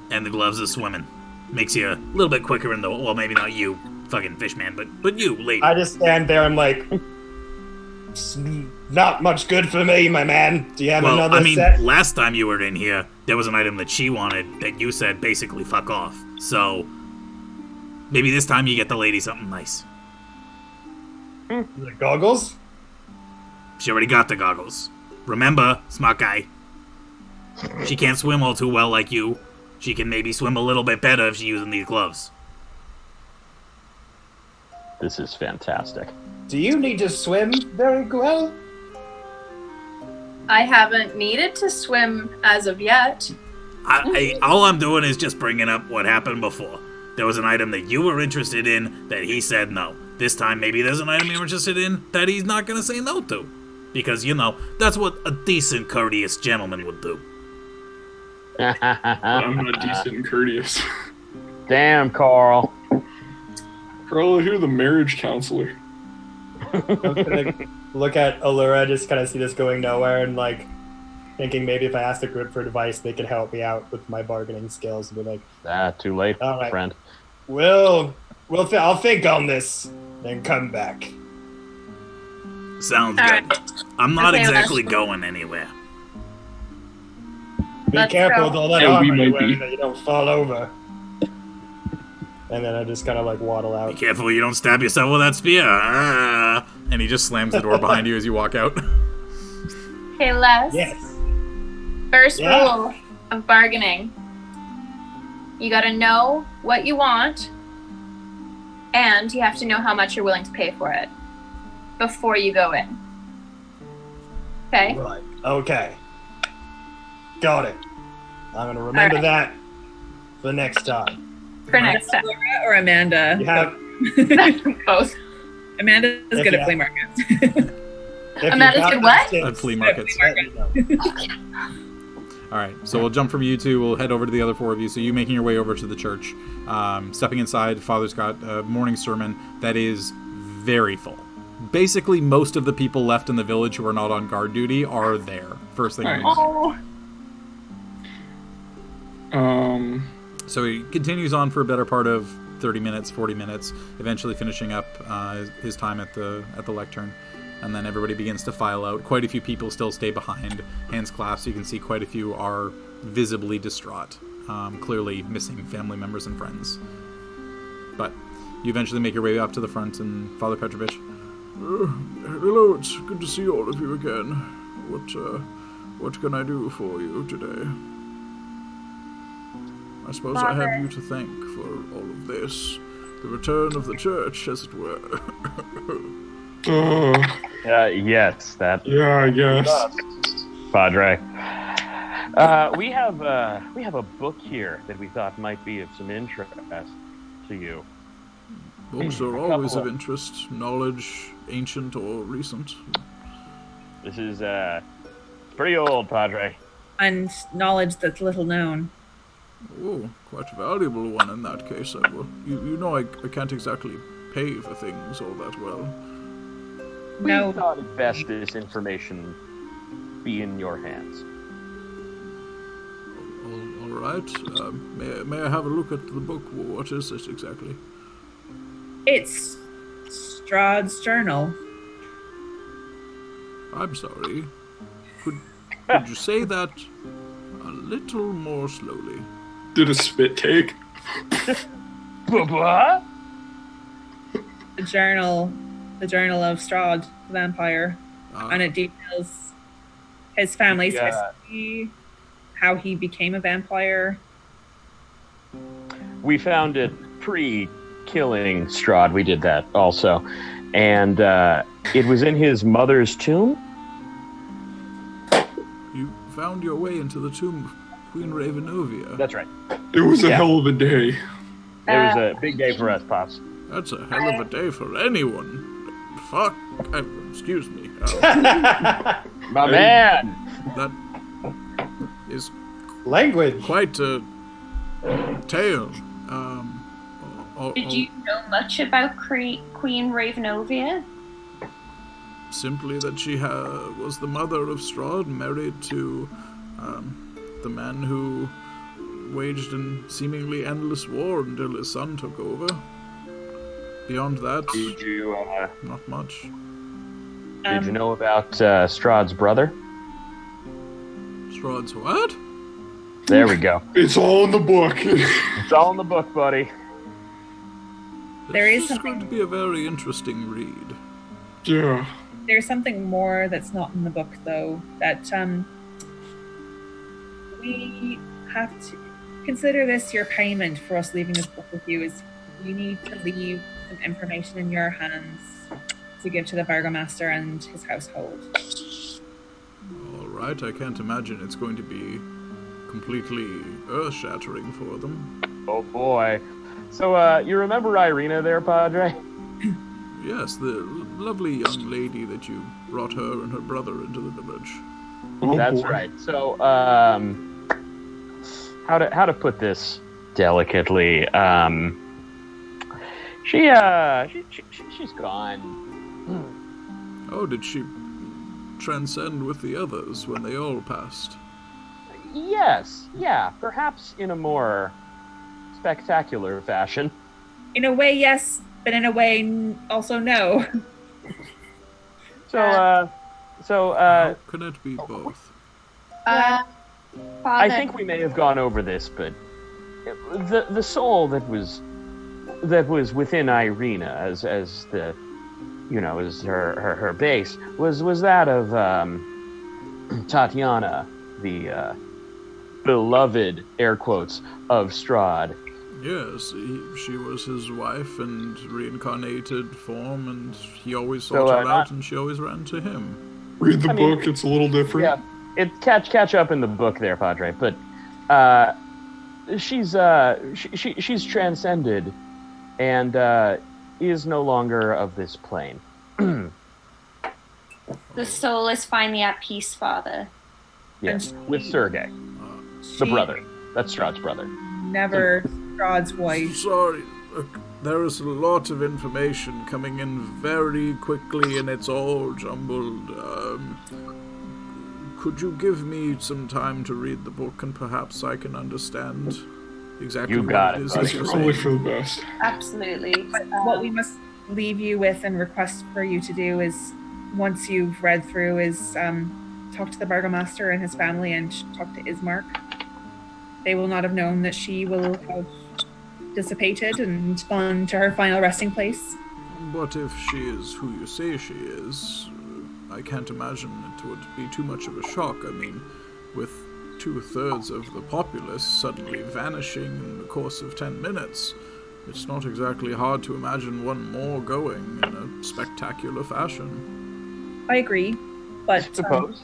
Speaker 8: the gloves of swimming. Makes you a little bit quicker in the... Well, maybe not you, fucking fishman, but you, lady.
Speaker 4: I just stand there. I'm like, it's not much good for me, my man. Do you have another set?
Speaker 8: Last time you were in here, there was an item that she wanted that you said basically fuck off. So maybe this time you get the lady something nice.
Speaker 4: The goggles?
Speaker 8: She already got the goggles. Remember, smart guy. She can't swim all too well like you. She can maybe swim a little bit better if she's using these gloves.
Speaker 3: This is fantastic.
Speaker 4: Do you need to swim very well?
Speaker 6: I haven't needed to swim as of yet.
Speaker 8: All I'm doing is just bringing up what happened before. There was an item that you were interested in that he said no. This time, maybe there's an item you're interested in that he's not going to say no to. Because, you know, that's what a decent, courteous gentleman would do.
Speaker 2: I'm not decent and courteous.
Speaker 3: Damn, Carl.
Speaker 2: Carl, you're the marriage counselor.
Speaker 4: I'm gonna look at Allura, just kind of see this going nowhere, and like thinking maybe if I ask the group for advice, they could help me out with my bargaining skills, and be like,
Speaker 3: Too late,
Speaker 4: all right,
Speaker 3: friend.
Speaker 4: I'll think on this, then come back.
Speaker 8: Sounds
Speaker 6: All
Speaker 8: good.
Speaker 6: right.
Speaker 8: I'm not
Speaker 6: Okay,
Speaker 8: exactly going anywhere.
Speaker 4: Be
Speaker 6: Let's
Speaker 4: careful
Speaker 6: go.
Speaker 4: with all that
Speaker 2: Yeah, we
Speaker 4: armor
Speaker 2: might
Speaker 4: you're wearing
Speaker 2: be.
Speaker 4: that you don't fall over. And then I just kind of like waddle
Speaker 8: Be
Speaker 4: out.
Speaker 8: careful you don't stab yourself with that spear.
Speaker 1: And he just slams the door behind you as you walk out.
Speaker 6: Okay, Les.
Speaker 4: Yes.
Speaker 6: First
Speaker 4: Yeah.
Speaker 6: rule of bargaining. You gotta know what you want, and you have to know how much you're willing to pay for it before you go in. Okay?
Speaker 4: Right. Okay. Got it. I'm gonna remember
Speaker 6: All
Speaker 4: that for next time.
Speaker 6: For next time.
Speaker 5: Laura or Amanda?
Speaker 4: You have
Speaker 6: Both.
Speaker 5: Amanda's
Speaker 4: If
Speaker 5: good
Speaker 4: you
Speaker 5: at flea markets.
Speaker 4: if you
Speaker 6: Amanda's
Speaker 4: got
Speaker 6: good what?
Speaker 4: those
Speaker 1: At flea
Speaker 4: things,
Speaker 1: markets.
Speaker 4: let me know.
Speaker 1: All right, so we'll jump from you two. We'll head over to the other four of you. So you making your way over to the church. Stepping inside, Father's got a morning sermon that is very full. Basically, most of the people left in the village who are not on guard duty are there. First thing.
Speaker 2: Nice.
Speaker 6: Oh.
Speaker 1: So he continues on for a better part of 30 minutes, 40 minutes, eventually finishing up his time at the lectern. And then everybody begins to file out. Quite a few people still stay behind, hands clasped. You can see quite a few are visibly distraught, clearly missing family members and friends. But you eventually make your way up to the front, and Father Petrovich.
Speaker 2: Hello, it's good to see all of you again. What can I do for you today? I suppose I have you to thank for all of this. The return of the church, as it were.
Speaker 3: Yes, that
Speaker 2: Yeah, I guess.
Speaker 3: Padre. We have a book here that we thought might be of some interest to you.
Speaker 1: Books are always of interest, knowledge, ancient or recent.
Speaker 3: This is pretty old, Padre.
Speaker 5: And knowledge that's little known.
Speaker 1: Oh, quite a valuable one in that case. You know I can't exactly pay for things all that well.
Speaker 5: No.
Speaker 3: We thought it best this information be in your hands.
Speaker 1: All right. May I have a look at the book? What is it exactly?
Speaker 5: It's Strahd's journal.
Speaker 1: I'm sorry. Could you say that a little more slowly?
Speaker 2: Did a spit take?
Speaker 3: What?
Speaker 5: The journal of Strahd, the vampire, and it details his family's history, how he became a vampire.
Speaker 3: We found it pre-killing Strahd. We did that also, and it was in his mother's tomb.
Speaker 1: You found your way into the tomb of Queen Ravenovia.
Speaker 3: That's right.
Speaker 2: It was a hell of a day.
Speaker 3: It was a big day for us, Pops.
Speaker 1: That's a hell of a day for anyone. Fuck. Excuse me.
Speaker 3: My man!
Speaker 1: That is
Speaker 4: Language.
Speaker 1: quite a tale.
Speaker 7: Did you know much about Queen Ravenovia?
Speaker 1: Simply that she was the mother of Strahd, married to the man who waged a seemingly endless war until his son took over. Beyond that,
Speaker 3: Did you
Speaker 1: not much.
Speaker 3: did you know about Strahd's brother?
Speaker 1: Strahd's what?
Speaker 3: There we go.
Speaker 2: It's all in the book.
Speaker 3: It's all in the book, buddy.
Speaker 5: There is
Speaker 1: This is going to be a very interesting read.
Speaker 2: Yeah.
Speaker 5: There's something more that's not in the book, though, that we have to consider this your payment for us leaving this book with you. Is you need to leave some information in your hands to give to the Burgomaster and his household.
Speaker 1: All right, I can't imagine it's going to be completely earth-shattering for them.
Speaker 3: Oh boy. So, you remember Irina there, Padre?
Speaker 1: Yes, the lovely young lady that you brought her and her brother into the village.
Speaker 2: Oh,
Speaker 3: That's
Speaker 2: boy.
Speaker 3: right. So, how to put this delicately? She's gone.
Speaker 1: Oh, did she transcend with the others when they all passed?
Speaker 3: Yes, yeah, perhaps in a more spectacular fashion.
Speaker 5: In a way, yes, but in a way, also no.
Speaker 3: So,
Speaker 1: How can it be both?
Speaker 6: Father,
Speaker 3: I think we may have gone over this, but the soul that was within Irina as the as her base was that of Tatiana, the beloved air quotes of Strahd.
Speaker 1: Yes, she was his wife and reincarnated form, and he always
Speaker 3: So,
Speaker 1: sought her out, and she always ran to him.
Speaker 2: Read the book. It's a little different.
Speaker 3: Yeah, it catch up in the book there, Padre. But she's transcended and is no longer of this plane.
Speaker 7: The soul is finally at peace, Father.
Speaker 3: Yes, with Sergei, the brother. That's Strahd's brother.
Speaker 5: Never Strahd's wife.
Speaker 1: Sorry, look, there is a lot of information coming in very quickly, and it's all jumbled. Could you give me some time to read the book, and perhaps I can understand exactly
Speaker 3: You got
Speaker 1: what
Speaker 3: it,
Speaker 1: it is
Speaker 3: buddy.
Speaker 1: that you're
Speaker 2: Probably
Speaker 1: saying?
Speaker 2: for the best.
Speaker 7: Absolutely.
Speaker 5: What we must leave you with and request for you to do is, once you've read through, is talk to the Burgomaster and his family and talk to Ismark. They will not have known that she will have dissipated and gone to her final resting place.
Speaker 1: But if she is who you say she is, I can't imagine it would be too much of a shock. I mean, with 2/3 of the populace suddenly vanishing in the course of 10 minutes, it's not exactly hard to imagine one more going in a spectacular fashion.
Speaker 5: I agree, but
Speaker 3: I suppose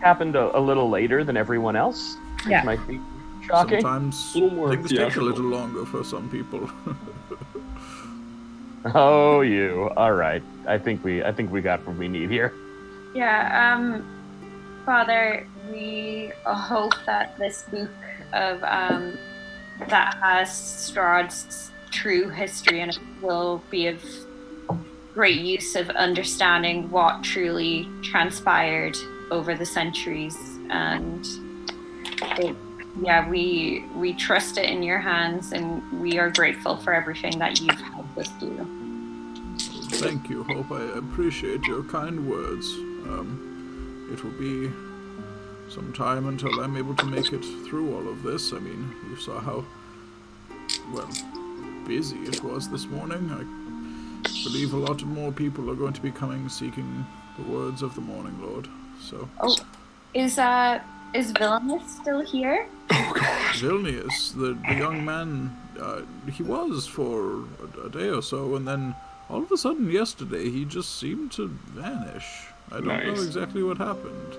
Speaker 3: happened a little later than everyone else.
Speaker 5: Yeah.
Speaker 3: Which might be shocking.
Speaker 1: Sometimes
Speaker 2: A little more
Speaker 1: things take a
Speaker 2: theatrical.
Speaker 1: little longer for some people.
Speaker 3: Oh, you. All right. I think we got what we need here.
Speaker 7: Yeah, Father, we hope that this book of that has Strahd's true history and it will be of great use of understanding what truly transpired over the centuries. And we trust it in your hands, and we are grateful for everything that you've helped us do.
Speaker 1: Thank you, Hope. I appreciate your kind words. It will be some time until I'm able to make it through all of this. I mean, you saw how, busy it was this morning. I believe a lot more people are going to be coming seeking the words of the Morning Lord. So.
Speaker 7: Oh, is Vilnius still here?
Speaker 2: Oh God.
Speaker 1: Vilnius, the young man, he was for a day or so, and then all of a sudden yesterday he just seemed to vanish. I don't know exactly what happened.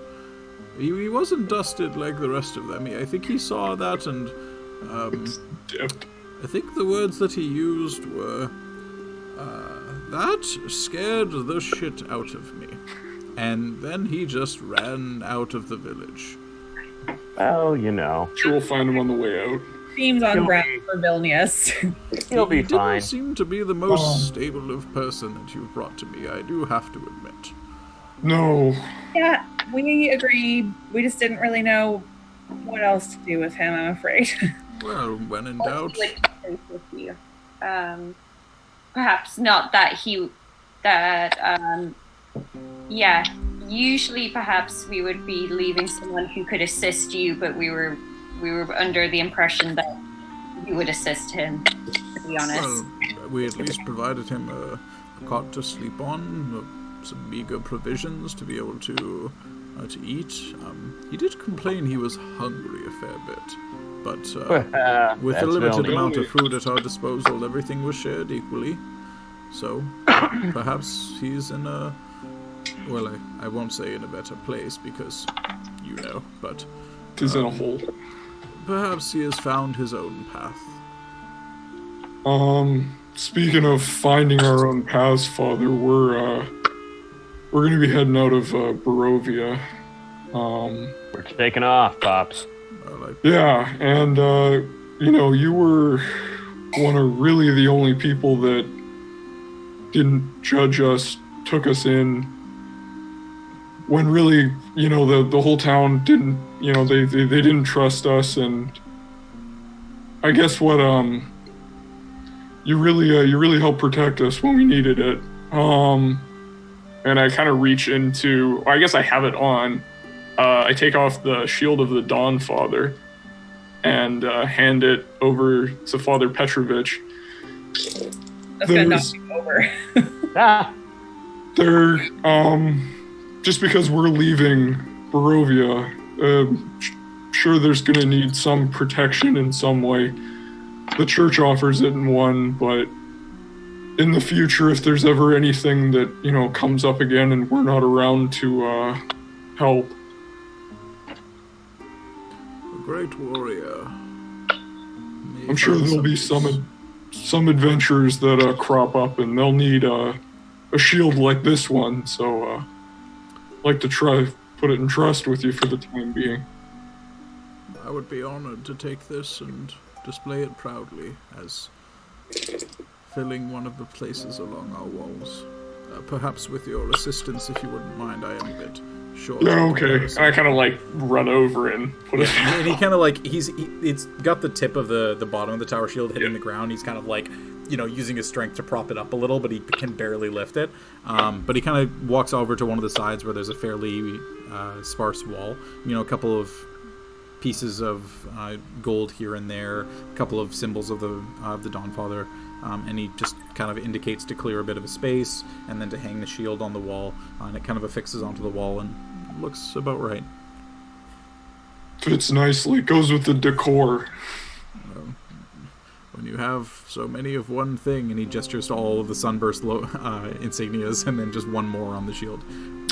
Speaker 1: He wasn't dusted like the rest of them. I think he saw that, and I think the words that he used were, that scared the shit out of me. And then he just ran out of the village.
Speaker 3: Well, you know.
Speaker 2: Sure, we'll find him on the way out.
Speaker 5: Seems on brand for Vilnius.
Speaker 3: He'll be
Speaker 1: He
Speaker 3: fine.
Speaker 1: didn't seem to be the most stable of person that you've brought to me, I do have to admit.
Speaker 2: No.
Speaker 5: Yeah, we agree. We just didn't really know what else to do with him, I'm afraid.
Speaker 1: Well, when in doubt...
Speaker 7: With you. Perhaps not that usually perhaps we would be leaving someone who could assist you, but we were under the impression that you would assist him, to be honest.
Speaker 1: Well, we at least provided him a cot to sleep on, some meager provisions to be able to eat. He did complain he was hungry a fair bit, but with the limited amount of food at our disposal, everything was shared equally. So perhaps he's in a... Well, I won't say in a better place because, you know, but...
Speaker 2: He's in a hole.
Speaker 1: Perhaps he has found his own path.
Speaker 2: Speaking of finding our own paths, Father, we're gonna be heading out of Barovia.
Speaker 3: We're taking off, Pops.
Speaker 2: Yeah, and you were one of really the only people that didn't judge us, took us in, when really, the whole town didn't, they didn't trust us, and I guess what, you really helped protect us when we needed it. And I kind of reach into, I guess I have it on, I take off the shield of the Dawn Father and hand it over to Father Petrovich.
Speaker 5: That's gonna knock you over.
Speaker 2: They're, just because we're leaving Barovia, sure there's gonna need some protection in some way. The church offers it in one, but in the future, if there's ever anything that, comes up again and we're not around to, help.
Speaker 1: A great warrior.
Speaker 2: I'm sure there'll be some adventurers that crop up, and they'll need a shield like this one. So, I'd like to try put it in trust with you for the time being.
Speaker 1: I would be honored to take this and display it proudly as filling one of the places along our walls. Perhaps with your assistance, if you wouldn't mind. I am a bit short.
Speaker 2: Yeah, okay. And I kind of run over and put it.
Speaker 1: And he kind of it's got the tip of the bottom of the tower shield hitting the ground. He's kind of using his strength to prop it up a little, but he can barely lift it. But he kind of walks over to one of the sides where there's a fairly sparse wall. A couple of pieces of gold here and there, a couple of symbols of the Dawnfather, and he just kind of indicates to clear a bit of a space and then to hang the shield on the wall, and it kind of affixes onto the wall and looks about right.
Speaker 2: Fits nicely, goes with the decor.
Speaker 1: When you have so many of one thing, and he gestures to all of the sunburst insignias and then just one more on the shield,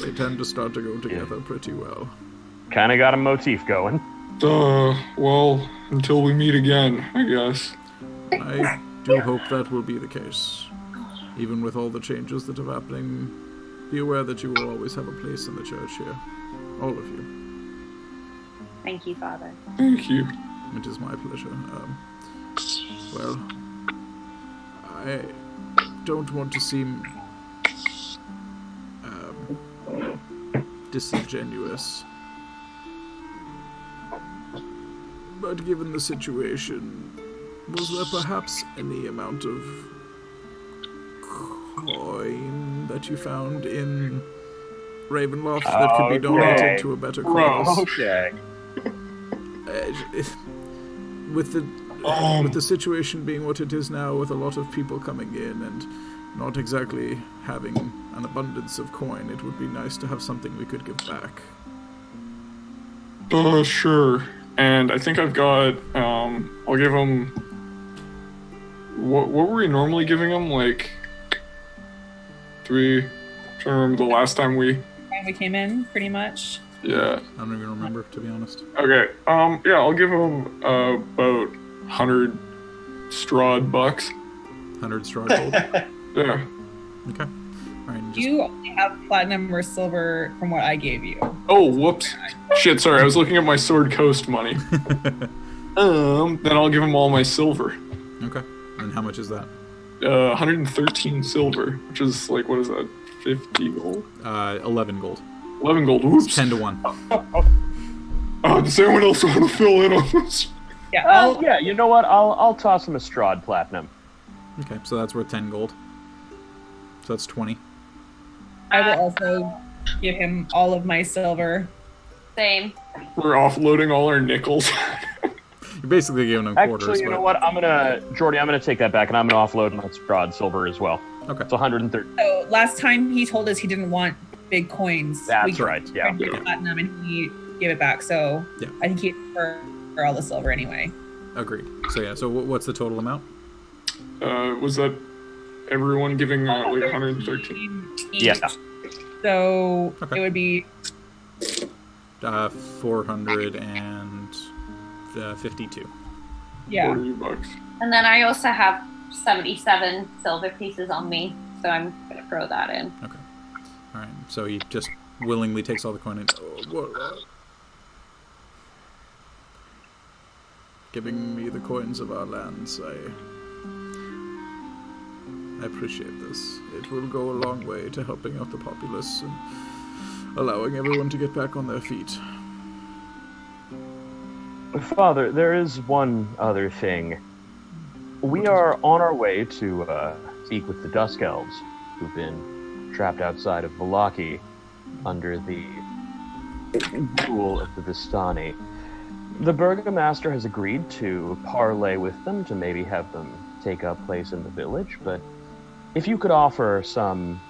Speaker 1: they tend to start to go together pretty well.
Speaker 3: Kind of got a motif going.
Speaker 2: Well, until we meet again, I guess.
Speaker 1: I do hope that will be the case. even with all the changes that are happening, be aware that you will always have a place in the church here. All of you.
Speaker 7: Thank you, Father.
Speaker 2: Thank you.
Speaker 1: It is my pleasure. Well, I don't want to seem disingenuous, but given the situation, was there perhaps any amount of coin that you found in Ravenloft that could be donated to a better cause?
Speaker 3: Okay.
Speaker 1: With the situation being what it is now, with a lot of people coming in and not exactly having an abundance of coin, it would be nice to have something we could give back.
Speaker 2: Sure. And I think I've got, I'll give him, what were we normally giving him? Like, I'm trying to remember the last time we
Speaker 5: came in, pretty much.
Speaker 2: Yeah.
Speaker 1: I don't even remember, to be honest.
Speaker 2: Okay. Yeah, I'll give him about 100 Strahd bucks.
Speaker 1: 100 Strahd gold?
Speaker 2: Yeah.
Speaker 1: Okay. All right.
Speaker 5: You only have platinum or silver from what I gave you.
Speaker 2: Oh, whoops. Shit, sorry. I was looking at my Sword Coast money. Then I'll give him all my silver.
Speaker 1: Okay. And how much is that?
Speaker 2: 113 silver, which is like, what is that? 50 gold?
Speaker 1: 11 gold.
Speaker 2: 11 gold. Whoops.
Speaker 1: 10 to 1.
Speaker 2: Does anyone else want to fill in on this?
Speaker 5: Yeah,
Speaker 3: Yeah, you know what? I'll toss him a Strahd platinum.
Speaker 1: Okay, so that's worth 10 gold. So that's 20.
Speaker 5: I will also give him all of my silver.
Speaker 7: Same.
Speaker 2: We're offloading all our nickels.
Speaker 1: You're basically giving him quarters.
Speaker 3: Actually, you know what? Jordy, I'm gonna take that back, and I'm gonna offload my Strahd silver as well.
Speaker 1: Okay.
Speaker 3: It's 130.
Speaker 5: So last time he told us he didn't want big coins.
Speaker 3: That's right, yeah.
Speaker 5: Platinum, and he gave it back. So
Speaker 1: Yeah.
Speaker 5: I think he for all the silver anyway.
Speaker 1: Agreed. So yeah, so what's the total amount?
Speaker 2: Was that everyone giving like 113?
Speaker 3: Yeah.
Speaker 5: So
Speaker 1: Okay.
Speaker 5: it would be
Speaker 1: 452.
Speaker 5: yeah.
Speaker 2: 40 bucks.
Speaker 7: And then I also have 77 silver pieces on me, so I'm gonna throw that in.
Speaker 1: Okay. All right. So he just willingly takes all the coin and giving me the coins of our lands. I appreciate this. It will go a long way to helping out the populace and allowing everyone to get back on their feet.
Speaker 3: Father, there is one other thing. We are on our way to speak with the Dusk Elves, who've been trapped outside of Vallaki under the rule of the Vistani. The Burgomaster has agreed to parley with them to maybe have them take up place in the village, but if you could offer some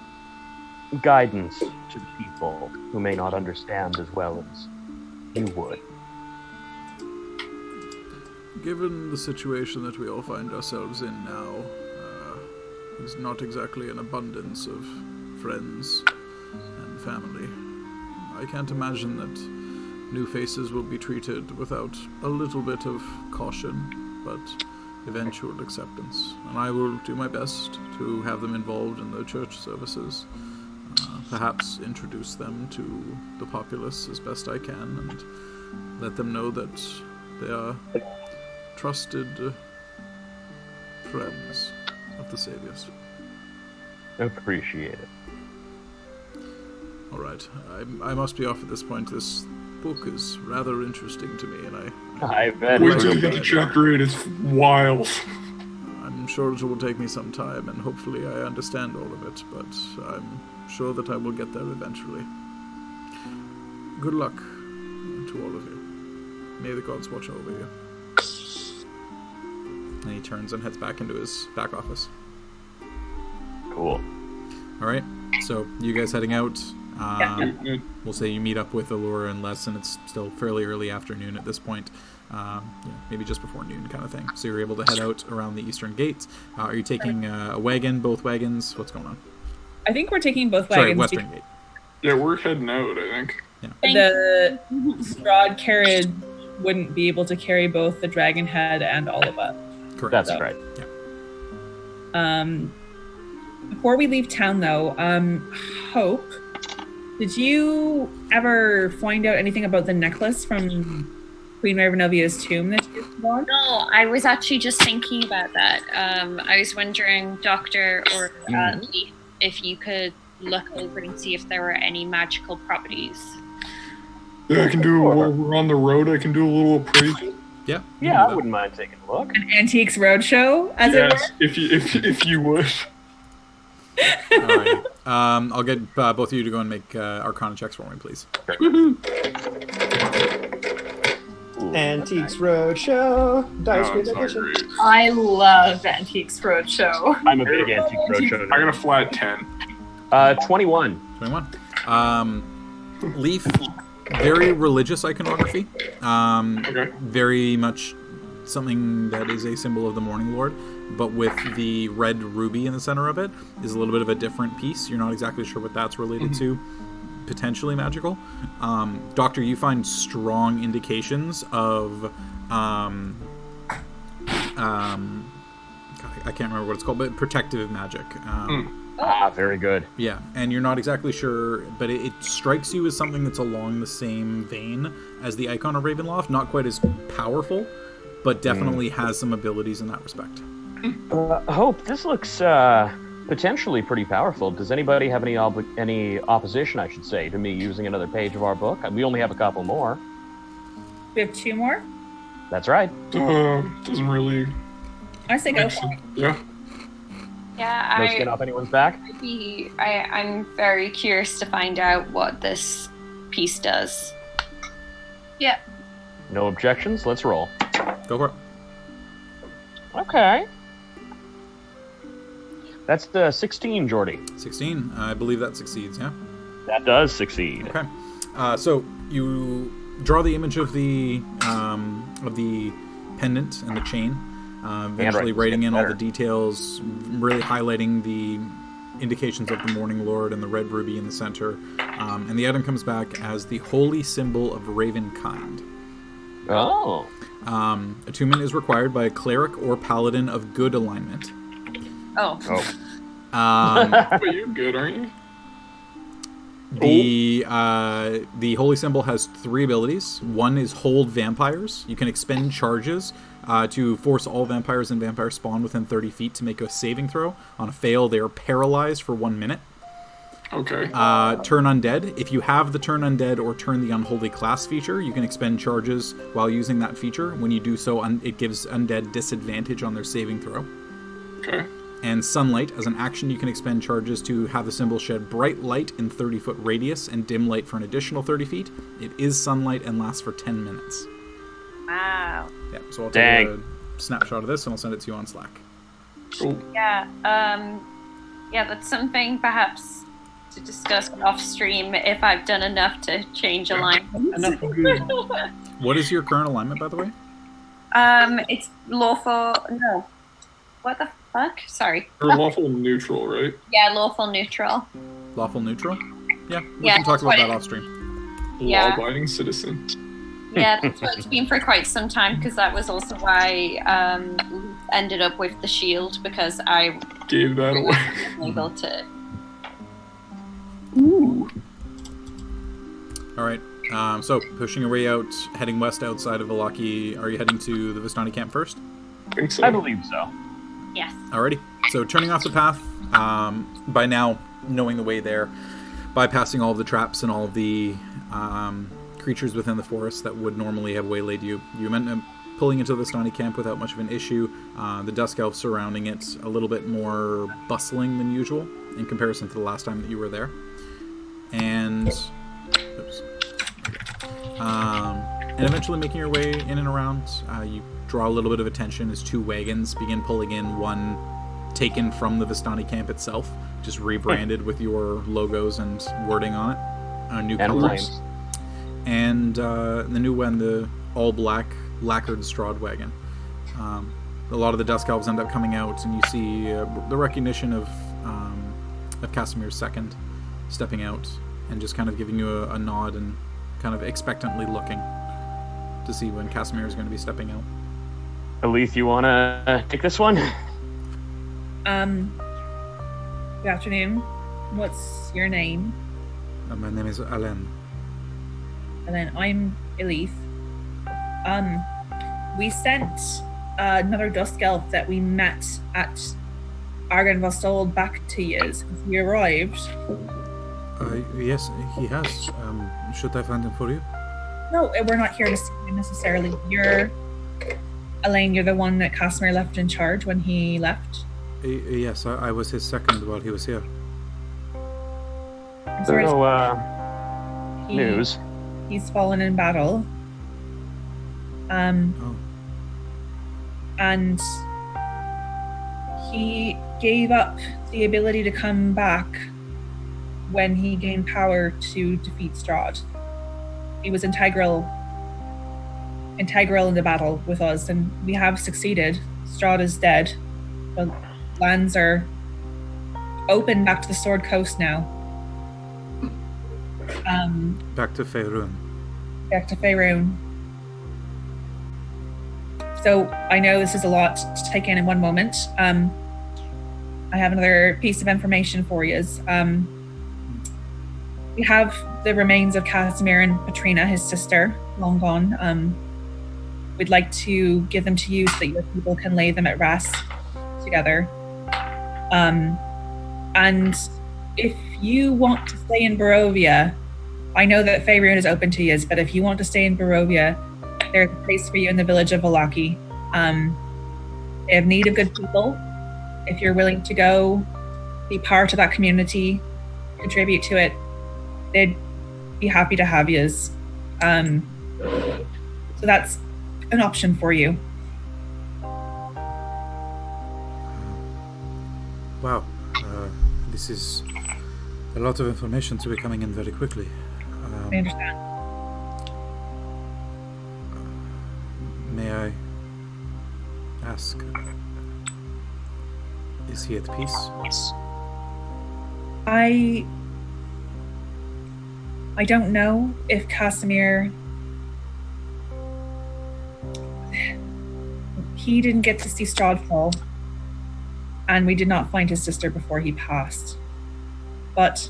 Speaker 3: guidance to the people who may not understand as well as you would.
Speaker 1: Given the situation that we all find ourselves in now, there's not exactly an abundance of friends and family. I can't imagine that new faces will be treated without a little bit of caution, but eventual acceptance. And I will do my best to have them involved in the church services, perhaps introduce them to the populace as best I can, and let them know that they are trusted friends of the Saviors.
Speaker 3: Appreciate it.
Speaker 1: All right, I must be off at this point. This book is rather interesting to me, and
Speaker 3: I bet.
Speaker 2: Wait till you get to chapter 8, it's wild.
Speaker 1: I'm sure it will take me some time, and hopefully I understand all of it, but I'm sure that I will get there eventually. Good luck to all of you. May the gods watch over you. And he turns and heads back into his back office.
Speaker 3: Cool.
Speaker 1: All right, so you guys heading out. We'll say you meet up with Allura and Les, and it's still fairly early afternoon at this point. Maybe just before noon kind of thing. So you're able to head out around the eastern gate. Are you taking a wagon, both wagons? What's going on?
Speaker 5: I think we're taking both
Speaker 1: Sorry,
Speaker 5: wagons.
Speaker 1: western gate.
Speaker 2: Yeah, we're heading out, I think.
Speaker 1: Yeah.
Speaker 5: The Strahd carriage wouldn't be able to carry both the dragon head and all of us.
Speaker 1: Correct.
Speaker 3: That's right.
Speaker 1: Yeah.
Speaker 5: Before we leave town, though, Hope, did you ever find out anything about the necklace from Queen Ravenovia's tomb that you won?
Speaker 7: No, I was actually just thinking about that. I was wondering, Doctor or Lee, if you could look over and see if there were any magical properties.
Speaker 2: Yeah, I can do, while we're on the road, I can do a little appraisal.
Speaker 1: Yeah.
Speaker 3: Yeah, I wouldn't mind taking a look.
Speaker 5: An Antiques Roadshow, as it
Speaker 2: Yes, if you would.
Speaker 1: All right. I'll get both of you to go and make Arcana checks for me, please.
Speaker 4: Antiques Roadshow, Dicecream
Speaker 2: It's not
Speaker 4: Edition.
Speaker 2: great.
Speaker 5: I love Antiques Roadshow.
Speaker 3: I'm a big Antique Roadshow.
Speaker 2: I got a flat 10.
Speaker 3: 21.
Speaker 1: 21. Leaf, very religious iconography.
Speaker 2: Okay.
Speaker 1: Very much something that is a symbol of the Morning Lord, but with the red ruby in the center of it is a little bit of a different piece. You're not exactly sure what that's related to. Potentially magical. Doctor, you find strong indications of God, I can't remember what it's called, but protective magic.
Speaker 3: Very good.
Speaker 1: Yeah, and you're not exactly sure, but it strikes you as something that's along the same vein as the icon of Ravenloft. Not quite as powerful, but definitely has some abilities in that respect.
Speaker 3: Hope, this looks potentially pretty powerful. Does anybody have any opposition, I should say, to me using another page of our book? We only have a couple more.
Speaker 5: We have 2 more?
Speaker 3: That's right.
Speaker 2: Doesn't really...
Speaker 5: I say go for it.
Speaker 2: Yeah.
Speaker 7: Yeah,
Speaker 3: No skin off anyone's back?
Speaker 7: I'm very curious to find out what this piece does.
Speaker 6: Yeah.
Speaker 3: No objections? Let's roll.
Speaker 1: Go for it.
Speaker 3: Okay. That's 16, Jordy.
Speaker 1: 16. I believe that succeeds, yeah?
Speaker 3: That does succeed.
Speaker 1: Okay. So you draw the image of the pendant and the chain, eventually writing in all the details, really highlighting the indications of the Morning Lord and the red ruby in the center. And the item comes back as the holy symbol of Ravenkind.
Speaker 3: Oh.
Speaker 1: Attunement is required by a cleric or paladin of good alignment.
Speaker 7: Oh.
Speaker 2: Wait, you're good, aren't you?
Speaker 1: The holy symbol has 3 abilities. One is hold vampires. You can expend charges to force all vampires and vampire spawn within 30 feet to make a saving throw. On a fail, they are paralyzed for 1 minute.
Speaker 2: Okay.
Speaker 1: Turn undead. If you have the turn undead or turn the unholy class feature, you can expend charges while using that feature. When you do so, it gives undead disadvantage on their saving throw.
Speaker 2: Okay.
Speaker 1: And sunlight. As an action, you can expend charges to have the symbol shed bright light in 30-foot radius and dim light for an additional 30 feet. It is sunlight and lasts for 10 minutes.
Speaker 7: Wow.
Speaker 1: Yeah, so I'll take a snapshot of this and I'll send it to you on Slack.
Speaker 2: Cool.
Speaker 7: Yeah. Yeah, that's something perhaps to discuss off stream if I've done enough to change alignment.
Speaker 1: What is your current alignment, by the way?
Speaker 7: It's lawful. No. What the fuck? Sorry.
Speaker 2: You're lawful neutral, right?
Speaker 7: Yeah, lawful neutral.
Speaker 1: Lawful neutral? Yeah, we can talk about that off stream.
Speaker 7: Yeah.
Speaker 2: Law-abiding citizen.
Speaker 7: Yeah, that's what it's been for quite some time, because that was also why I ended up with the shield, because I
Speaker 2: Gave that away.
Speaker 7: wasn't able to.
Speaker 2: Ooh.
Speaker 1: All right. So pushing your way out, heading west outside of Valaki. Are you heading to the Vistani camp first?
Speaker 2: I think so.
Speaker 3: I believe so.
Speaker 7: Yes.
Speaker 1: Alrighty. So turning off the path, by now knowing the way there, bypassing all of the traps and all of the creatures within the forest that would normally have waylaid you, you end up pulling into the Vistani camp without much of an issue. The Dusk Elves surrounding it a little bit more bustling than usual in comparison to the last time that you were there. And eventually making your way in and around, you draw a little bit of attention as 2 wagons begin pulling in, one taken from the Vistani camp itself, just rebranded with your logos and wording on it, new colors. And the new one, the all-black lacquered Strahd wagon. A lot of the Dusk Elves end up coming out, and you see the recognition of Casimir's second stepping out and just kind of giving you a nod and kind of expectantly looking to see when Casimir is going to be stepping out.
Speaker 3: Elise, you want to take this one?
Speaker 5: Good afternoon. What's your name?
Speaker 1: My name is Alan.
Speaker 5: And then I'm Elif. We sent another Dusk Elf that we met at Argynvostholt back to you. Has he arrived?
Speaker 1: Yes, he has. Should I find him for you?
Speaker 5: No, we're not here to see him necessarily. Elaine, you're the one that Casimir left in charge when he left?
Speaker 1: Yes, I was his second while he was here.
Speaker 5: I'm sorry.
Speaker 3: No news.
Speaker 5: He's fallen in battle.
Speaker 1: Oh.
Speaker 5: And he gave up the ability to come back when he gained power to defeat Strahd. He was integral in the battle with us, and we have succeeded. Strahd is dead. The lands are open back to the Sword Coast now.
Speaker 1: Back to Faerun.
Speaker 5: Back to Faerun. So I know this is a lot to take in one moment. I have another piece of information for you. We have the remains of Casimir and Petrina, his sister, long gone. We'd like to give them to you so that your people can lay them at rest together. And if you want to stay in Barovia, I know that Faerun is open to you, but if you want to stay in Barovia, there's a place for you in the village of Valaki. They have need of good people. If you're willing to go, be part of that community, contribute to it, they'd be happy to have you. So that's an option for you.
Speaker 1: Wow, this is a lot of information to be coming in very quickly.
Speaker 5: I understand.
Speaker 1: May I ask, is he at peace?
Speaker 5: I don't know if Casimir... He didn't get to see Strahd fall, and we did not find his sister before he passed. But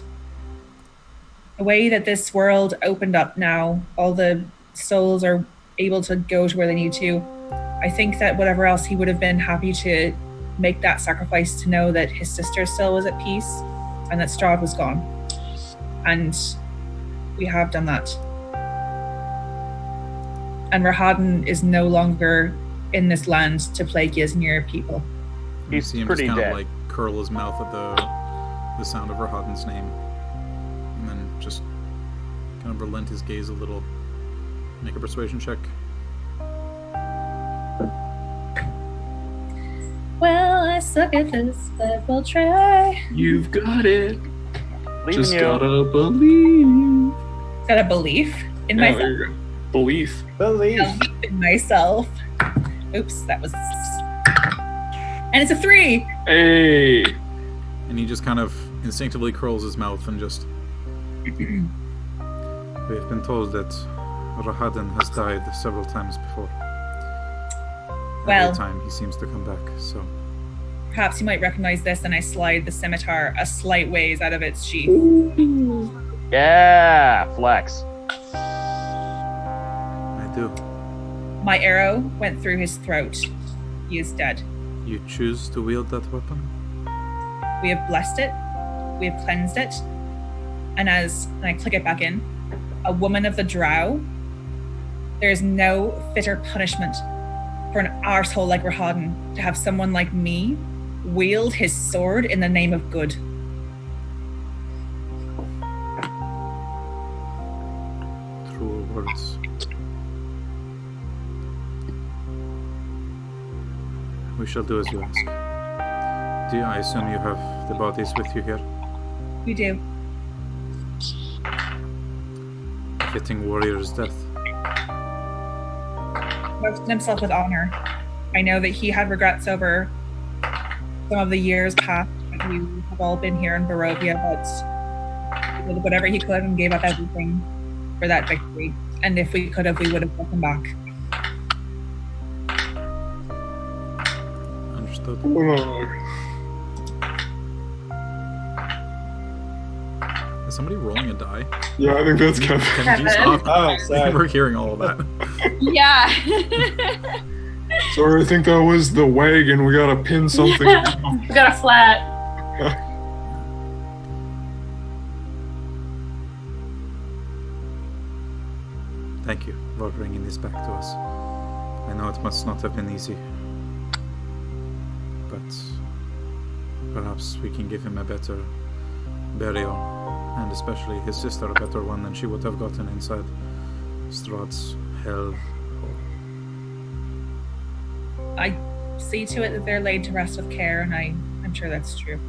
Speaker 5: the way that this world opened up now, all the souls are able to go to where they need to. I think that whatever else, he would have been happy to make that sacrifice to know that his sister still was at peace and that Strahd was gone. And we have done that. And Rahadin is no longer in this land to plague Yizmir people.
Speaker 1: You see him just
Speaker 3: pretty
Speaker 1: kind
Speaker 3: dead.
Speaker 1: of like curl his mouth at the sound of Rahadin's name, and then just kind of relent his gaze a little. Make a persuasion check.
Speaker 5: Well, I suck at this, but we'll try.
Speaker 2: You've got it.
Speaker 3: Leaving
Speaker 2: Just
Speaker 3: you.
Speaker 2: gotta believe.
Speaker 5: Got a belief in
Speaker 2: Yeah,
Speaker 5: myself.
Speaker 2: there you go. Belief.
Speaker 4: Believe.
Speaker 5: In myself. Oops, that was... And it's a 3!
Speaker 2: Hey.
Speaker 1: And he just kind of instinctively curls his mouth and just... We have been told that Rahadin has died several times before.
Speaker 5: Well-
Speaker 1: Every time he seems to come back, so...
Speaker 5: Perhaps you might recognize this, and I slide the scimitar a slight ways out of its sheath.
Speaker 3: Yeah, flex.
Speaker 1: I do.
Speaker 5: My arrow went through his throat. He is dead.
Speaker 1: You choose to wield that weapon?
Speaker 5: We have blessed it. We have cleansed it. And as I click it back in, a woman of the Drow, there is no fitter punishment for an arsehole like Rahadin to have someone like me wield his sword in the name of good.
Speaker 1: True words. We shall do as you ask. I assume you have the bodies with you here?
Speaker 5: We do.
Speaker 1: Fitting warrior's death.
Speaker 5: Roasted himself with honor. I know that he had regrets over some of the years past that we have all been here in Barovia, but he did whatever he could and gave up everything for that victory. And if we could have, we would have brought him back.
Speaker 1: Understood. Is somebody rolling a die?
Speaker 2: Yeah, I think that's Kevin.
Speaker 1: Kevin, do stop.
Speaker 4: Oh, sorry.
Speaker 1: We're hearing all of that.
Speaker 7: Yeah.
Speaker 2: Sorry, I think that was the wagon. We gotta pin something.
Speaker 6: We got a flat.
Speaker 1: Thank you for bringing this back to us. I know it must not have been easy, but perhaps we can give him a better burial, and especially his sister a better one than she would have gotten inside Strahd's hell.
Speaker 5: I see to it that they're laid to rest with care, and I'm sure that's true.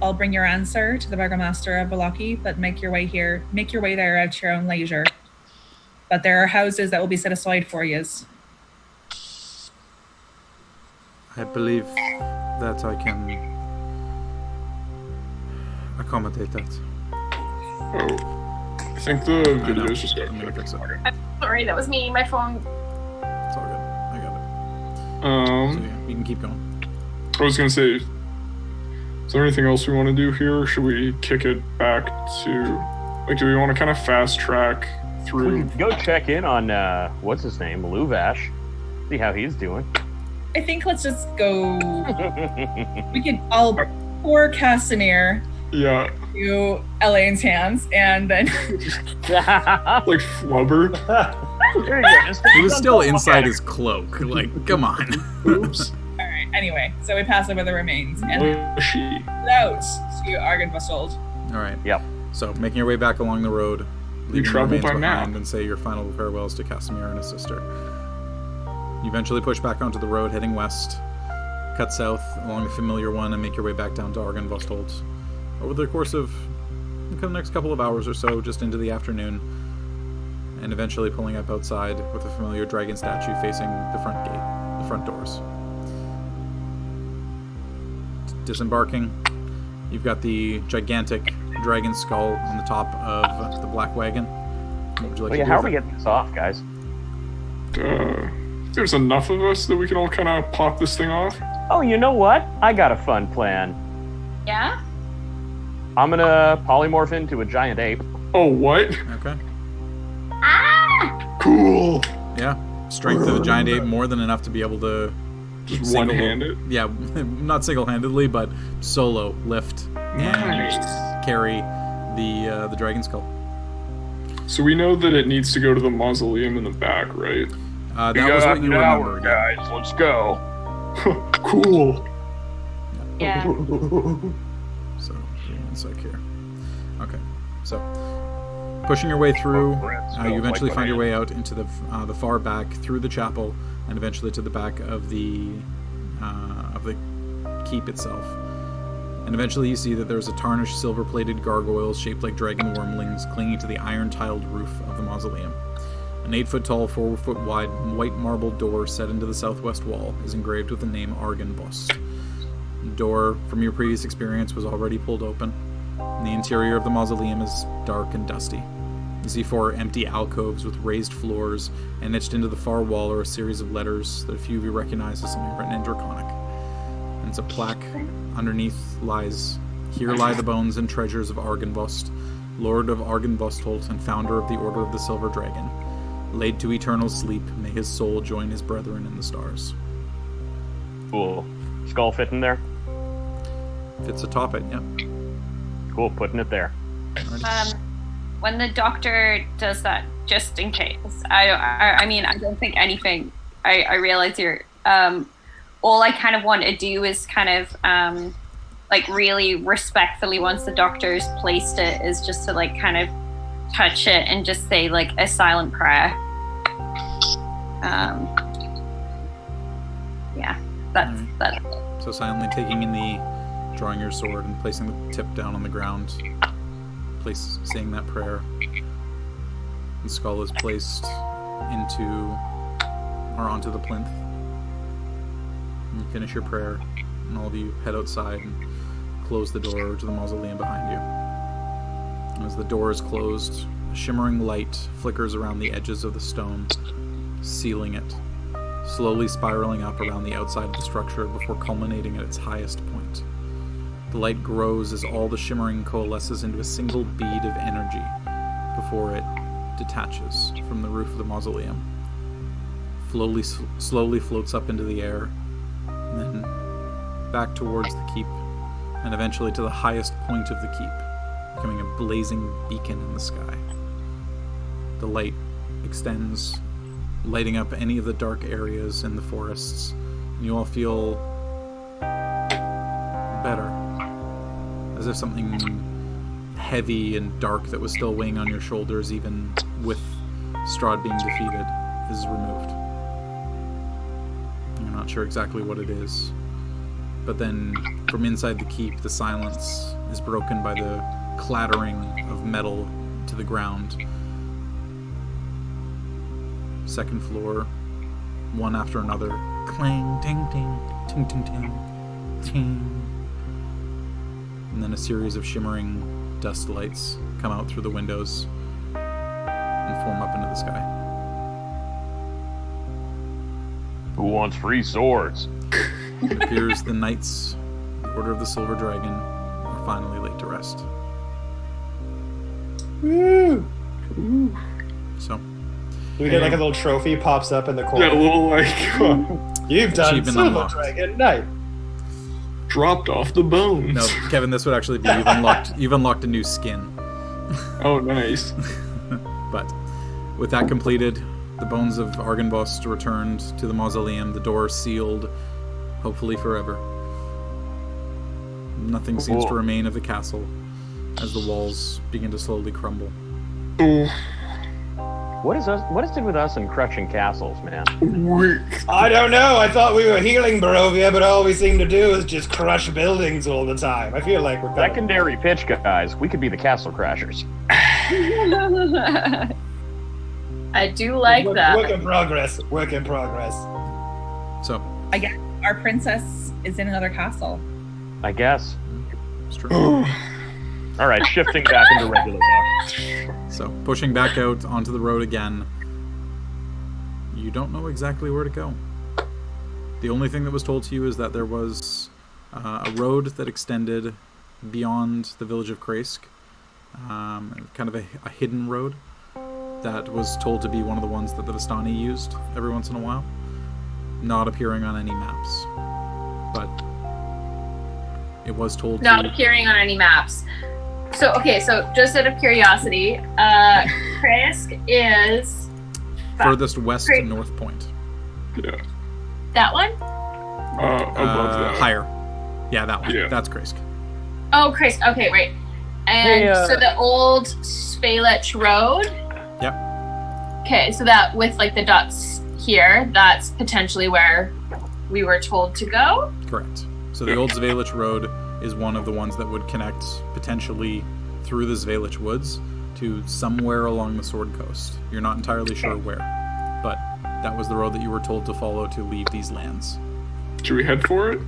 Speaker 5: I'll bring your answer to the Burgomaster of Vallaki, but make your way there at your own leisure. But there are houses that will be set aside for you.
Speaker 1: I believe that I can accommodate that.
Speaker 2: Oh, I think the video's just got
Speaker 1: I'm gonna fix it.
Speaker 6: Sorry, that was me. My phone.
Speaker 1: It's all good. I got it. So yeah, we can keep going.
Speaker 2: I was gonna say, is there anything else we want to do here, or should we kick it back to, like, do we want to kind of fast track
Speaker 3: We
Speaker 2: through?
Speaker 3: can go check in on what's his name, Luvash. See how he's doing.
Speaker 5: I think let's just go. I'll pour Casimir
Speaker 2: Yeah,
Speaker 5: to Elaine's hands, and then
Speaker 2: like flubber.
Speaker 3: There you go. Just
Speaker 1: He was still inside his cloak. Like, come on.
Speaker 2: Oops.
Speaker 5: all right. Anyway, so we pass over the remains and
Speaker 2: Mushy.
Speaker 5: out to Argenvostold.
Speaker 1: All right.
Speaker 3: Yep.
Speaker 1: So, making your way back along the road, leaving the
Speaker 2: travel
Speaker 1: remains
Speaker 2: by
Speaker 1: behind,
Speaker 2: map.
Speaker 1: and say your final farewells to Casimir and his sister. You eventually push back onto the road, heading west, cut south along the familiar one, and make your way back down to Argenvostold. Over the course of the next couple of hours or so, just into the afternoon, and eventually pulling up outside with a familiar dragon statue facing the front gate, the front doors. Disembarking, you've got the gigantic dragon skull on the top of the black wagon. What would you like to do
Speaker 3: how are
Speaker 1: with
Speaker 3: we
Speaker 1: it?
Speaker 3: getting this off, guys?
Speaker 2: There's enough of us that we can all kind of pop this thing off.
Speaker 3: Oh, you know what? I got a fun plan.
Speaker 6: Yeah?
Speaker 3: I'm gonna polymorph into a giant ape.
Speaker 2: Oh, what?
Speaker 1: Okay.
Speaker 6: Ah!
Speaker 2: Cool.
Speaker 1: Yeah. Strength of a giant ape, more than enough to be able to
Speaker 2: Just one-handed.
Speaker 1: Yeah, not single-handedly, but solo lift
Speaker 2: Nice.
Speaker 1: and carry the dragon skull.
Speaker 2: So we know that it needs to go to the mausoleum in the back, right?
Speaker 1: That was what you remember.
Speaker 3: guys. Let's go.
Speaker 2: Cool.
Speaker 6: Yeah.
Speaker 1: So, give me one sec here. Okay, so pushing your way through, you eventually find your way out into the far back, through the chapel, and eventually to the back of the keep itself. And eventually you see that there's a tarnished silver-plated gargoyle shaped like dragon wormlings clinging to the iron-tiled roof of the mausoleum. An 8-foot-tall, 4-foot-wide, white marble door set into the southwest wall is engraved with the name Argenvost. The door, from your previous experience, was already pulled open. And the interior of the mausoleum is dark and dusty. You see 4 empty alcoves with raised floors, and etched into the far wall are a series of letters that a few of you recognize as something written in Draconic. And it's a plaque. Underneath lies, "Here lie the bones and treasures of Argenvost, Lord of Argenvostold and founder of the Order of the Silver Dragon. Laid to eternal sleep, may his soul join his brethren in the stars."
Speaker 3: Cool. Skull fit in there?
Speaker 1: Fits atop it, yeah.
Speaker 3: Cool, putting it there.
Speaker 1: Alrighty.
Speaker 7: When the doctor does that, just in case, I mean, I don't think anything. I realize you're. All I kind of want to do is kind of, like, really respectfully, once the doctor's placed it, is just to, like, kind of touch it and just say, like, a silent prayer. Yeah, that's that.
Speaker 1: So silently drawing your sword and placing the tip down on the ground, saying that prayer. The skull is placed onto the plinth. And you finish your prayer, and all of you head outside and close the door to the mausoleum behind you. And as the door is closed, a shimmering light flickers around the edges of the stone, sealing it, slowly spiraling up around the outside of the structure before culminating at its highest point. The light grows as all the shimmering coalesces into a single bead of energy before it detaches from the roof of the mausoleum. Slowly floats up into the air, and then back towards the keep, and eventually to the highest point of the keep, becoming a blazing beacon in the sky. The light extends, lighting up any of the dark areas in the forests, and you all feel better, as if something heavy and dark that was still weighing on your shoulders, even with Strahd being defeated, is removed. You're not sure exactly what it is, but then from inside the keep, the silence is broken by the clattering of metal to the ground. Second floor, one after another, clang, ting, ting, ting, ting, ting, ting. And then a series of shimmering dust lights come out through the windows and form up into the sky.
Speaker 3: Who wants free swords?
Speaker 1: It appears the Knights, the Order of the Silver Dragon, are finally laid to rest.
Speaker 4: Woo!
Speaker 1: So,
Speaker 4: We get like a little trophy pops up in the corner.
Speaker 2: Yeah, a little like
Speaker 4: You've done
Speaker 1: Achievement
Speaker 4: Silver
Speaker 1: unlocked.
Speaker 4: Dragon Knight.
Speaker 2: dropped off the bones.
Speaker 1: no, Kevin, this would actually be you've unlocked a new skin.
Speaker 2: Oh, nice.
Speaker 1: But with that completed, the bones of Argynvost returned to the mausoleum, the door sealed, hopefully forever. Nothing seems to remain of the castle as the walls begin to slowly crumble.
Speaker 2: Oh,
Speaker 3: What is it with us and crushing castles, man?
Speaker 4: I don't know. I thought we were healing Barovia, but all we seem to do is just crush buildings all the time. I feel like we're kind of...
Speaker 3: Secondary pitch, guys. We could be the castle crashers.
Speaker 6: I do like that.
Speaker 4: Work in progress. Work in progress.
Speaker 1: So,
Speaker 5: I guess our princess is in another castle.
Speaker 3: I guess.
Speaker 1: it's true.
Speaker 3: All right, shifting back into regular talk.
Speaker 1: So, pushing back out onto the road again, you don't know exactly where to go. The only thing that was told to you is that there was a road that extended beyond the village of Kraisk, kind of a hidden road that was told to be one of the ones that the Vistani used every once in a while, not appearing on any maps. But it was told
Speaker 6: Not
Speaker 1: to...
Speaker 6: appearing on any maps. So just out of curiosity, Kraisk is
Speaker 1: furthest west to North Point.
Speaker 2: yeah.
Speaker 6: that one?
Speaker 2: Above that.
Speaker 1: Higher. Yeah, that one.
Speaker 2: Yeah.
Speaker 1: That's Kraisk.
Speaker 6: Oh, Kraisk. Okay, right. And so the old Svalich Road.
Speaker 1: Yep.
Speaker 6: Okay, so that with like the dots here, that's potentially where we were told to go.
Speaker 1: Correct. So the old Zvalich Road is one of the ones that would connect potentially through the Zvalich Woods to somewhere along the Sword Coast. You're not entirely sure where, but that was the road that you were told to follow to leave these lands.
Speaker 2: Should we head for it?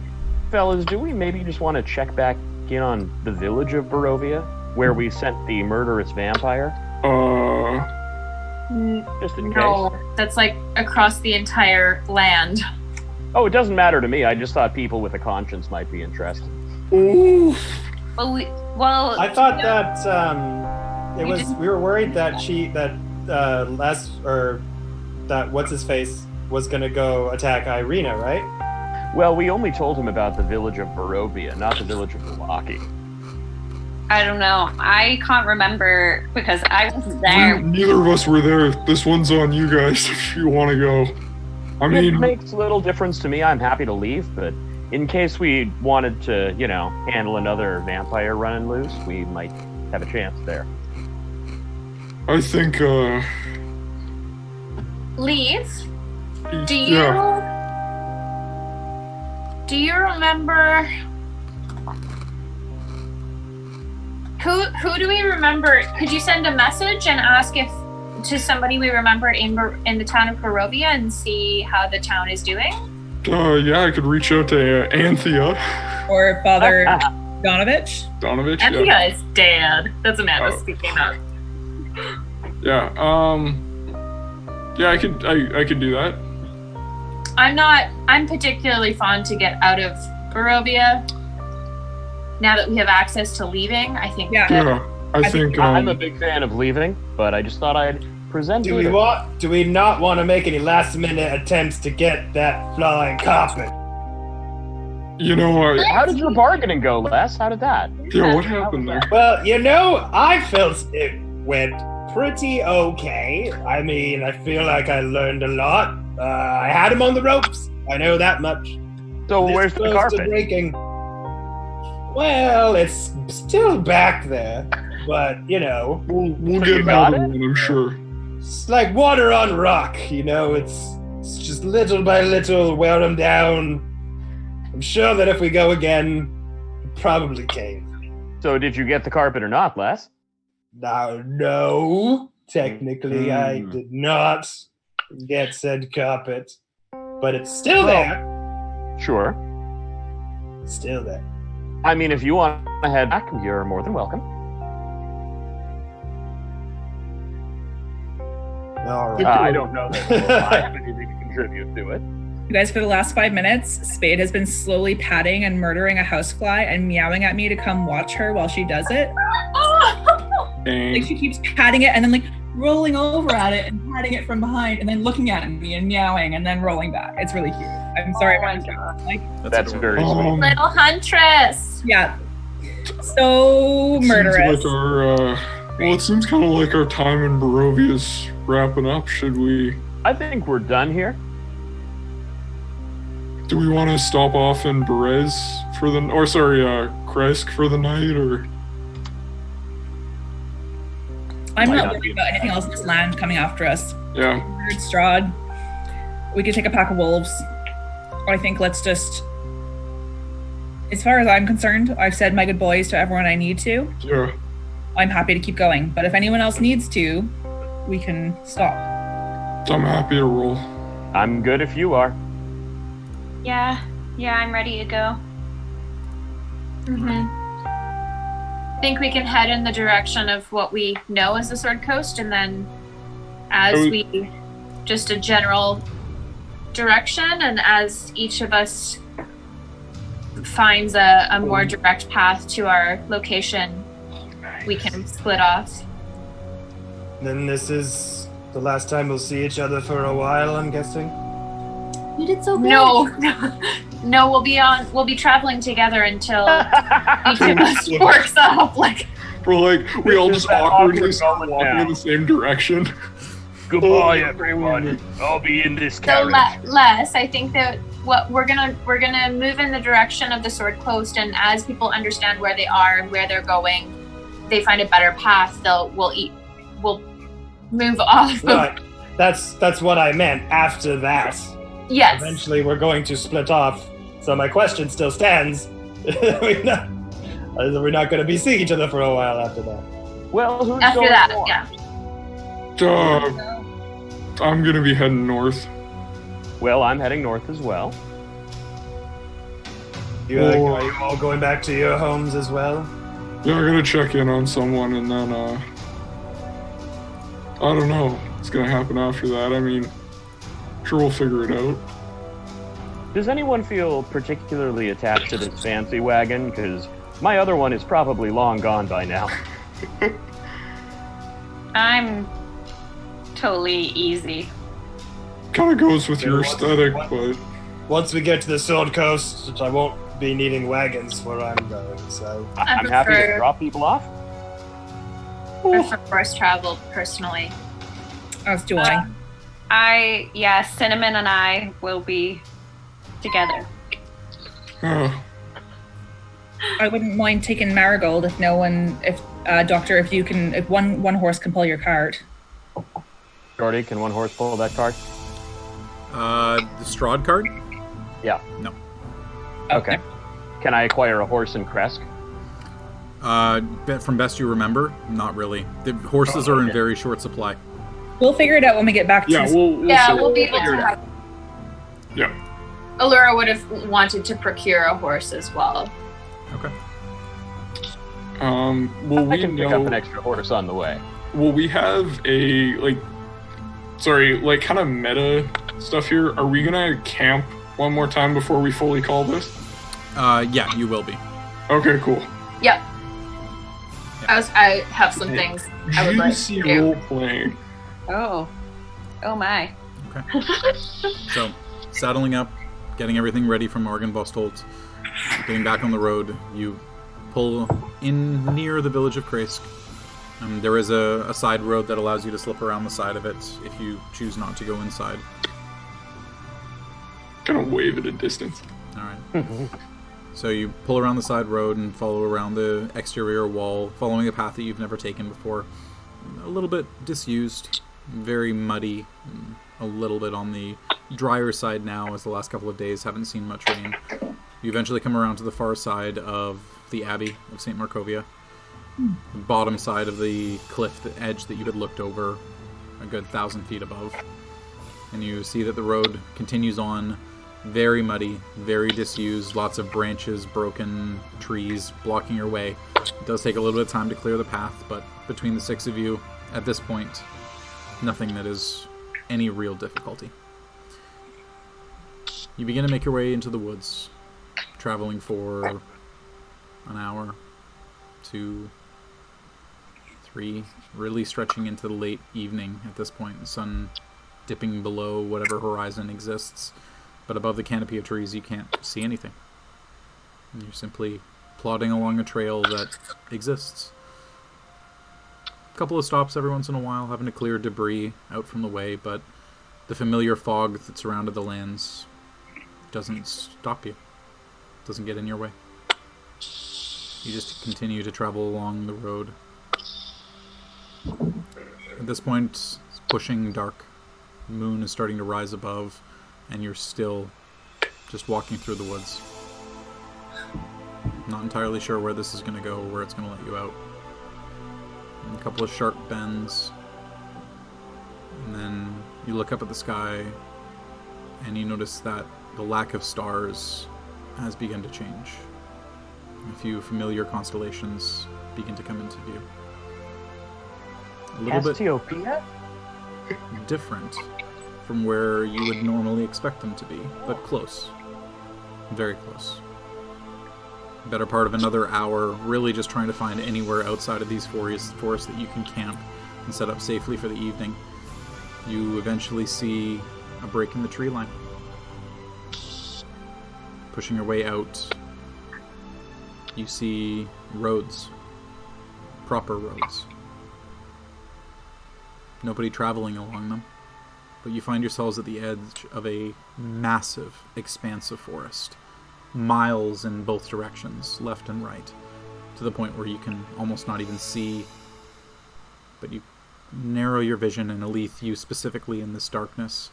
Speaker 3: Fellas, do we maybe just want to check back in on the village of Barovia, where we sent the murderous vampire? Just in case.
Speaker 6: No, that's like across the entire land.
Speaker 3: Oh, it doesn't matter to me. I just thought people with a conscience might be interested.
Speaker 2: Ooh.
Speaker 6: Well,
Speaker 4: I thought that we were worried that that what's his face was gonna go attack Irina, right?
Speaker 3: Well, we only told him about the village of Barovia, not the village of Milwaukee.
Speaker 7: I don't know. I can't remember because I wasn't there.
Speaker 2: Neither of us were there. This one's on you guys if you want to go. I
Speaker 3: It
Speaker 2: mean,
Speaker 3: makes little difference to me. I'm happy to leave, but in case we wanted to, handle another vampire running loose, we might have a chance there.
Speaker 2: I think,
Speaker 6: leave. Do you remember who do we remember? Could you send a message and ask if to somebody we remember in the town of Barovia and see how the town is doing?
Speaker 2: yeah, I could reach out to Anthea.
Speaker 5: Or Father Donovich.
Speaker 2: Donovich,
Speaker 6: Anthea
Speaker 2: yeah.
Speaker 6: is dead. That's Amanda speaking up.
Speaker 2: Yeah, yeah, I could do that.
Speaker 6: I'm particularly fond to get out of Barovia. now that we have access to leaving, I think.
Speaker 5: Yeah.
Speaker 2: Yeah, I think
Speaker 3: I'm a big fan of leaving, but I just thought I'd present
Speaker 4: Do
Speaker 3: it.
Speaker 4: we not want to make any last minute attempts to get that flying carpet?
Speaker 2: you know,
Speaker 3: How did your bargaining go, Les? How did that?
Speaker 2: yeah, what happened there?
Speaker 4: Well, I felt it went pretty okay. I mean, I feel like I learned a lot. I had him on the ropes. I know that much.
Speaker 3: So
Speaker 4: This
Speaker 3: where's the
Speaker 4: close to
Speaker 3: carpet?
Speaker 4: breaking. Well, it's still back there, but
Speaker 2: We'll
Speaker 3: So
Speaker 2: get
Speaker 3: you got
Speaker 2: another
Speaker 3: it?
Speaker 2: one, I'm sure.
Speaker 4: it's like water on rock. It's just little by little wear them down. I'm sure that if we go again, it'll probably cave.
Speaker 3: So did you get the carpet or not, Les?
Speaker 4: Now, no, technically, I did not get said carpet, but it's still there.
Speaker 3: Sure.
Speaker 4: Still there.
Speaker 3: I mean, if you want to head back, you're more than welcome.
Speaker 4: All right.
Speaker 3: I don't know that I have anything to contribute to it.
Speaker 5: You guys, for the last 5 minutes, Spade has been slowly patting and murdering a housefly and meowing at me to come watch her while she does it.
Speaker 2: Dang.
Speaker 5: Like, she keeps patting it and then, like, rolling over at it and patting it from behind and then looking at me and meowing and then rolling back. It's really cute. I'm sorry.
Speaker 3: That's very sweet.
Speaker 6: Little huntress.
Speaker 5: Yeah. So murderous.
Speaker 2: Seems like it seems kind of like our time in Barovia is wrapping up. Should we?
Speaker 3: I think we're done here.
Speaker 2: Do we want to stop off in Kresk for the night, or?
Speaker 5: I'm
Speaker 3: Why
Speaker 5: not
Speaker 3: not?
Speaker 5: worried about anything else in this land coming after us.
Speaker 2: Yeah.
Speaker 5: Weird Strahd. We could take a pack of wolves. I think let's just. As far as I'm concerned, I've said my goodbyes to everyone I need to.
Speaker 2: Yeah.
Speaker 5: I'm happy to keep going. But if anyone else needs to, we can stop.
Speaker 2: I'm happy to roll.
Speaker 3: I'm good if you are.
Speaker 7: Yeah, I'm ready to go.
Speaker 6: Think we can head in the direction of what we know as the Sword Coast, and then as we just a general direction, and as each of us finds a more direct path to our location, we can split off.
Speaker 4: Then this is the last time we'll see each other for a while, I'm guessing.
Speaker 6: You did so good. No, we'll be traveling together until each of us works up. Like,
Speaker 2: We're like, we all just awkwardly start walking in the same direction.
Speaker 8: Goodbye, everyone. I'll be in this
Speaker 6: so
Speaker 8: carriage.
Speaker 6: less. I think that what we're gonna move in the direction of the Sword Coast, and as people understand where they are and where they're going, they find a better path. We'll move off.
Speaker 4: Right. That's what I meant. After that,
Speaker 6: Yes.
Speaker 4: eventually we're going to split off. So my question still stands: we're not going to be seeing each other for a while after that.
Speaker 3: Well, who's
Speaker 6: After
Speaker 3: going
Speaker 6: that,
Speaker 3: north?
Speaker 6: yeah.
Speaker 2: I'm gonna be heading north.
Speaker 3: Well, I'm heading north as well.
Speaker 4: Are you all going back to your homes as well?
Speaker 2: Yeah, I gotta check in on someone, and then I don't know what's gonna happen after that. I mean, sure we'll figure it out.
Speaker 3: Does anyone feel particularly attached to this fancy wagon? Because my other one is probably long gone by now.
Speaker 7: I'm totally easy.
Speaker 2: Kind of goes with your
Speaker 4: what's-
Speaker 2: aesthetic,
Speaker 4: what-
Speaker 2: but
Speaker 4: Once we get to the Sword Coast, I won't be needing wagons where I'm going. So
Speaker 3: I'm happy to
Speaker 6: prefer-
Speaker 3: drop people off.
Speaker 6: prefer forced travel personally.
Speaker 5: As do I.
Speaker 7: Cinnamon and I will be together.
Speaker 5: I wouldn't mind taking Marigold if Doctor, if one horse can pull your cart.
Speaker 3: Jordy, can one horse pull that cart?
Speaker 1: The Strahd card?
Speaker 3: Yeah.
Speaker 1: No.
Speaker 3: Okay. Can I acquire a horse in Kresk?
Speaker 1: From best you remember, not really. The horses are in very short supply.
Speaker 5: We'll figure it out when we get back to
Speaker 2: we'll
Speaker 6: We'll be able to have.
Speaker 2: Yeah.
Speaker 6: Allura would have wanted to procure a horse as well.
Speaker 1: Okay.
Speaker 2: Will
Speaker 3: I
Speaker 2: we
Speaker 3: can pick up an
Speaker 2: know?
Speaker 3: extra horse on the way.
Speaker 2: Will we have a kind of meta stuff here? Are we gonna camp one more time before we fully call this?
Speaker 1: Yeah, you will be.
Speaker 2: Okay, cool.
Speaker 6: Yep. I have some things I would like to
Speaker 2: Juicy
Speaker 6: do.
Speaker 2: role playing.
Speaker 7: Oh my.
Speaker 1: Okay. So, saddling up, getting everything ready from Morgenbostholt, getting back on the road, you pull in near the village of Kresk. There is a side road that allows you to slip around the side of it if you choose not to go inside.
Speaker 2: Kind of wave at a distance.
Speaker 1: Alright. So you pull around the side road and follow around the exterior wall, following a path that you've never taken before. A little bit disused, very muddy, a little bit on the drier side now, as the last couple of days haven't seen much rain. You eventually come around to the far side of the Abbey of St. Markovia, the bottom side of the cliff, the edge that you had looked over a good 1,000 feet above. And you see that the road continues on, very muddy, very disused, lots of branches, broken trees blocking your way. It does take a little bit of time to clear the path, but between the 6 of you, at this point, nothing that is any real difficulty. You begin to make your way into the woods, traveling for an hour, 2, 3, really stretching into the late evening at this point, the sun dipping below whatever horizon exists. But above the canopy of trees, you can't see anything. And you're simply plodding along a trail that exists. A couple of stops every once in a while, having to clear debris out from the way, but the familiar fog that surrounded the lands doesn't stop you. Doesn't get in your way. You just continue to travel along the road. At this point, it's pushing dark. The moon is starting to rise above, and you're still just walking through the woods. Not entirely sure where this is going to go, or where it's going to let you out. And a couple of sharp bends, and then you look up at the sky, and you notice that the lack of stars has begun to change. A few familiar constellations begin to come into view. A little
Speaker 3: Cassiopeia?
Speaker 1: bit different from where you would normally expect them to be, but close. Very close. Better part of another hour, really just trying to find anywhere outside of these forests that you can camp and set up safely for the evening. You eventually see a break in the tree line. Pushing your way out, you see roads. Proper roads. Nobody traveling along them. But you find yourselves at the edge of a massive expanse of forest. Miles in both directions, left and right. To the point where you can almost not even see. But you narrow your vision, and Aleth, you specifically in this darkness,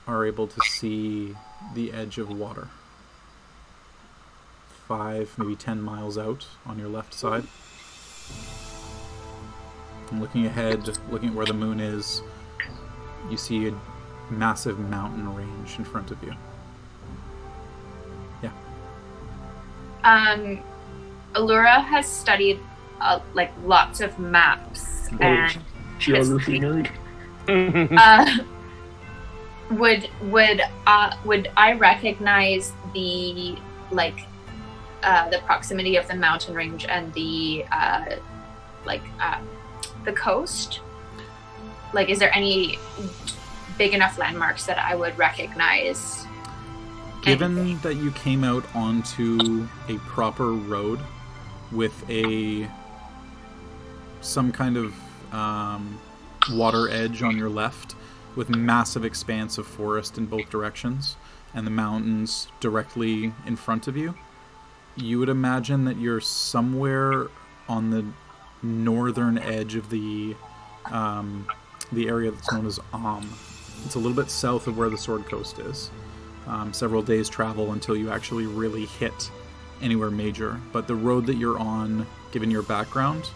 Speaker 1: are able to see the edge of water. 5, maybe 10 miles out on your left side. And looking ahead, looking at where the moon is, you see a massive mountain range in front of you. Yeah.
Speaker 6: Allura has studied like lots of maps and
Speaker 2: Geography nerd.
Speaker 6: Would I recognize the proximity of the mountain range and the coast? Like, is there any big enough landmarks that I would recognize?
Speaker 1: Given that you came out onto a proper road with some kind of water edge on your left, with massive expanse of forest in both directions, and the mountains directly in front of you, you would imagine that you're somewhere on the northern edge of the area that's known as It's a little bit south of where the Sword Coast is. Several days travel until you actually really hit anywhere major. But the road that you're on, given your background,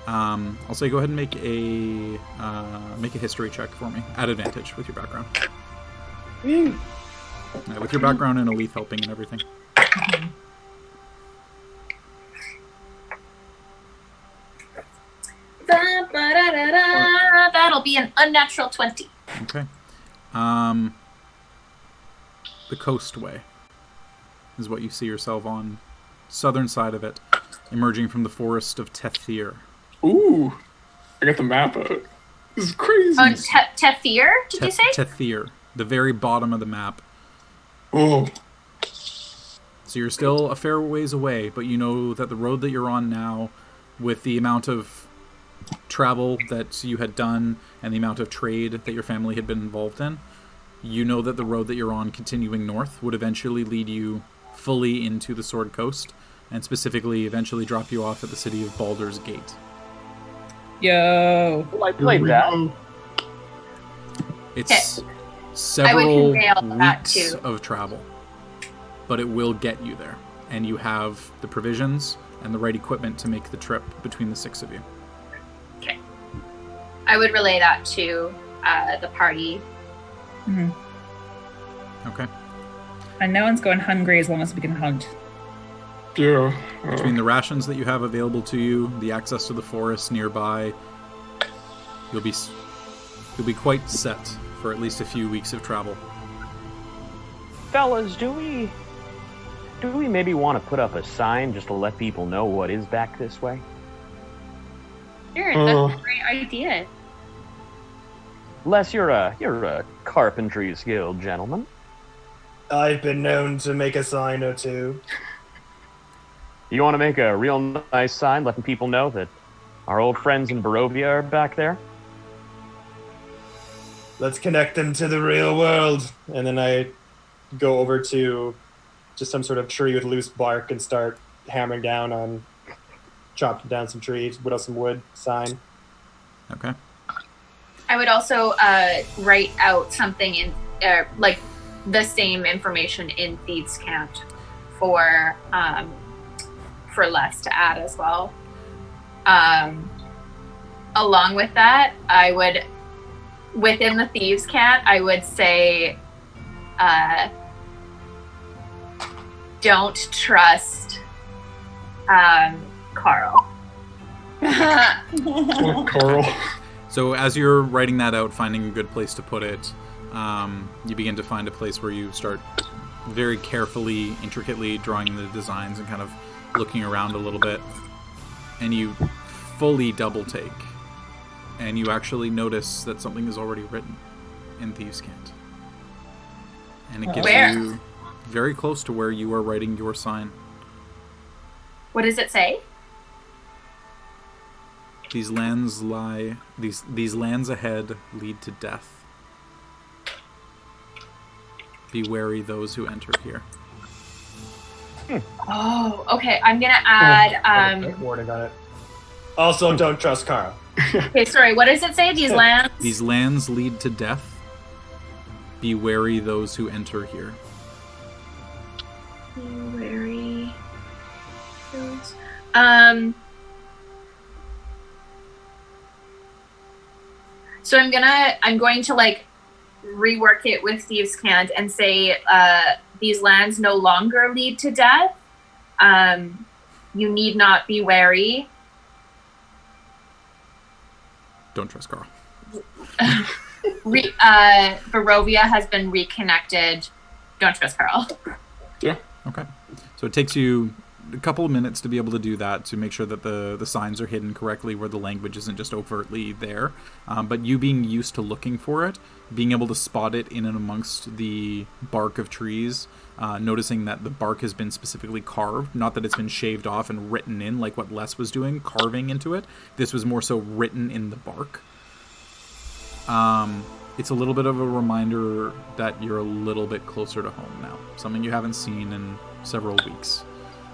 Speaker 1: I'll say go ahead and make a history check for me at advantage with your background. With your background and Aleth helping and everything.
Speaker 6: That'll be an unnatural 20.
Speaker 1: Okay. The coastway is what you see yourself on southern side of it, emerging from the forest of Tethir.
Speaker 2: Ooh, I got the map out. This is crazy.
Speaker 6: Oh, Tethir, did you say?
Speaker 1: Tethir, the very bottom of the map.
Speaker 2: Oh,
Speaker 1: So you're still a fair ways away, but you know that the road that you're on now, with the amount of travel that you had done and the amount of trade that your family had been involved in, you know that the road that you're on continuing north would eventually lead you fully into the Sword Coast, and specifically eventually drop you off at the city of Baldur's Gate.
Speaker 3: Yo, I played that.
Speaker 1: It's
Speaker 6: I
Speaker 1: several
Speaker 6: would convey all that
Speaker 1: weeks
Speaker 6: too.
Speaker 1: of travel, but it will get you there, and you have the provisions and the right equipment to make the trip between the 6 of you.
Speaker 6: Okay. I would relay that to the party.
Speaker 5: Mhm.
Speaker 1: Okay.
Speaker 5: And no one's going hungry as long as we can hunt.
Speaker 2: yeah.
Speaker 1: Between the rations that you have available to you, the access to the forest nearby, you'll be quite set for at least a few weeks of travel.
Speaker 3: Fellas, do we maybe want to put up a sign just to let people know what is back this way?
Speaker 7: Sure, that's a great idea.
Speaker 3: Les, you're a carpentry skilled gentleman.
Speaker 4: I've been known to make a sign or two.
Speaker 3: You want to make a real nice sign letting people know that our old friends in Barovia are back there?
Speaker 4: Let's connect them to the real world. And then I go over to just some sort of tree with loose bark and start hammering down on, chopping down some trees, whittle some wood, sign.
Speaker 1: Okay.
Speaker 6: I would also write out something in, like the same information in Thieves' Cant for Les to add as well. Along with that, I would, within the Thieves' Cant, I would say, don't trust Carl.
Speaker 2: What, Carl?
Speaker 1: So as you're writing that out, finding a good place to put it, you begin to find a place where you start very carefully, intricately drawing the designs and kind of looking around a little bit. And you fully double take. And you actually notice that something is already written in Thieves' Cant. And it gives
Speaker 6: Where?
Speaker 1: you very close to where you are writing your sign.
Speaker 6: What does it say?
Speaker 1: These lands lie. These lands ahead lead to death. Be wary those who enter here.
Speaker 6: Oh, okay. I'm gonna add.
Speaker 4: Warning on it. Also, don't trust Carl.
Speaker 6: Okay, sorry. What does it say? These lands.
Speaker 1: These lands lead to death. Be wary those who enter here.
Speaker 6: Be wary. Those. So I'm going to like rework it with Thieves' Cant and say these lands no longer lead to death. You need not be wary.
Speaker 1: Don't trust Carl.
Speaker 6: Barovia has been reconnected. Don't trust Carl.
Speaker 2: Yeah.
Speaker 1: Okay. So it takes you a couple of minutes to be able to do that, to make sure that the signs are hidden correctly where the language isn't just overtly there. But you being used to looking for it, being able to spot it in and amongst the bark of trees, noticing that the bark has been specifically carved, not that it's been shaved off and written in like what Les was doing, carving into it. This was more so written in the bark. It's a little bit of a reminder that you're a little bit closer to home now. Something you haven't seen in several weeks.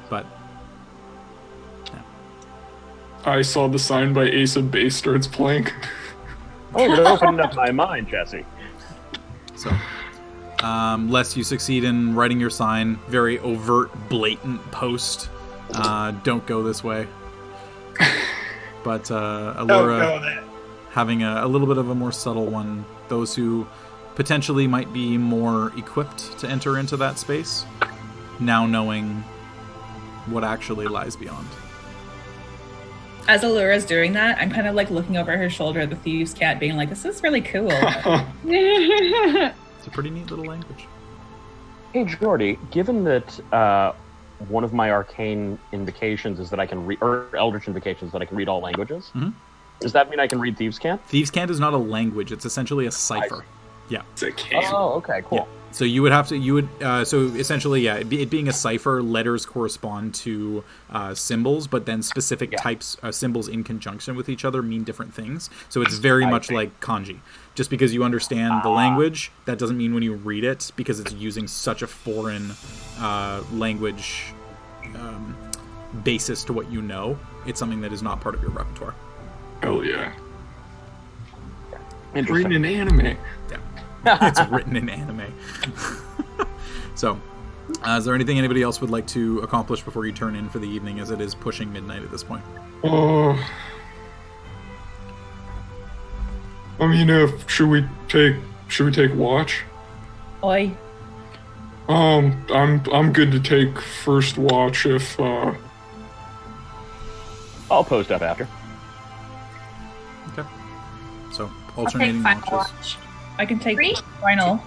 Speaker 1: But, yeah.
Speaker 2: I saw the sign by Ace of Base starts playing.
Speaker 3: Oh, you're opening up my mind, Jesse.
Speaker 1: So, Les, you succeed in writing your sign. Very overt, blatant post. Don't go this way. But Allura, having a little bit of a more subtle one. Those who potentially might be more equipped to enter into that space, now knowing what actually lies beyond.
Speaker 5: As Allura's doing that, I'm kind of like looking over her shoulder at the Thieves' Cant, being like, this is really cool.
Speaker 1: It's a pretty neat little language.
Speaker 3: Hey, Jordy, given that one of my arcane invocations is that I can read, or eldritch invocations that I can read all languages.
Speaker 1: Mm-hmm.
Speaker 3: Does that mean I can read Thieves' Cant?
Speaker 1: Thieves' Cant is not a language; it's essentially a cipher. Yeah.
Speaker 2: It's a cave.
Speaker 3: Oh, okay, cool.
Speaker 1: Yeah. So you would have to, so essentially, yeah, it being a cipher, letters correspond to symbols, but then specific types symbols in conjunction with each other mean different things. So it's very much like kanji. Just because you understand the language, that doesn't mean when you read it, because it's using such a foreign language basis to what you know, it's something that is not part of your repertoire.
Speaker 2: Hell yeah.
Speaker 3: Interesting.
Speaker 2: Written in anime.
Speaker 1: It's written in anime. So, is there anything anybody else would like to accomplish before you turn in for the evening, as it is pushing midnight at this point?
Speaker 2: I mean, should we take watch?
Speaker 5: Oi.
Speaker 2: I'm good to take first watch if
Speaker 3: I'll post up after.
Speaker 1: Okay. So
Speaker 6: I'll take
Speaker 1: alternating
Speaker 6: final
Speaker 1: watches.
Speaker 6: watch.
Speaker 5: I can take
Speaker 6: 3?
Speaker 5: final.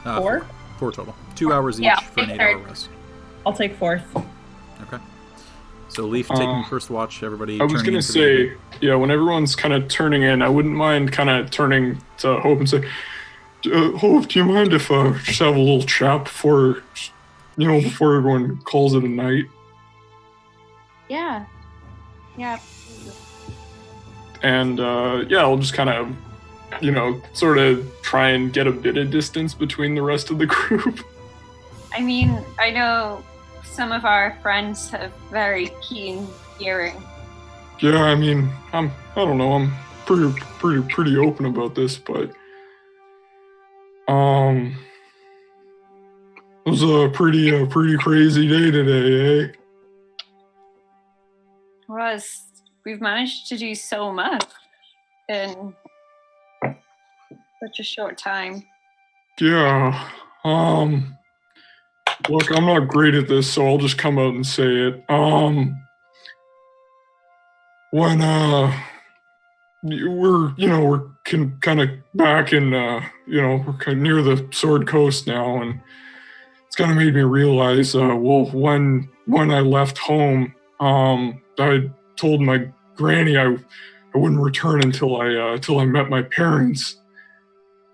Speaker 5: 4?
Speaker 1: 4 total. 2 hours each
Speaker 6: Yeah,
Speaker 1: for an
Speaker 6: take
Speaker 1: 8-hour
Speaker 6: third.
Speaker 1: rest.
Speaker 5: I'll take 4th.
Speaker 1: Okay. So Leaf taking first watch. Everybody.
Speaker 2: I was
Speaker 1: turning
Speaker 2: gonna
Speaker 1: in for the evening.
Speaker 2: say, yeah, when everyone's kind of turning in, I wouldn't mind kind of turning to Hope and say, Hope, do you mind if just have a little chat before everyone calls it a night?
Speaker 7: Yeah. Yeah.
Speaker 2: And I'll just kind of, sort of try and get a bit of distance between the rest of the group.
Speaker 7: I mean, I know some of our friends have very keen hearing.
Speaker 2: Yeah, I mean, I don't know, I'm pretty open about this, but it was a pretty crazy day today, eh?
Speaker 7: We've managed to do so much in such a short time.
Speaker 2: Yeah. Look, I'm not great at this, so I'll just come out and say it. When we're kind of back in we're kind of near the Sword Coast now, and it's kind of made me realize when I left home, I told my granny I wouldn't return until I met my parents.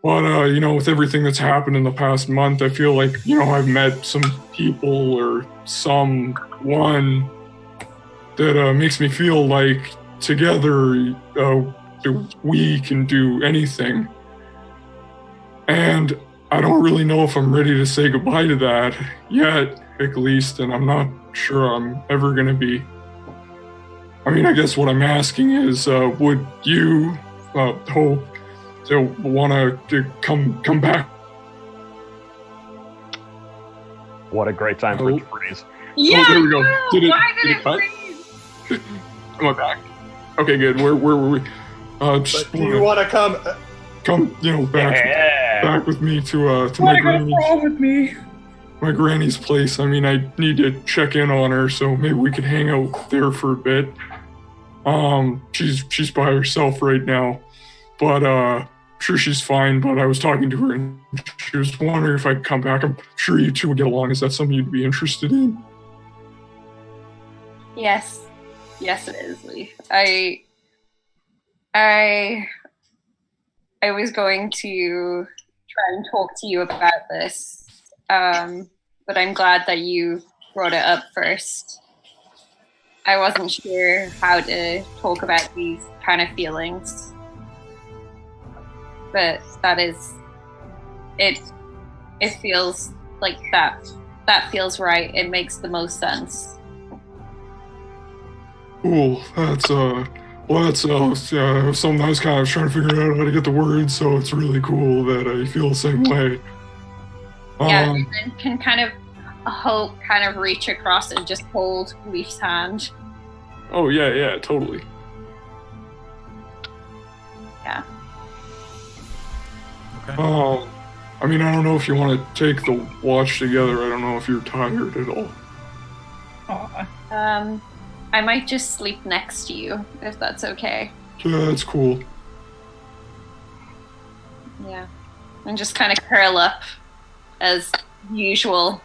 Speaker 2: But with everything that's happened in the past month, I feel like I've met some people or someone that makes me feel like together we can do anything. And I don't really know if I'm ready to say goodbye to that yet, at least, and I'm not sure I'm ever going to be. I mean, I guess what I'm asking is, would you, Hope, to want to come back?
Speaker 3: What a great time for a freeze.
Speaker 7: Yeah,
Speaker 2: there we go.
Speaker 7: no,
Speaker 2: Did
Speaker 7: why
Speaker 2: it
Speaker 7: did
Speaker 2: cut?
Speaker 7: freeze?
Speaker 2: Am I back? Okay, good. Where were we? Just
Speaker 4: But do you want to come?
Speaker 2: back with me to
Speaker 5: Wanna go crawl with me?
Speaker 2: my granny's place. I mean, I need to check in on her, so maybe we could hang out there for a bit. She's by herself right now, but I'm sure she's fine. But I was talking to her, and she was wondering if I could come back. I'm sure you two would get along. Is that something you'd be interested in?
Speaker 7: Yes. Yes, it is, Lee. I was going to try and talk to you about this, but I'm glad that you brought it up first. I wasn't sure how to talk about these kind of feelings, but that is it. It feels like that. That feels right. It makes the most sense.
Speaker 2: Cool. That's something I was kind of trying to figure out how to get the words, so it's really cool that I feel the same way.
Speaker 7: Yeah, and then can kind of reach across and just hold Leaf's hand.
Speaker 2: Oh yeah, totally.
Speaker 7: Yeah.
Speaker 1: Okay.
Speaker 2: I mean, I don't know if you want to take the watch together. I don't know if you're tired at all.
Speaker 5: Aw.
Speaker 7: I might just sleep next to you, if that's okay.
Speaker 2: Yeah, that's cool.
Speaker 7: Yeah. And just kind of curl up as usual.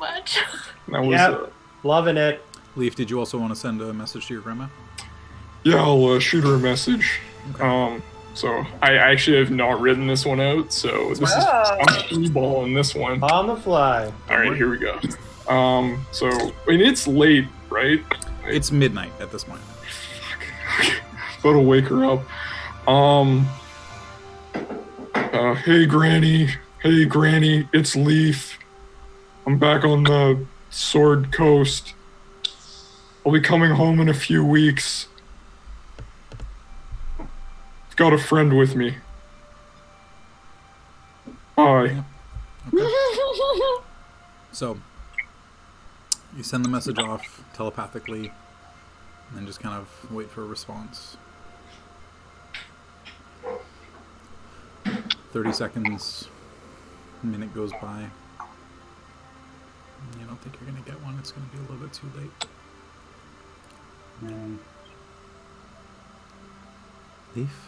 Speaker 6: much.
Speaker 2: That was
Speaker 4: Yep. Loving it.
Speaker 1: Leaf, did you also want to send a message to your grandma?
Speaker 2: yeah, I'll shoot her a message. So I actually have not written this one out, so this is I'm freeballing this one.
Speaker 4: On the fly.
Speaker 2: All right, here we go. So I mean it's late, right?
Speaker 1: It's midnight at this point.
Speaker 2: Gotta wake her up. Hey Granny, it's Leaf. I'm back on the Sword Coast. I'll be coming home in a few weeks. I've got a friend with me. Bye.
Speaker 1: Okay. So, you send the message off telepathically, and then just kind of wait for a response. 30 seconds, a minute goes by. You don't think you're going to get one, it's going to be a little bit too late. And then, Leaf?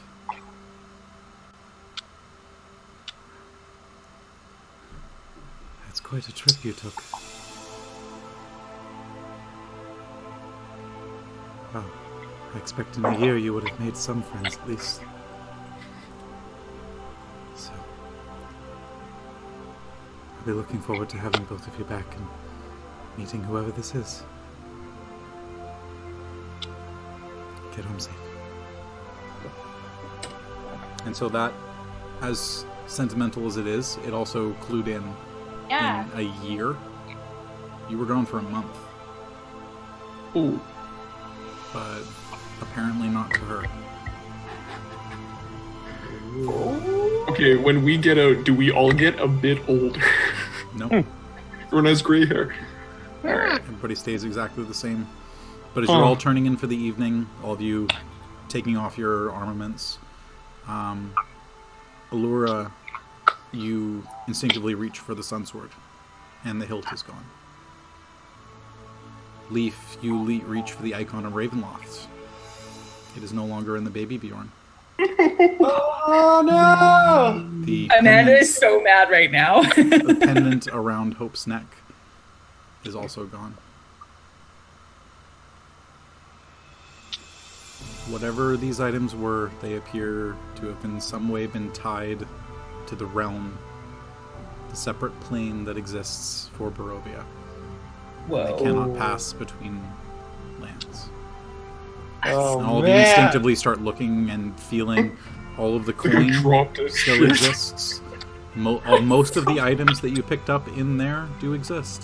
Speaker 1: That's quite a trip you took. Well, I expect in a year you would have made some friends at least. So, I'll be looking forward to having both of you back and meeting whoever this is. Get home safe. And so that, as sentimental as it is, it also clued in a year. You were gone for a month.
Speaker 2: Ooh.
Speaker 1: But apparently not to her.
Speaker 2: Okay, when we get out, do we all get a bit older?
Speaker 1: Nope.
Speaker 2: Everyone has gray hair. Alright.
Speaker 1: Everybody stays exactly the same. But as you're all turning in for the evening, all of you taking off your armaments, Allura, you instinctively reach for the sunsword, and the hilt is gone. Leaf, you reach for the icon of Ravenloft. It is no longer in the baby Bjorn.
Speaker 4: Oh no!
Speaker 1: The
Speaker 5: Amanda is so mad right now.
Speaker 1: the pendant around Hope's neck is also gone. Whatever these items were, they appear to have in some way been tied to the realm, the separate plane that exists for Barovia.
Speaker 5: Whoa.
Speaker 1: They cannot pass between lands.
Speaker 4: Oh,
Speaker 1: And all of you
Speaker 4: man.
Speaker 1: instinctively start looking and feeling all of the coin
Speaker 2: dropped it.
Speaker 1: still
Speaker 2: Shit.
Speaker 1: exists. Most of the items that you picked up in there do exist.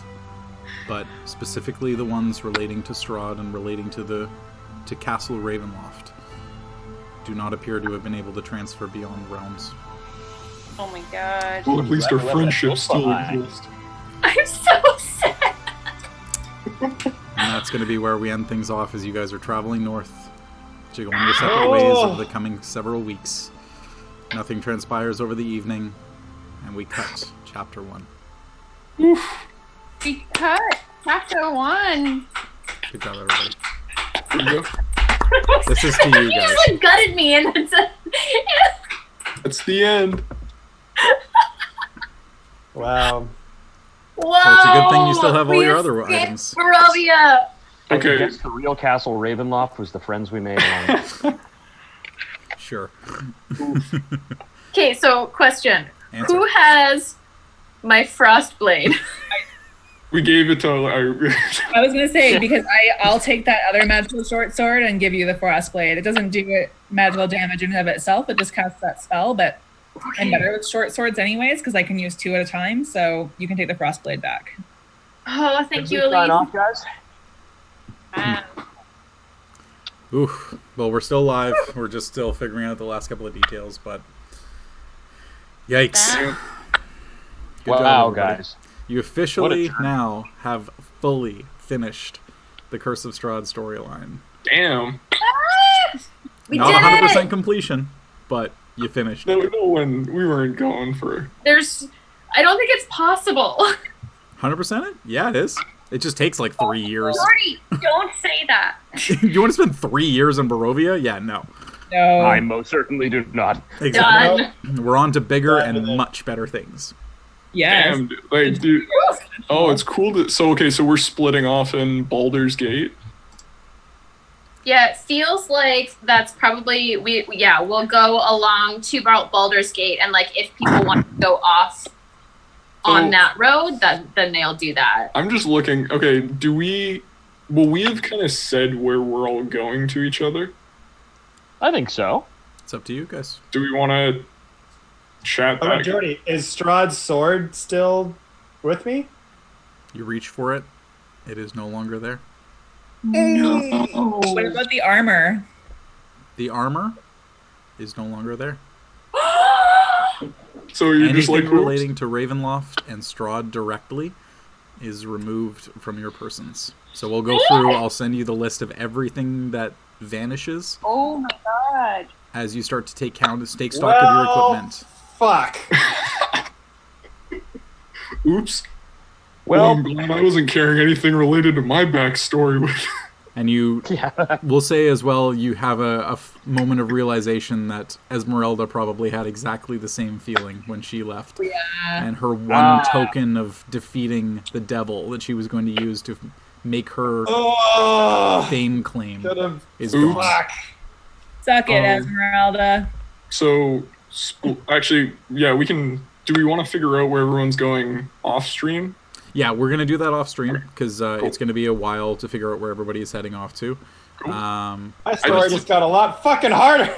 Speaker 1: But specifically the ones relating to Strahd and relating to Castle Ravenloft do not appear to have been able to transfer beyond realms.
Speaker 7: Oh my god.
Speaker 2: Well, at least our
Speaker 3: Left
Speaker 2: friendship
Speaker 3: us
Speaker 2: still
Speaker 3: behind.
Speaker 2: exists.
Speaker 6: I'm so sad.
Speaker 1: And that's going to be where we end things off as you guys are traveling north to go on your separate ways over the coming several weeks. Nothing transpires over the evening, and we cut chapter 1.
Speaker 7: We cut chapter 1.
Speaker 1: Good job, everybody.
Speaker 2: There you go.
Speaker 1: This is to you
Speaker 6: You
Speaker 1: guys.
Speaker 6: just like gutted me, and it's
Speaker 2: That's the end.
Speaker 4: Wow.
Speaker 6: whoa.
Speaker 1: So it's a good thing you still have all
Speaker 6: we
Speaker 1: your other
Speaker 6: escaped
Speaker 1: items.
Speaker 6: Barovia.
Speaker 3: I
Speaker 2: Okay.
Speaker 3: guess the real Castle Ravenloft was the friends we made along.
Speaker 1: Sure.
Speaker 6: Okay, so question:
Speaker 1: Answer.
Speaker 6: who has my frost blade?
Speaker 2: We gave it to our...
Speaker 5: I was gonna say, because I'll take that other magical short sword and give you the frost blade. It doesn't do magical damage in and of itself. It just casts that spell, but I'm better with short swords anyways because I can use 2 at a time. So you can take the frost blade back.
Speaker 6: Oh, thank you,
Speaker 3: Sign
Speaker 6: Elise.
Speaker 3: off, guys.
Speaker 1: Oof. Well, we're still live. We're just still figuring out the last couple of details, but... Yikes. Good job,
Speaker 3: Wow,
Speaker 1: everybody.
Speaker 3: guys.
Speaker 1: You officially
Speaker 3: What a turn.
Speaker 1: now have fully finished the Curse of Strahd storyline.
Speaker 2: Damn.
Speaker 6: We
Speaker 1: Not
Speaker 6: did
Speaker 1: 100%
Speaker 6: it.
Speaker 1: completion, but you finished.
Speaker 2: No one, we weren't going for...
Speaker 6: I don't think it's possible.
Speaker 1: 100% it? Yeah, it is. It just takes like 3 years.
Speaker 7: Sorry, don't say that.
Speaker 1: You want to spend 3 years in Barovia? Yeah, no.
Speaker 5: No.
Speaker 3: I most certainly do not.
Speaker 1: Exactly.
Speaker 6: Done.
Speaker 1: We're on to bigger and much better things.
Speaker 5: Yes.
Speaker 2: Damn, dude. Like, dude, Oh, it's cool that. So we're splitting off in Baldur's Gate.
Speaker 6: Yeah, it feels like that's probably we'll go along to Baldur's Gate, and like if people want to go off on that road, then they'll do that.
Speaker 2: I'm just looking. Okay, will we have kind of said where we're all going to each other?
Speaker 3: I think so.
Speaker 1: It's up to you guys.
Speaker 2: Do we want to chat back?
Speaker 4: Jordy, is Strahd's sword still with me?
Speaker 1: You reach for it. It is no longer there.
Speaker 5: No. What about the armor?
Speaker 1: The armor is no longer there.
Speaker 2: So you're
Speaker 1: Anything
Speaker 2: just like
Speaker 1: relating to Ravenloft and Strahd directly is removed from your persons. So we'll go through. I'll send you the list of everything that vanishes.
Speaker 7: Oh my god.
Speaker 1: As you start to take take stock of your equipment.
Speaker 4: Fuck.
Speaker 2: Oops.
Speaker 3: Well,
Speaker 2: I'm glad I wasn't carrying anything related to my backstory with.
Speaker 1: And you will say as well, you have a moment of realization that Esmeralda probably had exactly the same feeling when she left.
Speaker 5: Yeah.
Speaker 1: And her one token of defeating the devil that she was going to use to make her fame claim is gone.
Speaker 4: Fuck.
Speaker 5: Suck it, Esmeralda.
Speaker 2: So, actually, yeah, we can. Do we want to figure out where everyone's going off stream?
Speaker 1: Yeah, we're going to do that off stream because it's going to be a while to figure out where everybody is heading off to.
Speaker 2: Cool.
Speaker 1: My
Speaker 4: story just got a lot fucking harder.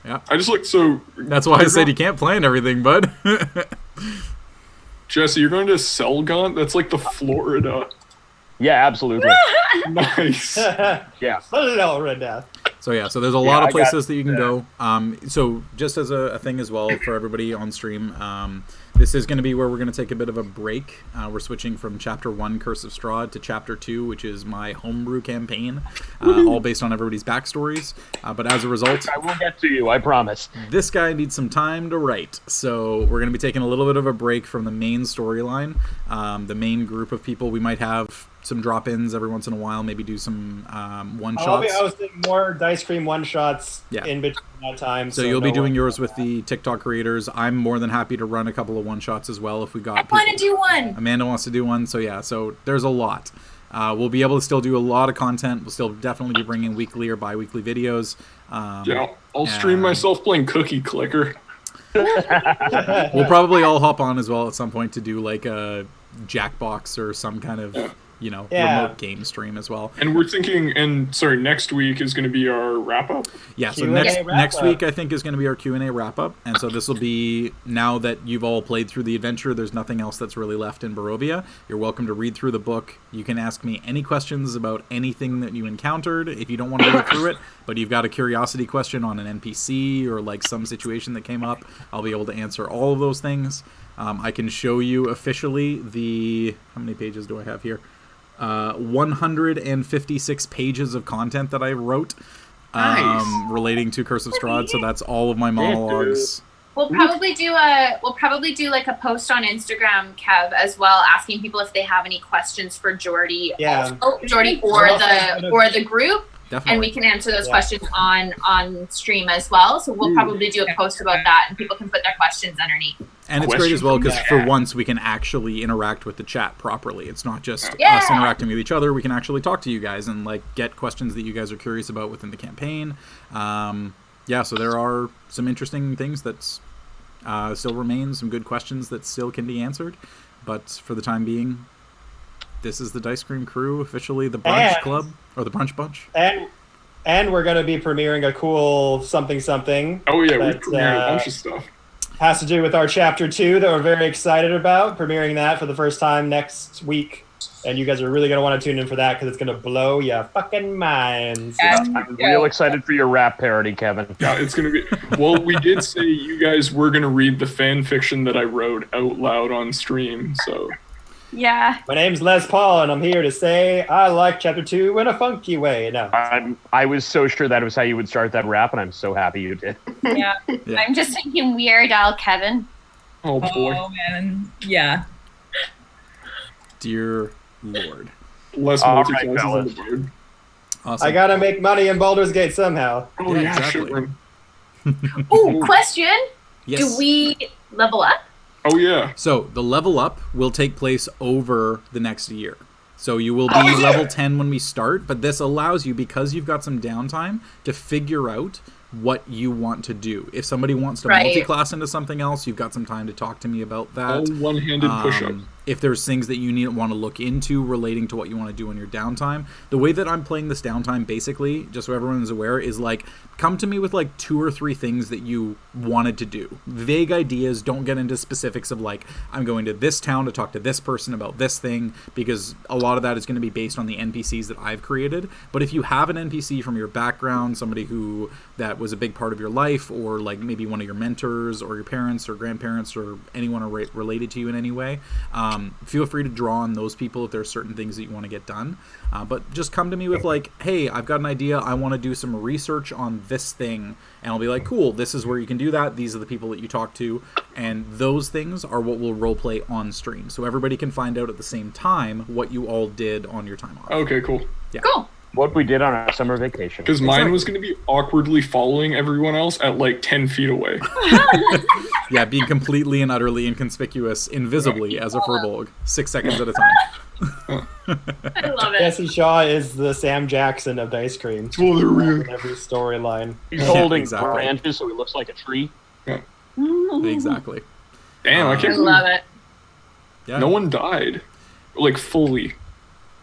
Speaker 1: Yeah.
Speaker 2: I just looked so.
Speaker 1: That's why I said you can't plan everything, bud.
Speaker 2: Jesse, you're going to Selgon? That's like the Florida.
Speaker 3: Yeah, absolutely.
Speaker 2: Nice.
Speaker 3: Yeah.
Speaker 4: Florida.
Speaker 1: So yeah, so there's a lot of places that you can go. So just as a thing as well for everybody on stream, this is going to be where we're going to take a bit of a break. We're switching from Chapter 1, Curse of Strahd, to Chapter 2, which is my homebrew campaign, all based on everybody's backstories. But as a result...
Speaker 3: I will get to you, I promise.
Speaker 1: This guy needs some time to write. So we're going to be taking a little bit of a break from the main storyline. The main group of people, we might have some drop-ins every once in a while, maybe do some one-shots.
Speaker 4: I'll be hosting more Dicecream one-shots in between that time.
Speaker 1: So you'll be doing yours with the TikTok creators. I'm more than happy to run a couple of one-shots as well if we got
Speaker 6: I want to do one.
Speaker 1: Amanda wants to do one, so yeah. So there's a lot. We'll be able to still do a lot of content. We'll still definitely be bringing weekly or bi-weekly videos.
Speaker 2: Yeah, I'll stream myself playing Cookie Clicker.
Speaker 1: We'll probably all hop on as well at some point to do like a Jackbox or some kind of... remote game stream as well.
Speaker 2: And we're thinking, next week is going to be our wrap-up?
Speaker 1: Yeah, so next week I think is going to be our Q&A wrap-up, and so this will be, now that you've all played through the adventure, there's nothing else that's really left in Barovia. You're welcome to read through the book. You can ask me any questions about anything that you encountered, if you don't want to read through it, but you've got a curiosity question on an NPC or like some situation that came up, I'll be able to answer all of those things. I can show you officially the... How many pages do I have here? 156 pages of content that I wrote relating to Curse of Strahd, so that's all of my monologues.
Speaker 6: We'll probably do like a post on Instagram, Kev, as well, asking people if they have any questions for Jordy.
Speaker 4: Yeah.
Speaker 6: Jordy or the group.
Speaker 1: Definitely.
Speaker 6: And we can answer those questions on stream as well. So we'll probably do a post about that, and people can put their questions underneath.
Speaker 1: And it's great as well because for once we can actually interact with the chat properly. It's not just us interacting with each other. We can actually talk to you guys and like get questions that you guys are curious about within the campaign. So there are some interesting things that still remain, some good questions that still can be answered. But for the time being, this is the Dicecream crew, officially the Brunch Club, or the Brunch Bunch.
Speaker 4: And we're going to be premiering a cool something.
Speaker 2: Oh yeah, we're premiering a bunch of stuff.
Speaker 4: Has to do with our Chapter 2 that we're very excited about, premiering that for the first time next week. And you guys are really going to want to tune in for that because it's going to blow your fucking minds.
Speaker 3: I'm real excited for your rap parody, Kevin.
Speaker 2: Yeah, it's going to be... Well, we did say you guys were going to read the fan fiction that I wrote out loud on stream, so...
Speaker 7: Yeah.
Speaker 4: My name's Les Paul, and I'm here to say I like Chapter 2 in a funky way. No.
Speaker 3: I was so sure that was how you would start that rap, and I'm so happy you did.
Speaker 7: Yeah. I'm just thinking Weird Al Kevin.
Speaker 2: Oh, boy.
Speaker 5: Oh, man. Yeah.
Speaker 1: Dear Lord.
Speaker 2: Les multi-classes on the board.
Speaker 1: Awesome.
Speaker 4: I gotta make money in Baldur's Gate somehow.
Speaker 2: Oh, yeah, exactly.
Speaker 6: Ooh, question.
Speaker 1: Yes.
Speaker 6: Do we level up?
Speaker 2: Oh, yeah.
Speaker 1: So the level up will take place over the next year. So you will be level 10 when we start, but this allows you, because you've got some downtime, to figure out what you want to do. If somebody wants to multi-class into something else, you've got some time to talk to me about that.
Speaker 2: All one-handed push-ups.
Speaker 1: If there's things that you want to look into relating to what you want to do in your downtime, the way that I'm playing this downtime, basically, just so everyone is aware, is like, come to me with like 2 or 3 things that you wanted to do. Vague ideas. Don't get into specifics of like, I'm going to this town to talk to this person about this thing, because a lot of that is going to be based on the NPCs that I've created. But if you have an NPC from your background, somebody who that was a big part of your life, or like maybe one of your mentors or your parents or grandparents or anyone related to you in any way, feel free to draw on those people if there are certain things that you want to get done. But just come to me with like, hey, I've got an idea. I want to do some research on this thing. And I'll be like, cool, this is where you can do that. These are the people that you talk to. And those things are what we'll roleplay on stream. So everybody can find out at the same time what you all did on your time off.
Speaker 2: Okay, cool.
Speaker 1: Yeah.
Speaker 6: Cool.
Speaker 3: What we did on our summer vacation.
Speaker 2: Because mine was going to be awkwardly following everyone else at like 10 feet away.
Speaker 1: Yeah, being completely and utterly inconspicuous, invisibly as a furbolg, 6 seconds at a time.
Speaker 6: I love it.
Speaker 4: Jesse Shaw is the Sam Jackson of Dicecream.
Speaker 2: Oh, they're weird.
Speaker 4: In every storyline.
Speaker 3: He's holding
Speaker 1: exactly.
Speaker 3: branches so he looks like a tree.
Speaker 2: Yeah.
Speaker 1: Exactly.
Speaker 2: Damn, I
Speaker 6: I
Speaker 2: can't
Speaker 6: love it.
Speaker 1: Yeah.
Speaker 2: No one died. Like, fully.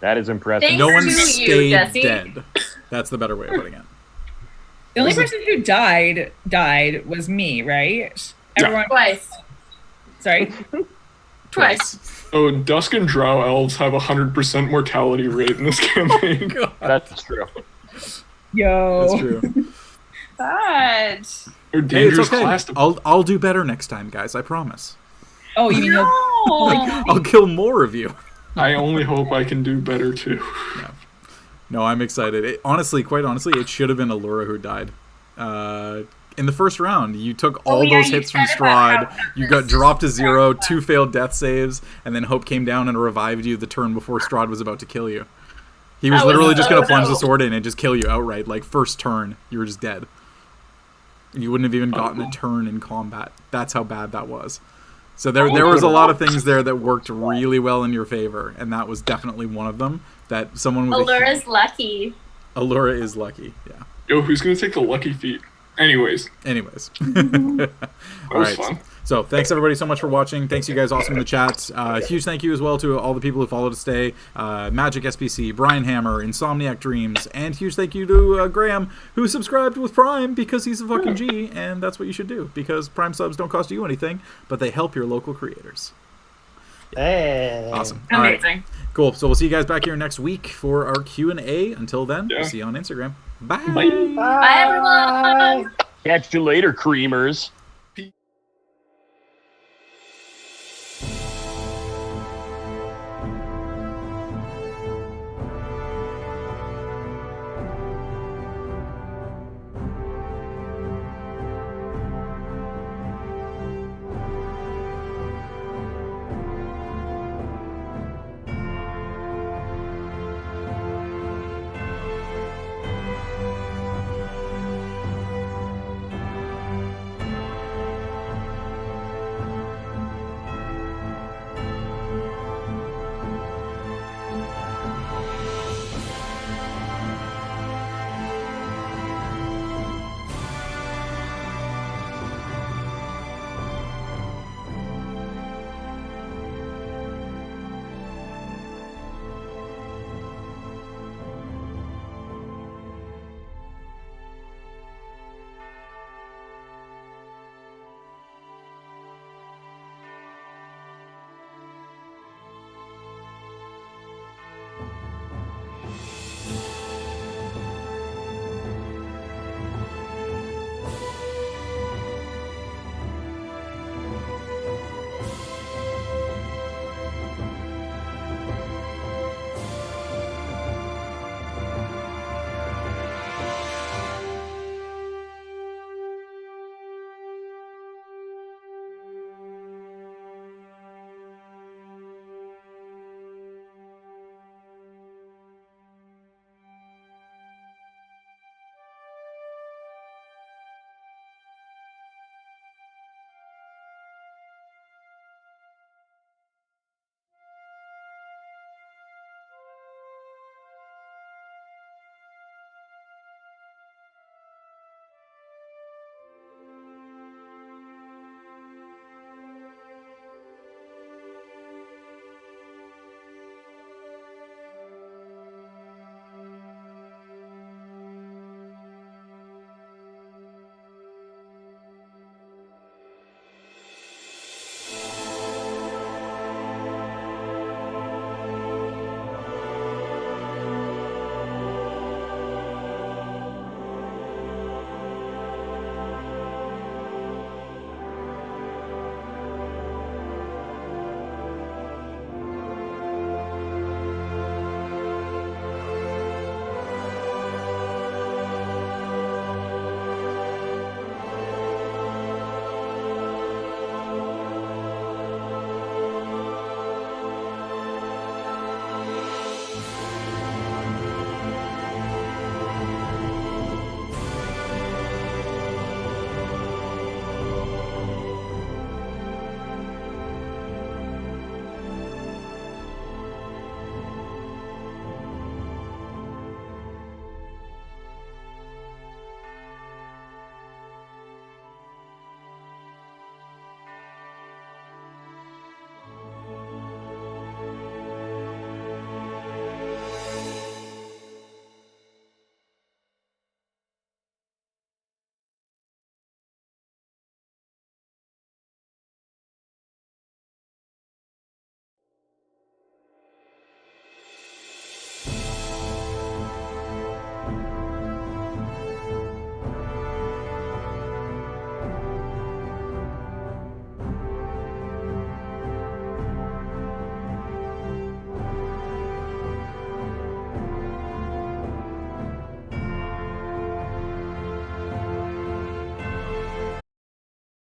Speaker 3: That is impressive.
Speaker 6: Thanks
Speaker 1: No one
Speaker 6: to you,
Speaker 1: stayed
Speaker 6: Jesse.
Speaker 1: dead. That's the better way of putting it.
Speaker 5: The only person who died was me, right? Everyone.
Speaker 6: Twice.
Speaker 5: Sorry.
Speaker 6: Twice.
Speaker 2: Oh, Dusk and Drow elves have 100% mortality rate in this campaign.
Speaker 3: That's true.
Speaker 5: Yo.
Speaker 1: That's true.
Speaker 7: Bad.
Speaker 2: They're
Speaker 1: Hey, it's
Speaker 2: dangerous
Speaker 1: okay.
Speaker 2: class to...
Speaker 1: I'll do better next time, guys. I promise.
Speaker 5: Oh, you mean
Speaker 7: No.
Speaker 1: I'll kill more of you.
Speaker 2: I only hope I can do better, too.
Speaker 1: No, I'm excited. Honestly, quite honestly, it should have been Allura who died. In the first round, you took all
Speaker 6: yeah,
Speaker 1: those
Speaker 6: you
Speaker 1: hits from
Speaker 6: said about
Speaker 1: Strahd.
Speaker 6: how
Speaker 1: You got dropped to 0, 2 failed death saves, and then Hope came down and revived you the turn before Strahd was about to kill you. He was
Speaker 6: That was
Speaker 1: literally just going to
Speaker 6: so
Speaker 1: plunge the
Speaker 6: dope.
Speaker 1: sword in and just kill you outright. Like, first turn, you were just dead. And you wouldn't have even gotten a turn in combat. That's how bad that was. So there was a lot of things there that worked really well in your favor, and that was definitely one of them. That someone with
Speaker 6: Allura's lucky.
Speaker 1: Allura is lucky, yeah.
Speaker 2: Yo, who's gonna take the lucky feat? Anyways,
Speaker 1: That
Speaker 2: that was fun.
Speaker 1: So thanks everybody so much for watching. Thanks you guys awesome in the chat. Huge thank you as well to all the people who followed us today. Magic SPC, Brian Hammer, Insomniac Dreams, and huge thank you to Graham, who subscribed with Prime because he's a fucking G, and that's what you should do, because Prime subs don't cost you anything, but they help your local creators.
Speaker 4: Hey.
Speaker 1: Awesome. All right.
Speaker 6: Amazing.
Speaker 1: Cool. So we'll see you guys back here next week for our Q&A. Until then,
Speaker 2: Yeah.
Speaker 1: we'll see you on Instagram. Bye.
Speaker 2: Bye.
Speaker 6: Bye, everyone.
Speaker 3: Catch you later, creamers.